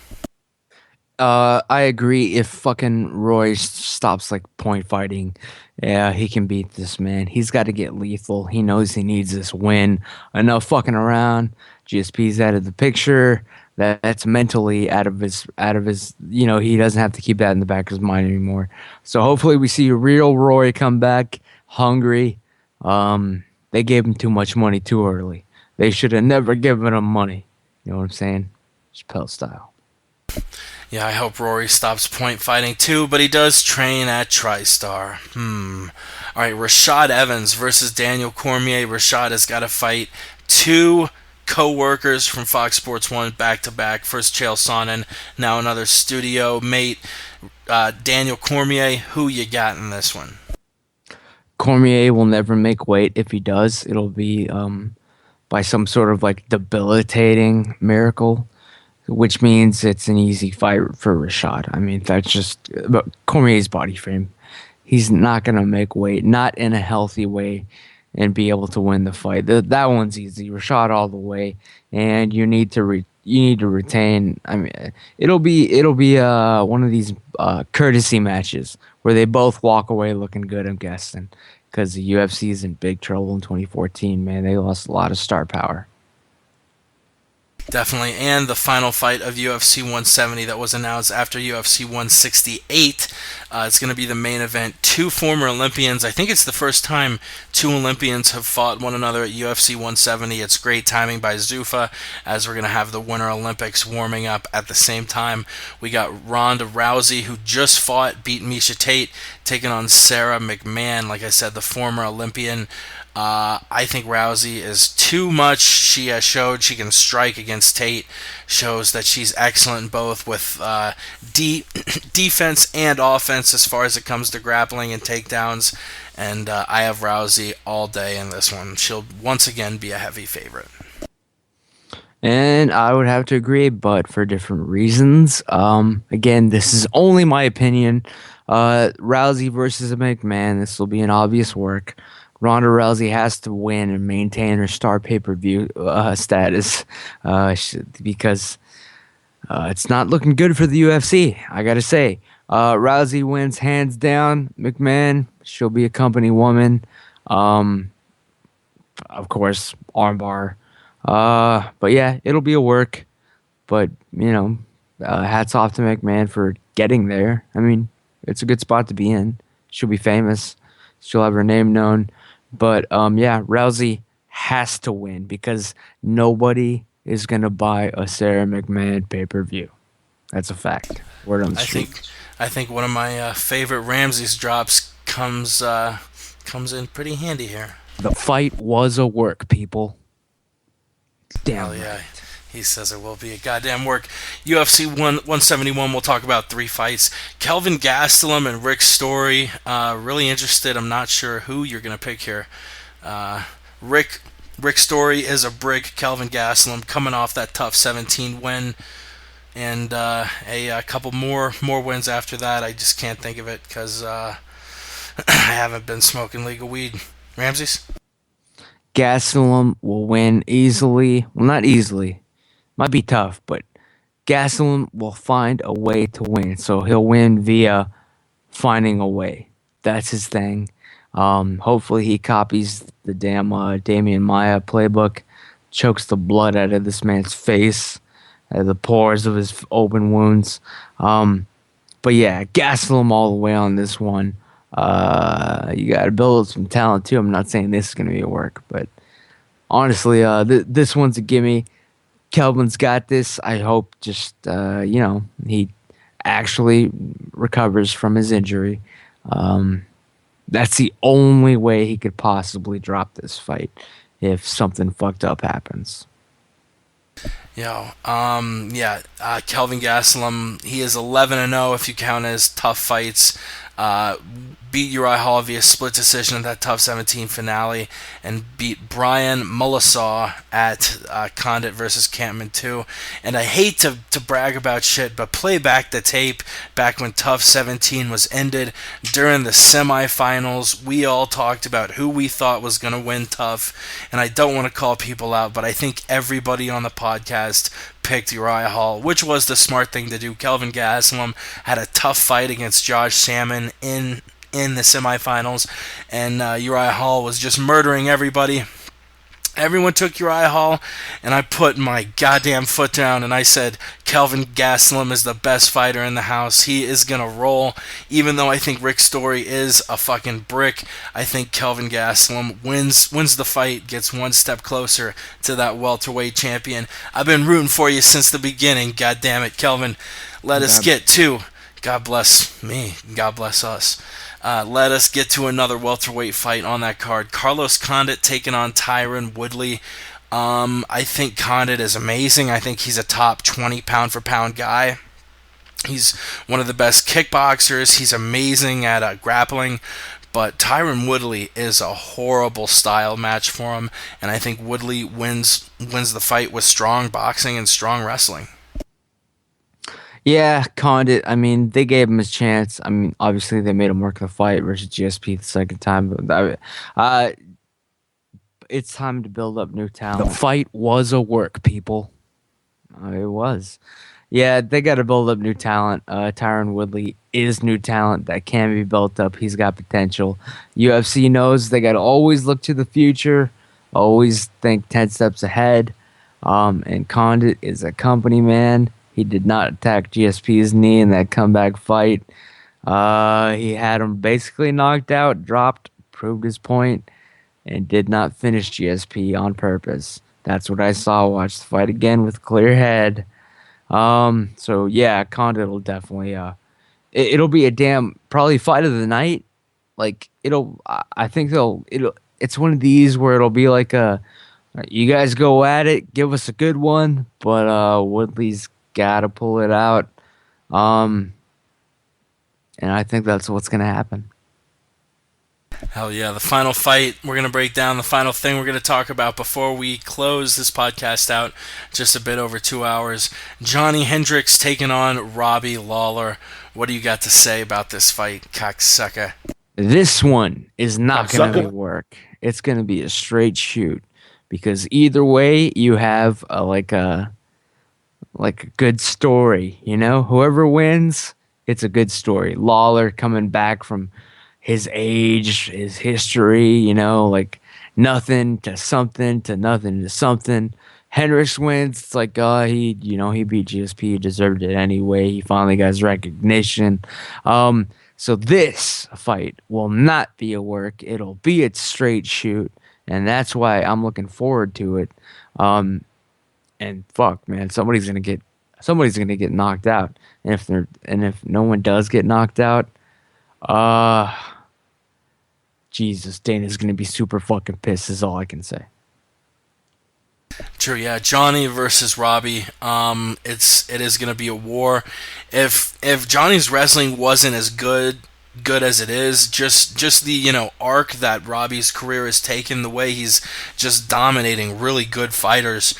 I agree. If fucking Roy stops like point fighting, yeah, he can beat this man. He's got to get lethal. He knows he needs this win. Enough fucking around. GSP's out of the picture. That's mentally out of his. He doesn't have to keep that in the back of his mind anymore. So hopefully we see a real Roy come back hungry. They gave him too much money too early. They should have never given him money. You know what I'm saying? Chappelle style. Yeah, I hope Rory stops point fighting too, but he does train at TriStar. All right, Rashad Evans versus Daniel Cormier. Rashad has got to fight 2 co-workers from Fox Sports 1 back-to-back. First Chael Sonnen, now another studio mate. Daniel Cormier, who you got in this one? Cormier will never make weight. If he does, it'll be by some sort of like debilitating miracle, which means it's an easy fight for Rashad. I mean, that's just but Cormier's body frame. He's not going to make weight, not in a healthy way, and be able to win the fight. That one's easy. Rashad all the way, and you need to retain. I mean, it'll be one of these courtesy matches where they both walk away looking good, I'm guessing, because the UFC is in big trouble in 2014. Man, they lost a lot of star power. Definitely, and the final fight of UFC 170 that was announced after UFC 168. It's going to be the main event. 2 former Olympians. I think it's the first time 2 Olympians have fought one another at UFC 170. It's great timing by Zuffa, as we're going to have the Winter Olympics warming up at the same time. We got Ronda Rousey, who just fought, beat Miesha Tate, taking on Sarah McMahon. Like I said, the former Olympian. I think Rousey is too much. She has showed she can strike against Tate. Shows that she's excellent both with defense and offense as far as it comes to grappling and takedowns. And I have Rousey all day in this one. She'll once again be a heavy favorite. And I would have to agree, but for different reasons. Again, this is only my opinion. Rousey versus McMahon. This will be an obvious work. Ronda Rousey has to win and maintain her star pay-per-view status because it's not looking good for the UFC, I got to say. Rousey wins hands down. McMahon, she'll be a company woman. Of course, armbar. But yeah, it'll be a work. But, hats off to McMahon for getting there. I mean, it's a good spot to be in. She'll be famous. She'll have her name known. But, Rousey has to win because nobody is going to buy a Sarah McMahon pay-per-view. That's a fact. Word on the street. I think one of my favorite Ramses drops comes in pretty handy here. The fight was a work, people. Damn. Oh, yeah. He says it will be a goddamn work. UFC 171, we'll talk about 3 fights. Kelvin Gastelum and Rick Story. Really interested. I'm not sure who you're going to pick here. Rick Story is a brick. Kelvin Gastelum coming off that tough 17 win. And a couple more wins after that. I just can't think of it because I haven't been smoking legal weed. Ramses? Gastelum will win easily. Well, not easily. Might be tough, but Gastelum will find a way to win. So he'll win via finding a way. That's his thing. Hopefully he copies the damn Damian Maia playbook, chokes the blood out of this man's face, the pores of his open wounds. But yeah, Gastelum all the way on this one. You got to build some talent too. I'm not saying this is going to be a work, but honestly, this one's a gimme. Kelvin's got this. I hope just, he actually recovers from his injury. That's the only way he could possibly drop this fight if something fucked up happens. Kelvin Gastelum, he is 11-0 if you count as tough fights. Beat Uriah Hall via split decision in that TUF 17 finale, and beat Brian Mullisaw at Condit versus Campman 2. And I hate to brag about shit, but play back the tape back when TUF 17 was ended. During the semifinals, we all talked about who we thought was going to win TUF, and I don't want to call people out, but I think everybody on the podcast picked Uriah Hall, which was the smart thing to do. Kelvin Gastelum had a tough fight against Josh Salmon in the semifinals, and Uriah Hall was just murdering everybody. Everyone took Uriah Hall, and I put my goddamn foot down, and I said, Kelvin Gastelum is the best fighter in the house. He is going to roll. Even though I think Rick Story is a fucking brick, I think Kelvin Gastelum wins the fight, gets one step closer to that welterweight champion. I've been rooting for you since the beginning. God damn it, Kelvin. Let us get to, God bless me, God bless us. Let us get to another welterweight fight on that card. Carlos Condit taking on Tyron Woodley. I think Condit is amazing. I think he's a top 20 pound-for-pound guy. He's one of the best kickboxers. He's amazing at grappling. But Tyron Woodley is a horrible style match for him. And I think Woodley wins the fight with strong boxing and strong wrestling. Yeah, Condit, I mean, they gave him his chance. I mean, obviously they made him work the fight versus GSP the second time. But it's time to build up new talent. The fight was a work, people. It was. Yeah, they got to build up new talent. Tyron Woodley is new talent that can be built up. He's got potential. UFC knows they got to always look to the future, always think 10 steps ahead. And Condit is a company man. He did not attack GSP's knee in that comeback fight. He had him basically knocked out, dropped, proved his point, and did not finish GSP on purpose. That's what I saw. Watch the fight again with a clear head. So yeah, Condit will definitely. It'll be a damn probably fight of the night. Like I think it's one of these where it'll be like you guys go at it, give us a good one, but Woodley's gotta pull it out. And I think that's what's gonna happen. Hell yeah, the final fight we're going to break down, the final thing we're going to talk about before we close this podcast out, just a bit over 2 hours. Johnny Hendricks taking on Robbie Lawler. What do you got to say about this fight, cocksucker? This one is not going to work. It's going to be a straight shoot because either way you have a good story, you know? Whoever wins, it's a good story. Lawler coming back from his age, his history, you know, like nothing to something to nothing to something. Hendricks wins. It's like, he beat GSP. He deserved it anyway. He finally got his recognition. So this fight will not be a work. It'll be a straight shoot, and that's why I'm looking forward to it. And fuck, man, somebody's gonna get knocked out. And if no one does get knocked out, Jesus, Dana's gonna be super fucking pissed. Is all I can say. True, yeah. Johnny versus Robbie. It is gonna be a war. If Johnny's wrestling wasn't as good as it is, just the arc that Robbie's career has taken, the way he's just dominating really good fighters,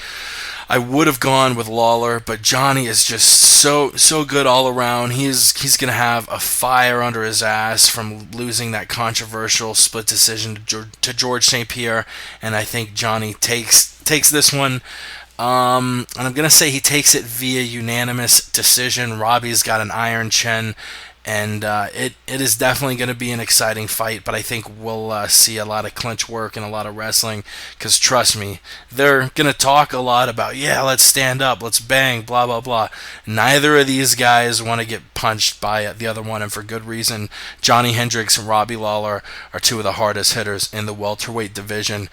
I would have gone with Lawler, but Johnny is just so good all around. He's going to have a fire under his ass from losing that controversial split decision to George St-Pierre, and I think Johnny takes this one. And I'm going to say he takes it via unanimous decision. Robbie's got an iron chin, and it is definitely going to be an exciting fight, but I think we'll see a lot of clinch work and a lot of wrestling, because trust me, they're going to talk a lot about, yeah, let's stand up, let's bang, blah, blah, blah. Neither of these guys want to get punched by the other one, and for good reason. Johnny Hendricks and Robbie Lawler are two of the hardest hitters in the welterweight division.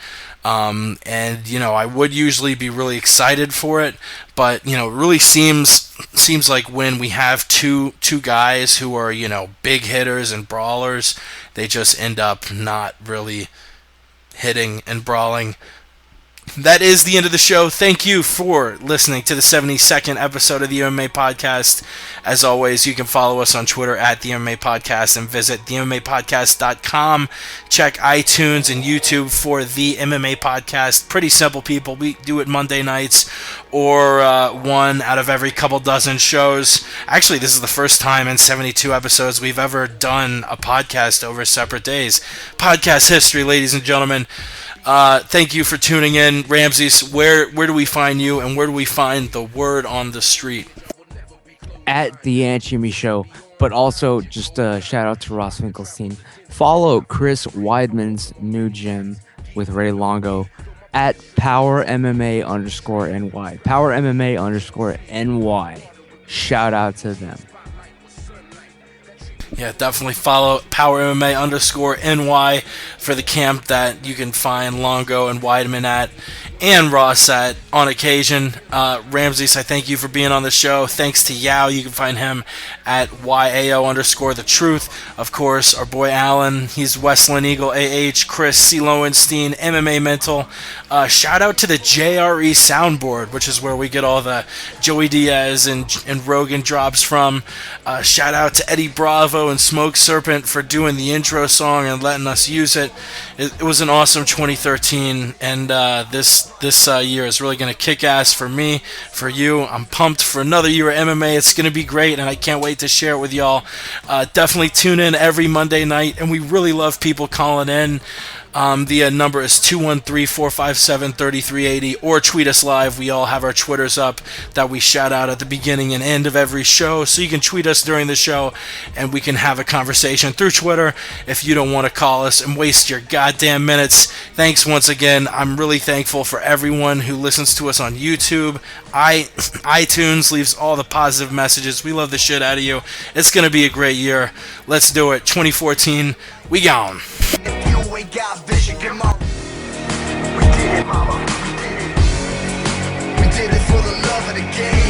And I would usually be really excited for it, but it really seems like when we have two guys who are big hitters and brawlers, they just end up not really hitting and brawling. That is the end of the show. Thank you for listening to the 72nd episode of the MMA Podcast. As always, you can follow us on Twitter at the MMA Podcast and visit themmmapodcast.com. Check iTunes and YouTube for the MMA Podcast. Pretty simple, people. We do it Monday nights or one out of every couple dozen shows. Actually, this is the first time in 72 episodes we've ever done a podcast over separate days. Podcast history, ladies and gentlemen. Thank you for tuning in. Ramses, where do we find you, and where do we find the word on the street? At the Jimmy Show, but also just a shout out to Ross Finkelstein. Follow Chris Weidman's new gym with Ray Longo at Power MMA _NY. Power MMA _NY. Shout out to them. Yeah, definitely follow Power MMA _NY for the camp that you can find Longo and Weidman at, and Ross at on occasion. Ramses, I thank you for being on the show. Thanks to Yao. You can find him at YAO _ the truth. Of course, our boy Alan, he's Westland Eagle AH. Chris C. Lowenstein, MMA Mental. Shout out to the JRE soundboard, which is where we get all the Joey Diaz and Rogan drops from. Shout out to Eddie Bravo and Smoke Serpent for doing the intro song and letting us use it. It was an awesome 2013, and this year is really going to kick ass for me, for you. I'm pumped for another year of MMA. It's going to be great, and I can't wait to share it with y'all. Definitely tune in every Monday night, and we really love people calling in. The number is 213-457-3380, or tweet us live. We all have our Twitters up that we shout out at the beginning and end of every show, so you can tweet us during the show and we can have a conversation through Twitter if you don't want to call us and waste your goddamn minutes. Thanks once again. I'm really thankful for everyone who listens to us on YouTube. iTunes leaves all the positive messages. We love the shit out of you. It's going to be a great year. Let's do it. 2014, we gone. Ain't got vision, come on. We did it, mama. We did it. We did it for the love of the game.